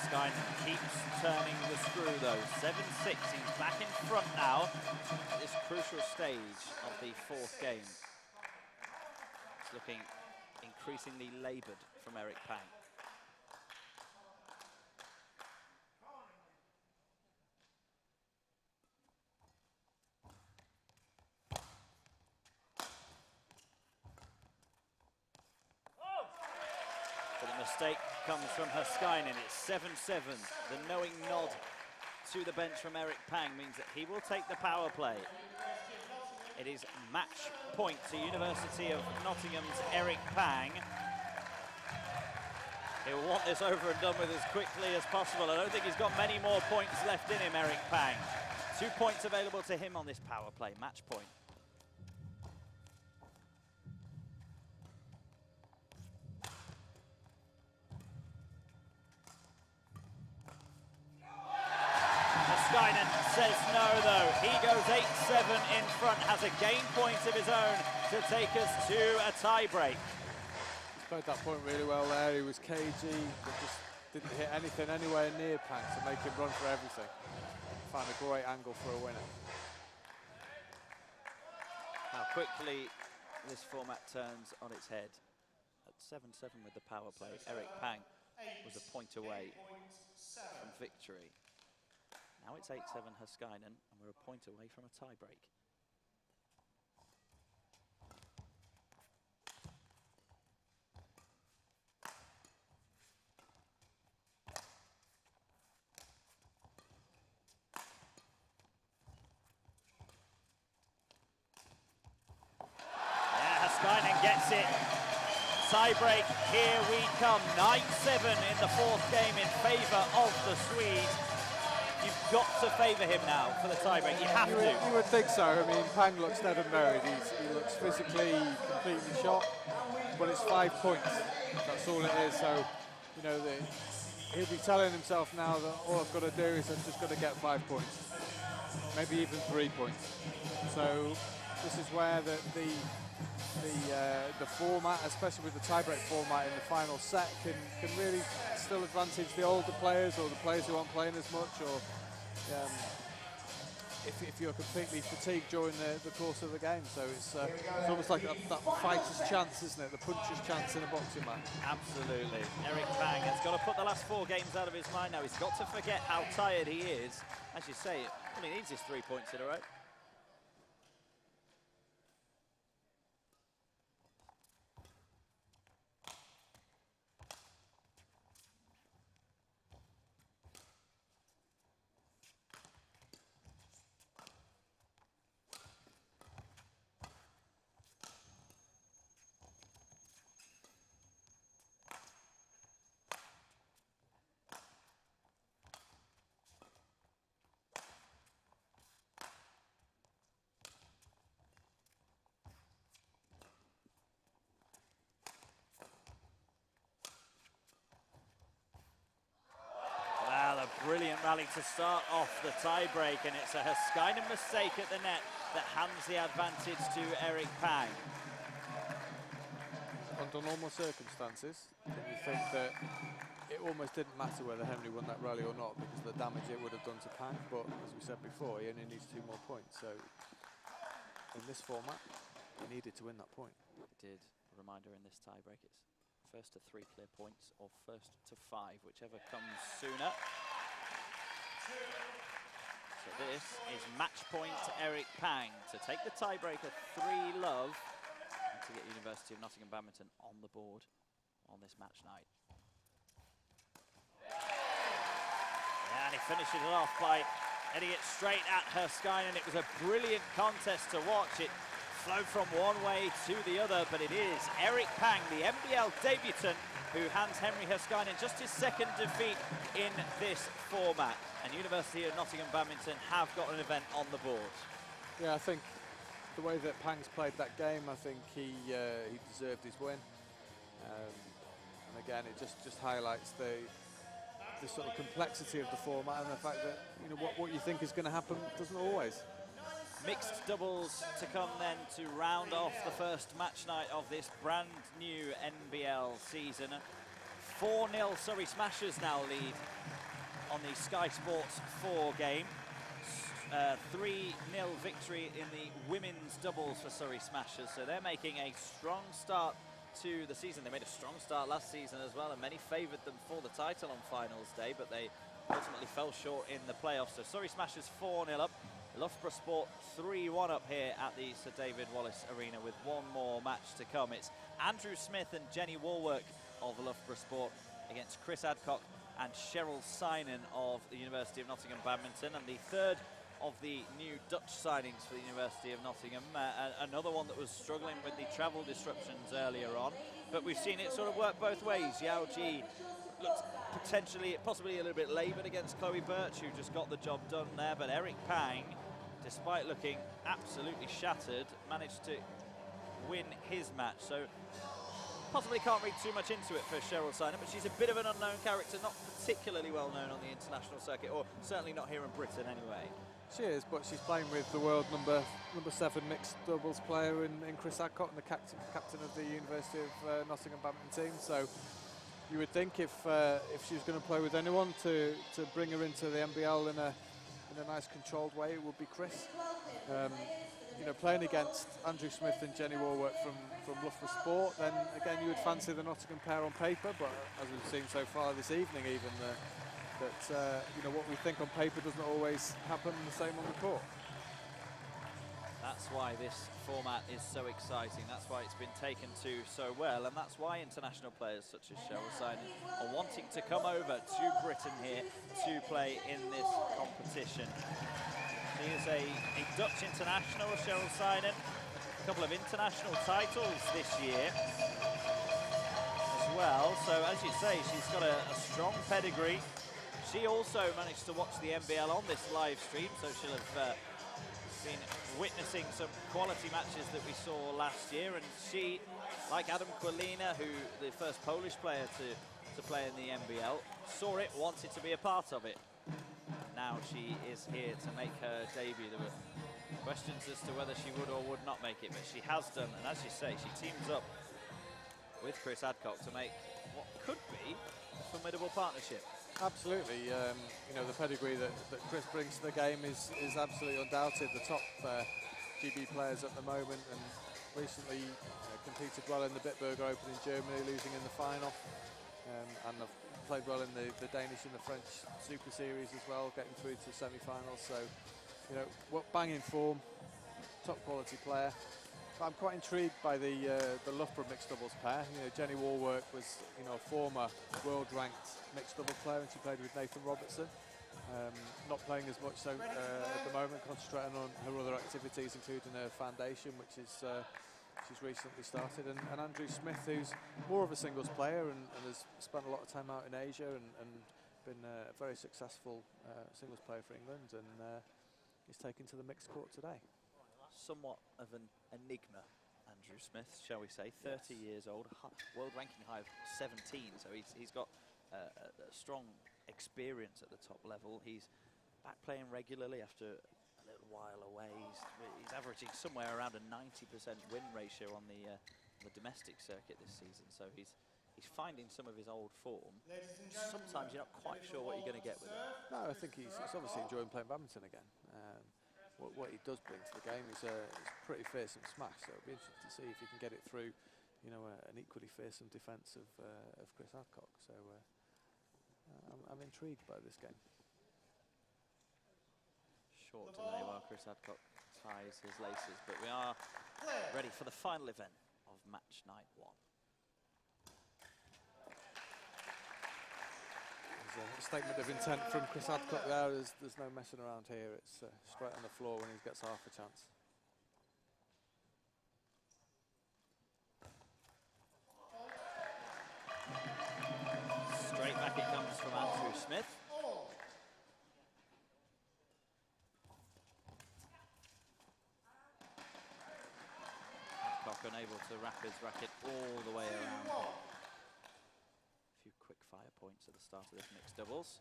Speaker 2: Skyman keeps turning the screw though. 7-6, he's back in front now at this crucial stage of the fourth game. It's looking increasingly laboured from Eric Pang. But the mistake comes from Herskainen. It's 7-7. The knowing nod to the bench from Eric Pang means that he will take the power play. It is match point to University of Nottingham's Eric Pang. He'll want this over and done with as quickly as possible. I don't think he's got many more points left in him, Eric Pang. 2 points available to him on this power play, match point. Herskainen says no though. He goes 8-7 in front, has a game point of his own to take us to a tie-break.
Speaker 3: He's played that point really well there. He was cagey, but just didn't hit anything anywhere near Pang to make him run for everything. Found a great angle for a winner.
Speaker 2: How quickly this format turns on its head. At 7-7 with the power play, Eric Pang was a point away from victory. Now it's 8-7 Herskainen, and we're a point away from a tie-break. Yeah, Herskainen gets it. Tie-break, here we come. 9-7 in the fourth game in favour of the Swedes. You've got to favour him now for the tie-break. You have to.
Speaker 3: You would think so. I mean, Pang looks dead and married. He looks physically completely shot, but it's 5 points. That's all it is. So, you know, he'll be telling himself now that all I've got to do is I've just got to get 5 points, maybe even 3 points. So this is where the format, especially with the tie-break format in the final set, can really still advantage the older players or the players who aren't playing as much, or if you're completely fatigued during the course of the game. So it's almost like that fighter's chance, isn't it? The puncher's chance in a boxing match.
Speaker 2: Absolutely. Eric Pang has got to put the last 4 games out of his mind now. He's got to forget how tired he is. As you say, all he needs is 3 points in a row. Brilliant rally to start off the tie-break, and it's a Herskainen mistake at the net that hands the advantage to Eric Pang.
Speaker 3: Under normal circumstances, you think that it almost didn't matter whether Henry won that rally or not because of the damage it would have done to Pang, but as we said before, he only needs 2 more points. So in this format, he needed to win that point.
Speaker 2: It did. A reminder in this tie-break, it's first to 3 clear points or first to 5, whichever comes sooner. So this is match point to Eric Pang to take the tiebreaker 3-love and to get University of Nottingham Badminton on the board on this match night. Yeah, and he finishes it off by heading it straight at Herskainen. It was a brilliant contest to watch. It flowed from one way to the other, but it is Eric Pang, the NBL debutant, who hands Henry Herskainen just his 2nd defeat in this format. And University of Nottingham Badminton have got an event on the board.
Speaker 3: Yeah, I think the way that Pang's played that game, I think he deserved his win. And again, it just highlights the sort of complexity of the format and the fact that, you know, what you think is going to happen doesn't always.
Speaker 2: Mixed doubles to come then to round off the first match night of this brand new NBL season. 4-0 Surrey Smashers now lead on the Sky Sports 4 game. 3-0 victory in the women's doubles for Surrey Smashers, so they're making a strong start to the season. They made a strong start last season as well, and many favoured them for the title on finals day, but they ultimately fell short in the playoffs. So Surrey Smashers 4-0 up, Loughborough Sport 3-1 up here at the Sir David Wallace Arena with one more match to come. It's Andrew Smith and Jenny Warwork of Loughborough Sport against Chris Adcock and Cheryl Synan of the University of Nottingham Badminton, and the third of the new Dutch signings for the University of Nottingham. Another one that was struggling with the travel disruptions earlier on, but we've seen it sort of work both ways. Yao Ji looked possibly a little bit laboured against Chloe Birch, who just got the job done there, but Eric Pang, despite looking absolutely shattered, managed to win his match. So possibly can't read too much into it for Cheryl Synan, but she's a bit of an unknown character, not particularly well known on the international circuit, or certainly not here in Britain anyway.
Speaker 3: She is, but she's playing with the world number 7 mixed doubles player in Chris Adcock, and the captain of the University of Nottingham badminton team. So you would think if she was going to play with anyone to bring her into the NBL in a nice controlled way, it would be Chris. You know, playing against Andrew Smith and Jenny Warwork from Loughborough Sport, then again you would fancy the Nottingham pair on paper, but as we've seen so far this evening, even that you know, what we think on paper doesn't always happen the same on the court.
Speaker 2: That's why this format is so exciting. That's why it's been taken to so well, and that's why international players such as Cheryl Synan are wanting to come over to Britain here to play in this competition. She is a Dutch international, Cheryl Synan. A couple of international titles this year as well. So as you say, she's got a strong pedigree. She also managed to watch the NBL on this live stream, so she'll have been witnessing some quality matches that we saw last year. And she, like Adam Quilina, who the first Polish player to play in the NBL, saw it, wanted to be a part of it. Now she is here to make her debut. There were questions as to whether she would or would not make it, but she has done. And as you say, she teams up with Chris Adcock to make what could be a formidable partnership.
Speaker 3: Absolutely. You know, the pedigree that Chris brings to the game is absolutely undoubted. The top GB players at the moment, and recently competed well in the Bitburger Open in Germany, losing in the final. And have played well in the Danish and the French Super Series as well, getting through to semi-finals. So, you know, what banging form, top quality player. But I'm quite intrigued by the Loughborough mixed doubles pair. You know, Jenny Warwork was, you know, a former world-ranked mixed double player, and she played with Nathan Robertson. Not playing as much so at the moment, concentrating on her other activities, including her foundation, which is she's recently started, and Andrew Smith, who's more of a singles player and has spent a lot of time out in Asia and been a very successful singles player for England, and is taken to the mixed court today.
Speaker 2: Somewhat of an enigma, Andrew Smith, shall we say. 30 years old, world ranking high of 17, so he's got a strong experience at the top level. He's back playing regularly after a little while away. He's averaging somewhere around a 90% win ratio on the domestic circuit this season, so he's finding some of his old form. Sometimes you're not quite sure what you're going to get with him.
Speaker 3: No, I think he's obviously enjoying playing badminton again. What he does bring to the game is a pretty fearsome smash, so it'll be interesting to see if he can get it through, you know, an equally fearsome defence of Chris Adcock. So I'm intrigued by this game.
Speaker 2: Short delay while Chris Adcock ties his laces, but we are ready for the final event of match night 1.
Speaker 3: A statement of intent from Chris Adcock there. There's no messing around here. It's straight on the floor when he gets half a chance.
Speaker 2: Straight back it comes from Andrew Smith. unable to wrap his racket all the way around. A few quick fire points at the start of this mixed doubles.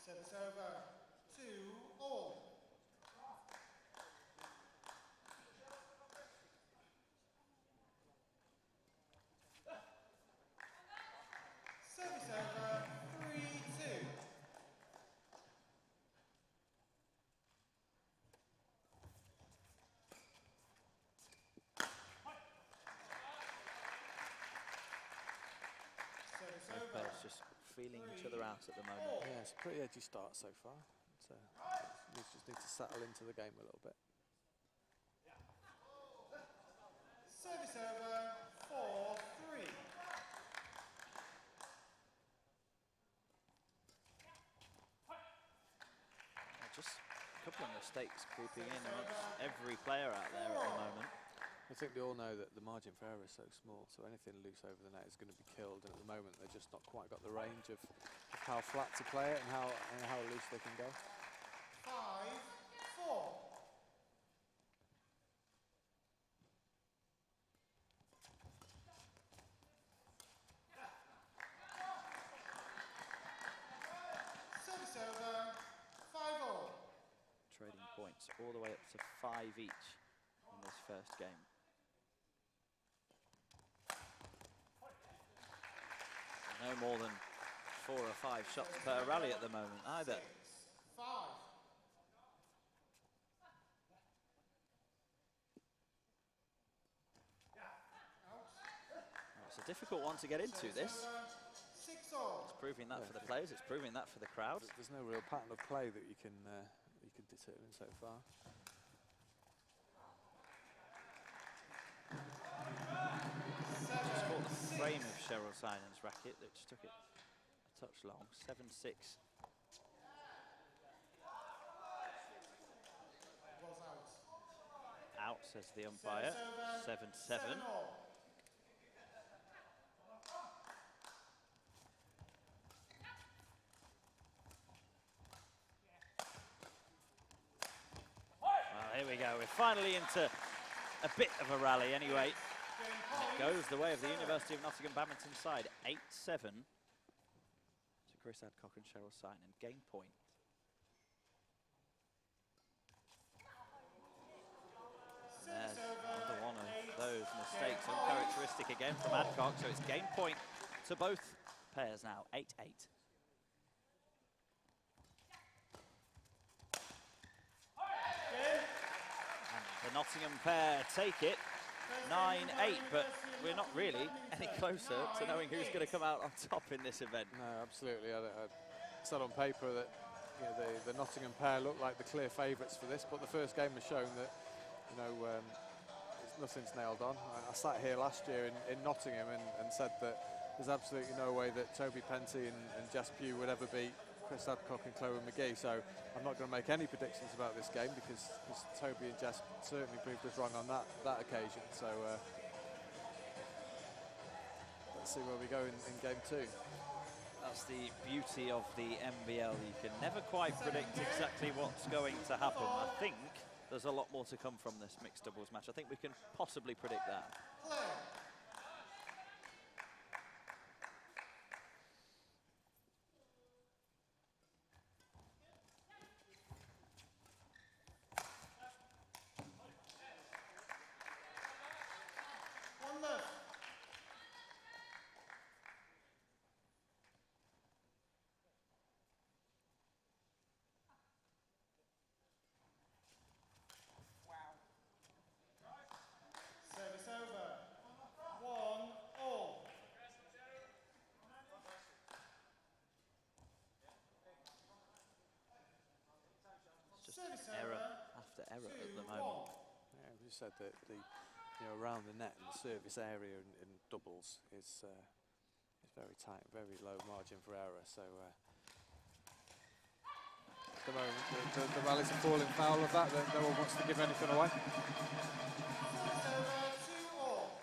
Speaker 4: Service over, 2-all. Service over, 3-2. Service
Speaker 2: Both
Speaker 4: over.
Speaker 2: pairs just feeling each other out at the moment.
Speaker 3: Yeah, it's a pretty edgy start so far. So we just need to settle into the game a little bit.
Speaker 4: Service over, 4-3.
Speaker 2: Just a couple of mistakes creeping in amongst every player out there at the moment.
Speaker 3: I think they all know that the margin for error is so small, so anything loose over the net is going to be killed. And at the moment, they've just not quite got the range of how flat to play it and how loose they can go.
Speaker 4: 5-4. Service over, 5-all.
Speaker 2: Trading points all the way up to 5 each in this first game. No more than 4 or 5 shots per rally at the moment either.
Speaker 4: 6-5.
Speaker 2: It's a difficult one to get into, this.
Speaker 4: 6-all.
Speaker 2: It's proving that for the players, it's proving that for the crowd.
Speaker 3: There's no real pattern of play that you can determine so far.
Speaker 2: Just caught the frame of Cheryl Sinan's racket, which took it a touch long. 7-6.
Speaker 4: Was out.
Speaker 2: Out, says the umpire. 7-7.
Speaker 4: 7-all.
Speaker 2: Well, here we go. We're finally into a bit of a rally anyway. And it goes the way of the University of Nottingham badminton side. 8-7 to Chris Adcock and Cheryl Sinan. Game point. There's another one of those mistakes, uncharacteristic again from Adcock, so it's game point to both pairs now, 8-8. And the Nottingham pair take it, 9-8, but we're not really any closer to knowing who's going to come out on top in this event.
Speaker 3: No, absolutely. I said on paper that the Nottingham pair look like the clear favourites for this, but the first game has shown that nothing's nailed on. I sat here last year in Nottingham and said that there's absolutely no way that Toby Penty and Jess Pugh would ever beat Chris Adcock and Chloe McGee, so I'm not going to make any predictions about this game because Toby and Jess certainly proved us wrong on that occasion. So let's see where we go in game 2.
Speaker 2: That's the beauty of the NBL. You can never quite predict exactly what's going to happen. I think there's a lot more to come from this mixed doubles match. I think we can possibly predict that.
Speaker 4: Play. One left. Service over. 1-all.
Speaker 2: Just
Speaker 4: Service
Speaker 2: error
Speaker 4: over.
Speaker 2: after error at the
Speaker 4: 2-1.
Speaker 2: moment.
Speaker 3: Yeah, we just said that around the net and the service area in doubles is very tight, very low margin for error. So at the moment, the rallies are falling foul of that. No one wants to give anything away.
Speaker 4: Service over. 2-all.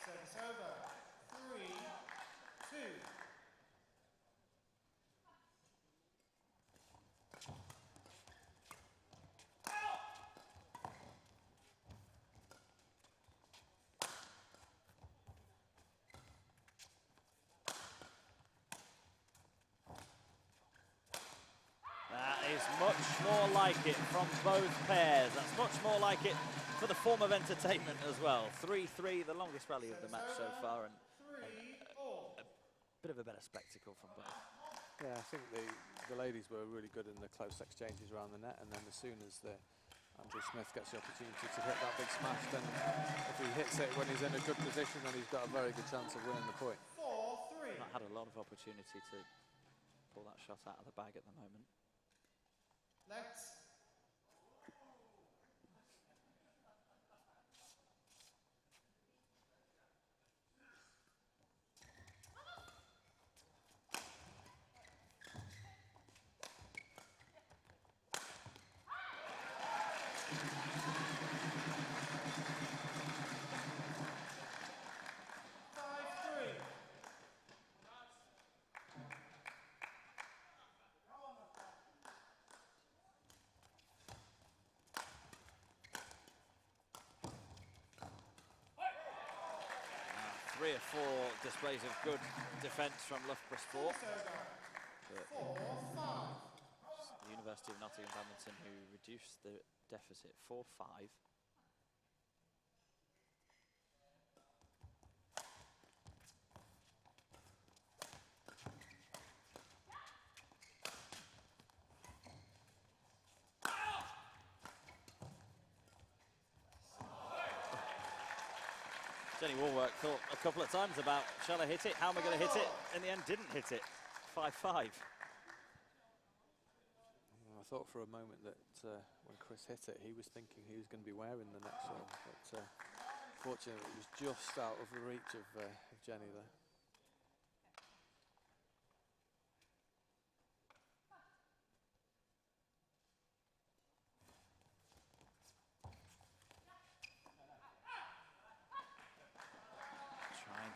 Speaker 4: Service over. 3-2.
Speaker 2: is much more like it from both pairs. That's much more like it for the form of entertainment as well. 3-3, the longest rally of the match so far, and a bit of a better spectacle from both.
Speaker 3: Yeah, I think the ladies were really good in the close exchanges around the net, and then as soon as Andrew Smith gets the opportunity to hit that big smash, then if he hits it when he's in a good position, then he's got a very good chance of winning the point.
Speaker 4: 4-3.
Speaker 2: Not had a lot of opportunity to pull that shot out of the bag at the moment.
Speaker 4: Let's.
Speaker 2: Three or four displays of good defence from Loughborough Sport. But the University of Nottingham Badminton who reduced the deficit 4-5. Jenny Warwork thought a couple of times about, shall I hit it? How am I going to hit it? In the end, didn't hit it. 5-5.
Speaker 3: I thought for a moment that when Chris hit it, he was thinking he was going to be wearing the net serve, but fortunately it was just out of the reach of Jenny there.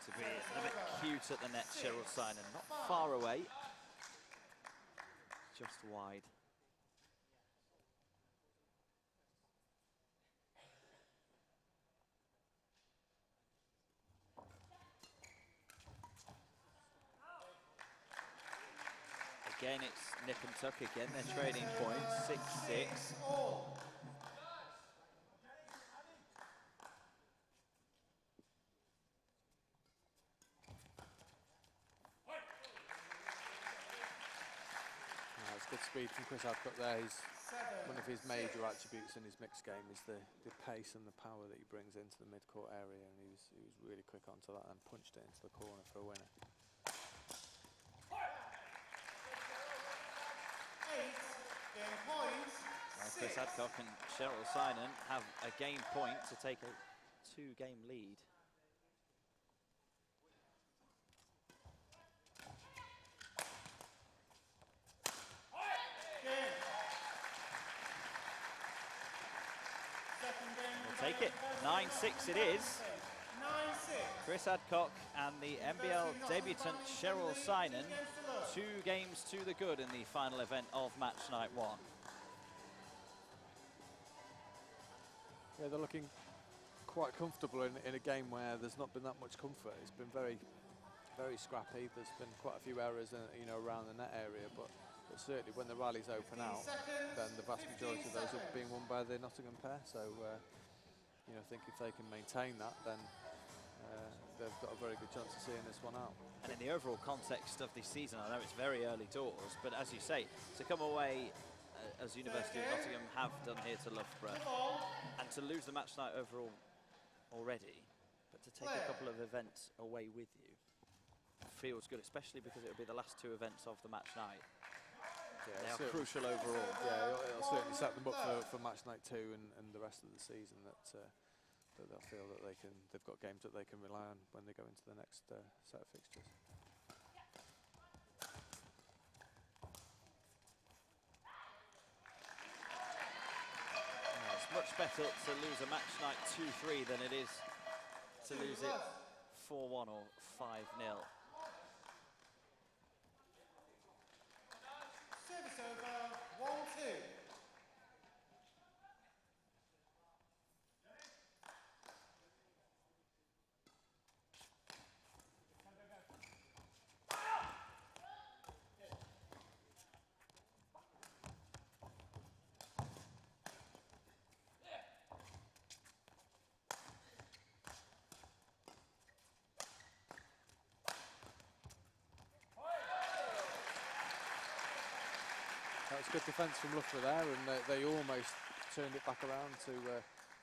Speaker 2: To be a little bit cute at the net, Cheryl Synan. Not far away, just wide. Again, it's nip and tuck again, they're trading points, 6-6.
Speaker 3: Good speed from Chris Adcock there. One of his major attributes in his mixed game is the pace and the power that he brings into the mid-court area, and he was really quick onto that and punched it into the corner for a winner.
Speaker 4: 8 game points.
Speaker 2: Well, Chris Adcock and Cheryl Synan have a game point to take a 2-game lead. Take it, 9-6 it is.
Speaker 4: 9-6.
Speaker 2: Chris Adcock and the NBL debutant Cheryl Synan, 2 games to the good in the final event of match night 1.
Speaker 3: Yeah, they're looking quite comfortable in a game where there's not been that much comfort. It's been very, very scrappy. There's been quite a few errors, around the net area, but certainly when the rallies open out, then the vast majority of those are being won by the Nottingham pair. So, I think if they can maintain that, then they've got a very good chance of seeing this one out.
Speaker 2: And in the overall context of the season, I know it's very early doors, but as you say, to come away as University of Nottingham have done here to Loughborough, and to lose the match night overall already, but to take a couple of events away with you feels good, especially because it'll be the last 2 events of the match night.
Speaker 3: Yeah,
Speaker 2: they are crucial overall.
Speaker 3: Yeah, it'll certainly set them up for match night 2 and the rest of the season, that they'll feel that they've got games that they can rely on when they go into the next set of fixtures.
Speaker 2: It's much better to lose a match night 2-3 than it is to lose it 4-1 or 5-0.
Speaker 4: Service over, 1-2.
Speaker 3: good defence from Loughborough there, and they almost turned it back around to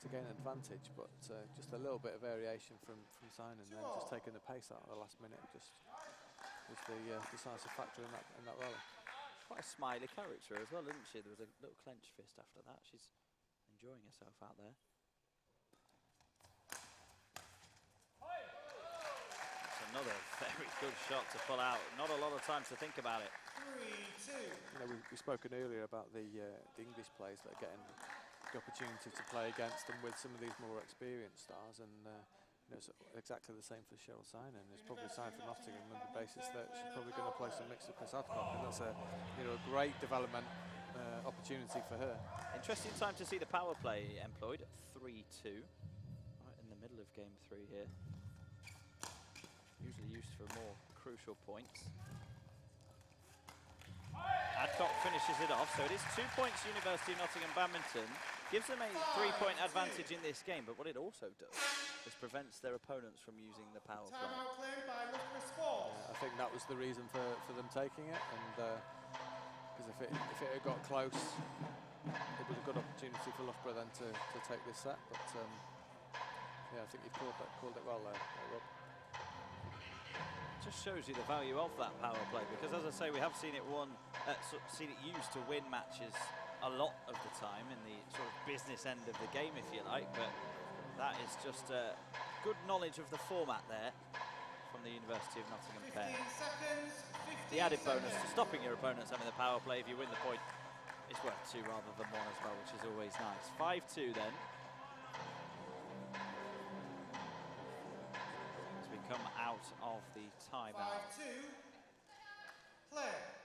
Speaker 3: gain an advantage, but just a little bit of variation from Simon then, just taking the pace out at the last minute, just was the decisive factor in that rally.
Speaker 2: Quite a smiley character as well, isn't she? There was a little clenched fist after that. She's enjoying herself out there. That's another very good shot to pull out. Not a lot of time to think about it.
Speaker 4: 3-2.
Speaker 3: You know, we've spoken earlier about the English players that are getting the opportunity to play against and with some of these more experienced stars, and you know, it's exactly the same for Cheryl Synan. It's probably signed for Nottingham on the basis that she's probably going to play some mix with Chris Adcock, and that's a great development opportunity for her.
Speaker 2: Interesting time to see the power play employed at 3-2, right in the middle of game 3 here. Usually used for more crucial points. Adcock finishes it off, so it is 2 points University of Nottingham Badminton. Gives them a 3-point advantage in this game, but what it also does is prevents their opponents from using the power play.
Speaker 4: Timeout claimed by Loughborough Sport.
Speaker 3: I think that was the reason for them taking it, and because if it had got close, it was a good opportunity for Loughborough then to take this set. But yeah, I think you've called it well there, Rob.
Speaker 2: Just shows you the value of that power play, because as I say, we have seen it seen it used to win matches a lot of the time in the sort of business end of the game, if you like, but that is just good knowledge of the format there from the University of Nottingham
Speaker 4: 15
Speaker 2: pair.
Speaker 4: seconds. 15
Speaker 2: The added bonus
Speaker 4: seconds.
Speaker 2: to stopping your opponents having the power play, if you win the point, it's worth 2 rather than 1 as well, which is always nice. 5-2 then. As we come out of the timeout.
Speaker 4: 5-2. Play.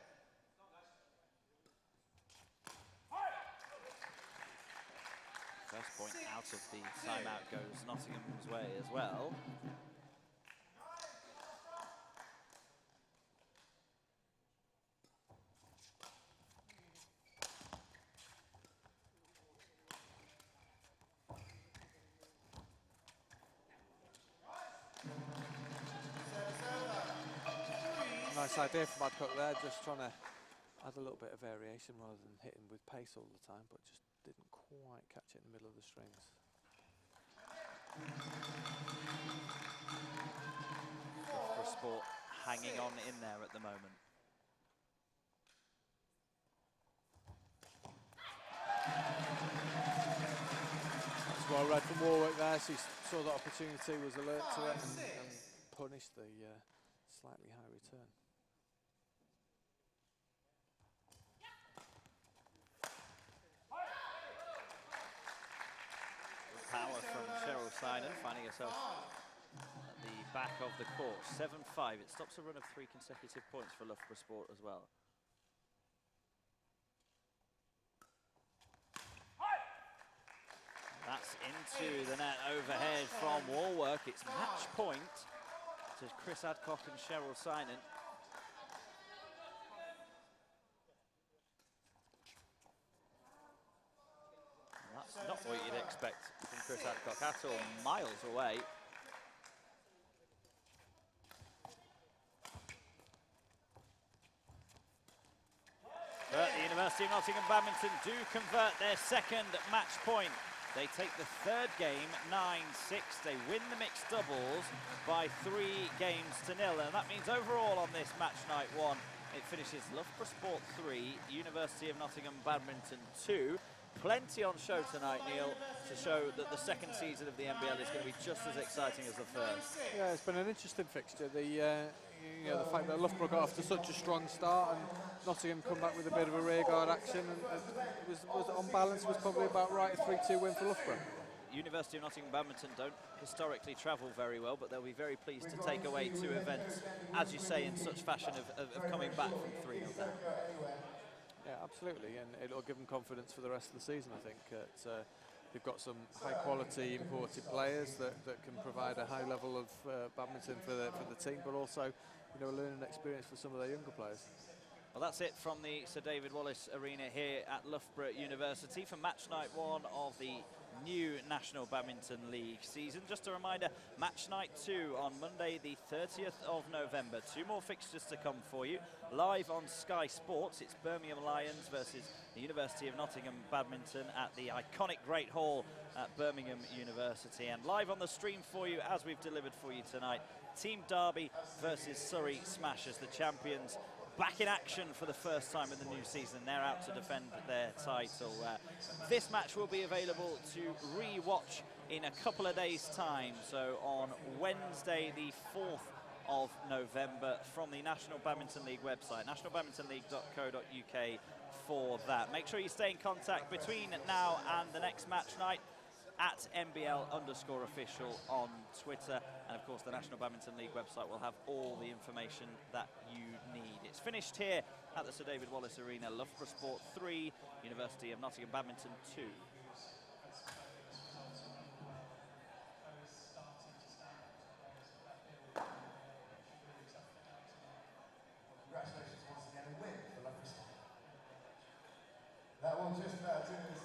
Speaker 2: First point out of the timeout goes Nottingham's way as well.
Speaker 3: Nice idea from Adcock there, just trying to add a little bit of variation rather than hitting with pace all the time, but just didn't quite catch it in the middle of the strings.
Speaker 2: Loughborough Sport hanging on in there at the moment.
Speaker 3: That's well read from Warwick there. She saw the opportunity, was alert to it, and punished the slightly high return.
Speaker 2: Power from Cheryl Synan, finding herself at the back of the court. 7-5. It stops a run of 3 consecutive points for Loughborough Sport as well. That's into the net overhead from Warwick. It's match point to Chris Adcock and Cheryl Synan. That's not what you'd expect from Chris Adcock at all, miles away. But the University of Nottingham Badminton do convert their second match point. They take the third game, 9-6. They win the mixed doubles by 3 games to 0. And that means overall on this match night 1, it finishes Loughborough Sport 3, University of Nottingham Badminton 2. Plenty on show tonight, Neil, to show that the second season of the NBL is going to be just as exciting as the first.
Speaker 3: Yeah, it's been an interesting fixture. The fact that Loughborough got off to such a strong start and Nottingham come back with a bit of a rearguard action, and it was on balance was probably about right. 3-2 win for Loughborough.
Speaker 2: University of Nottingham Badminton don't historically travel very well, but they'll be very pleased to take away 2 events, as you say, in such fashion of coming back from 3-0 down.
Speaker 3: Yeah, absolutely, and it'll give them confidence for the rest of the season, I think. They've got some high-quality imported players that can provide a high level of badminton for the team, but also, a learning experience for some of their younger players.
Speaker 2: Well, that's it from the Sir David Wallace Arena here at Loughborough University for match night 1 of the new National Badminton League season. Just a reminder, match night 2 on Monday the 30th of November. 2 more fixtures to come for you. Live on Sky Sports, it's Birmingham Lions versus the University of Nottingham Badminton at the iconic Great Hall at Birmingham University. And live on the stream for you, as we've delivered for you tonight, Team Derby versus Surrey Smashers, the champions, back in action for the first time in the new season. They're out to defend their title. This match will be available to re-watch in a couple of days' time, so on Wednesday the 4th of November from the National Badminton League website, nationalbadmintonleague.co.uk for that. Make sure you stay in contact between now and the next match night at NBL_official on Twitter, and of course the National Badminton League website will have all the information that you need. It's finished here at the Sir David Wallace Arena. Loughborough Sport 3, University of Nottingham Badminton 2.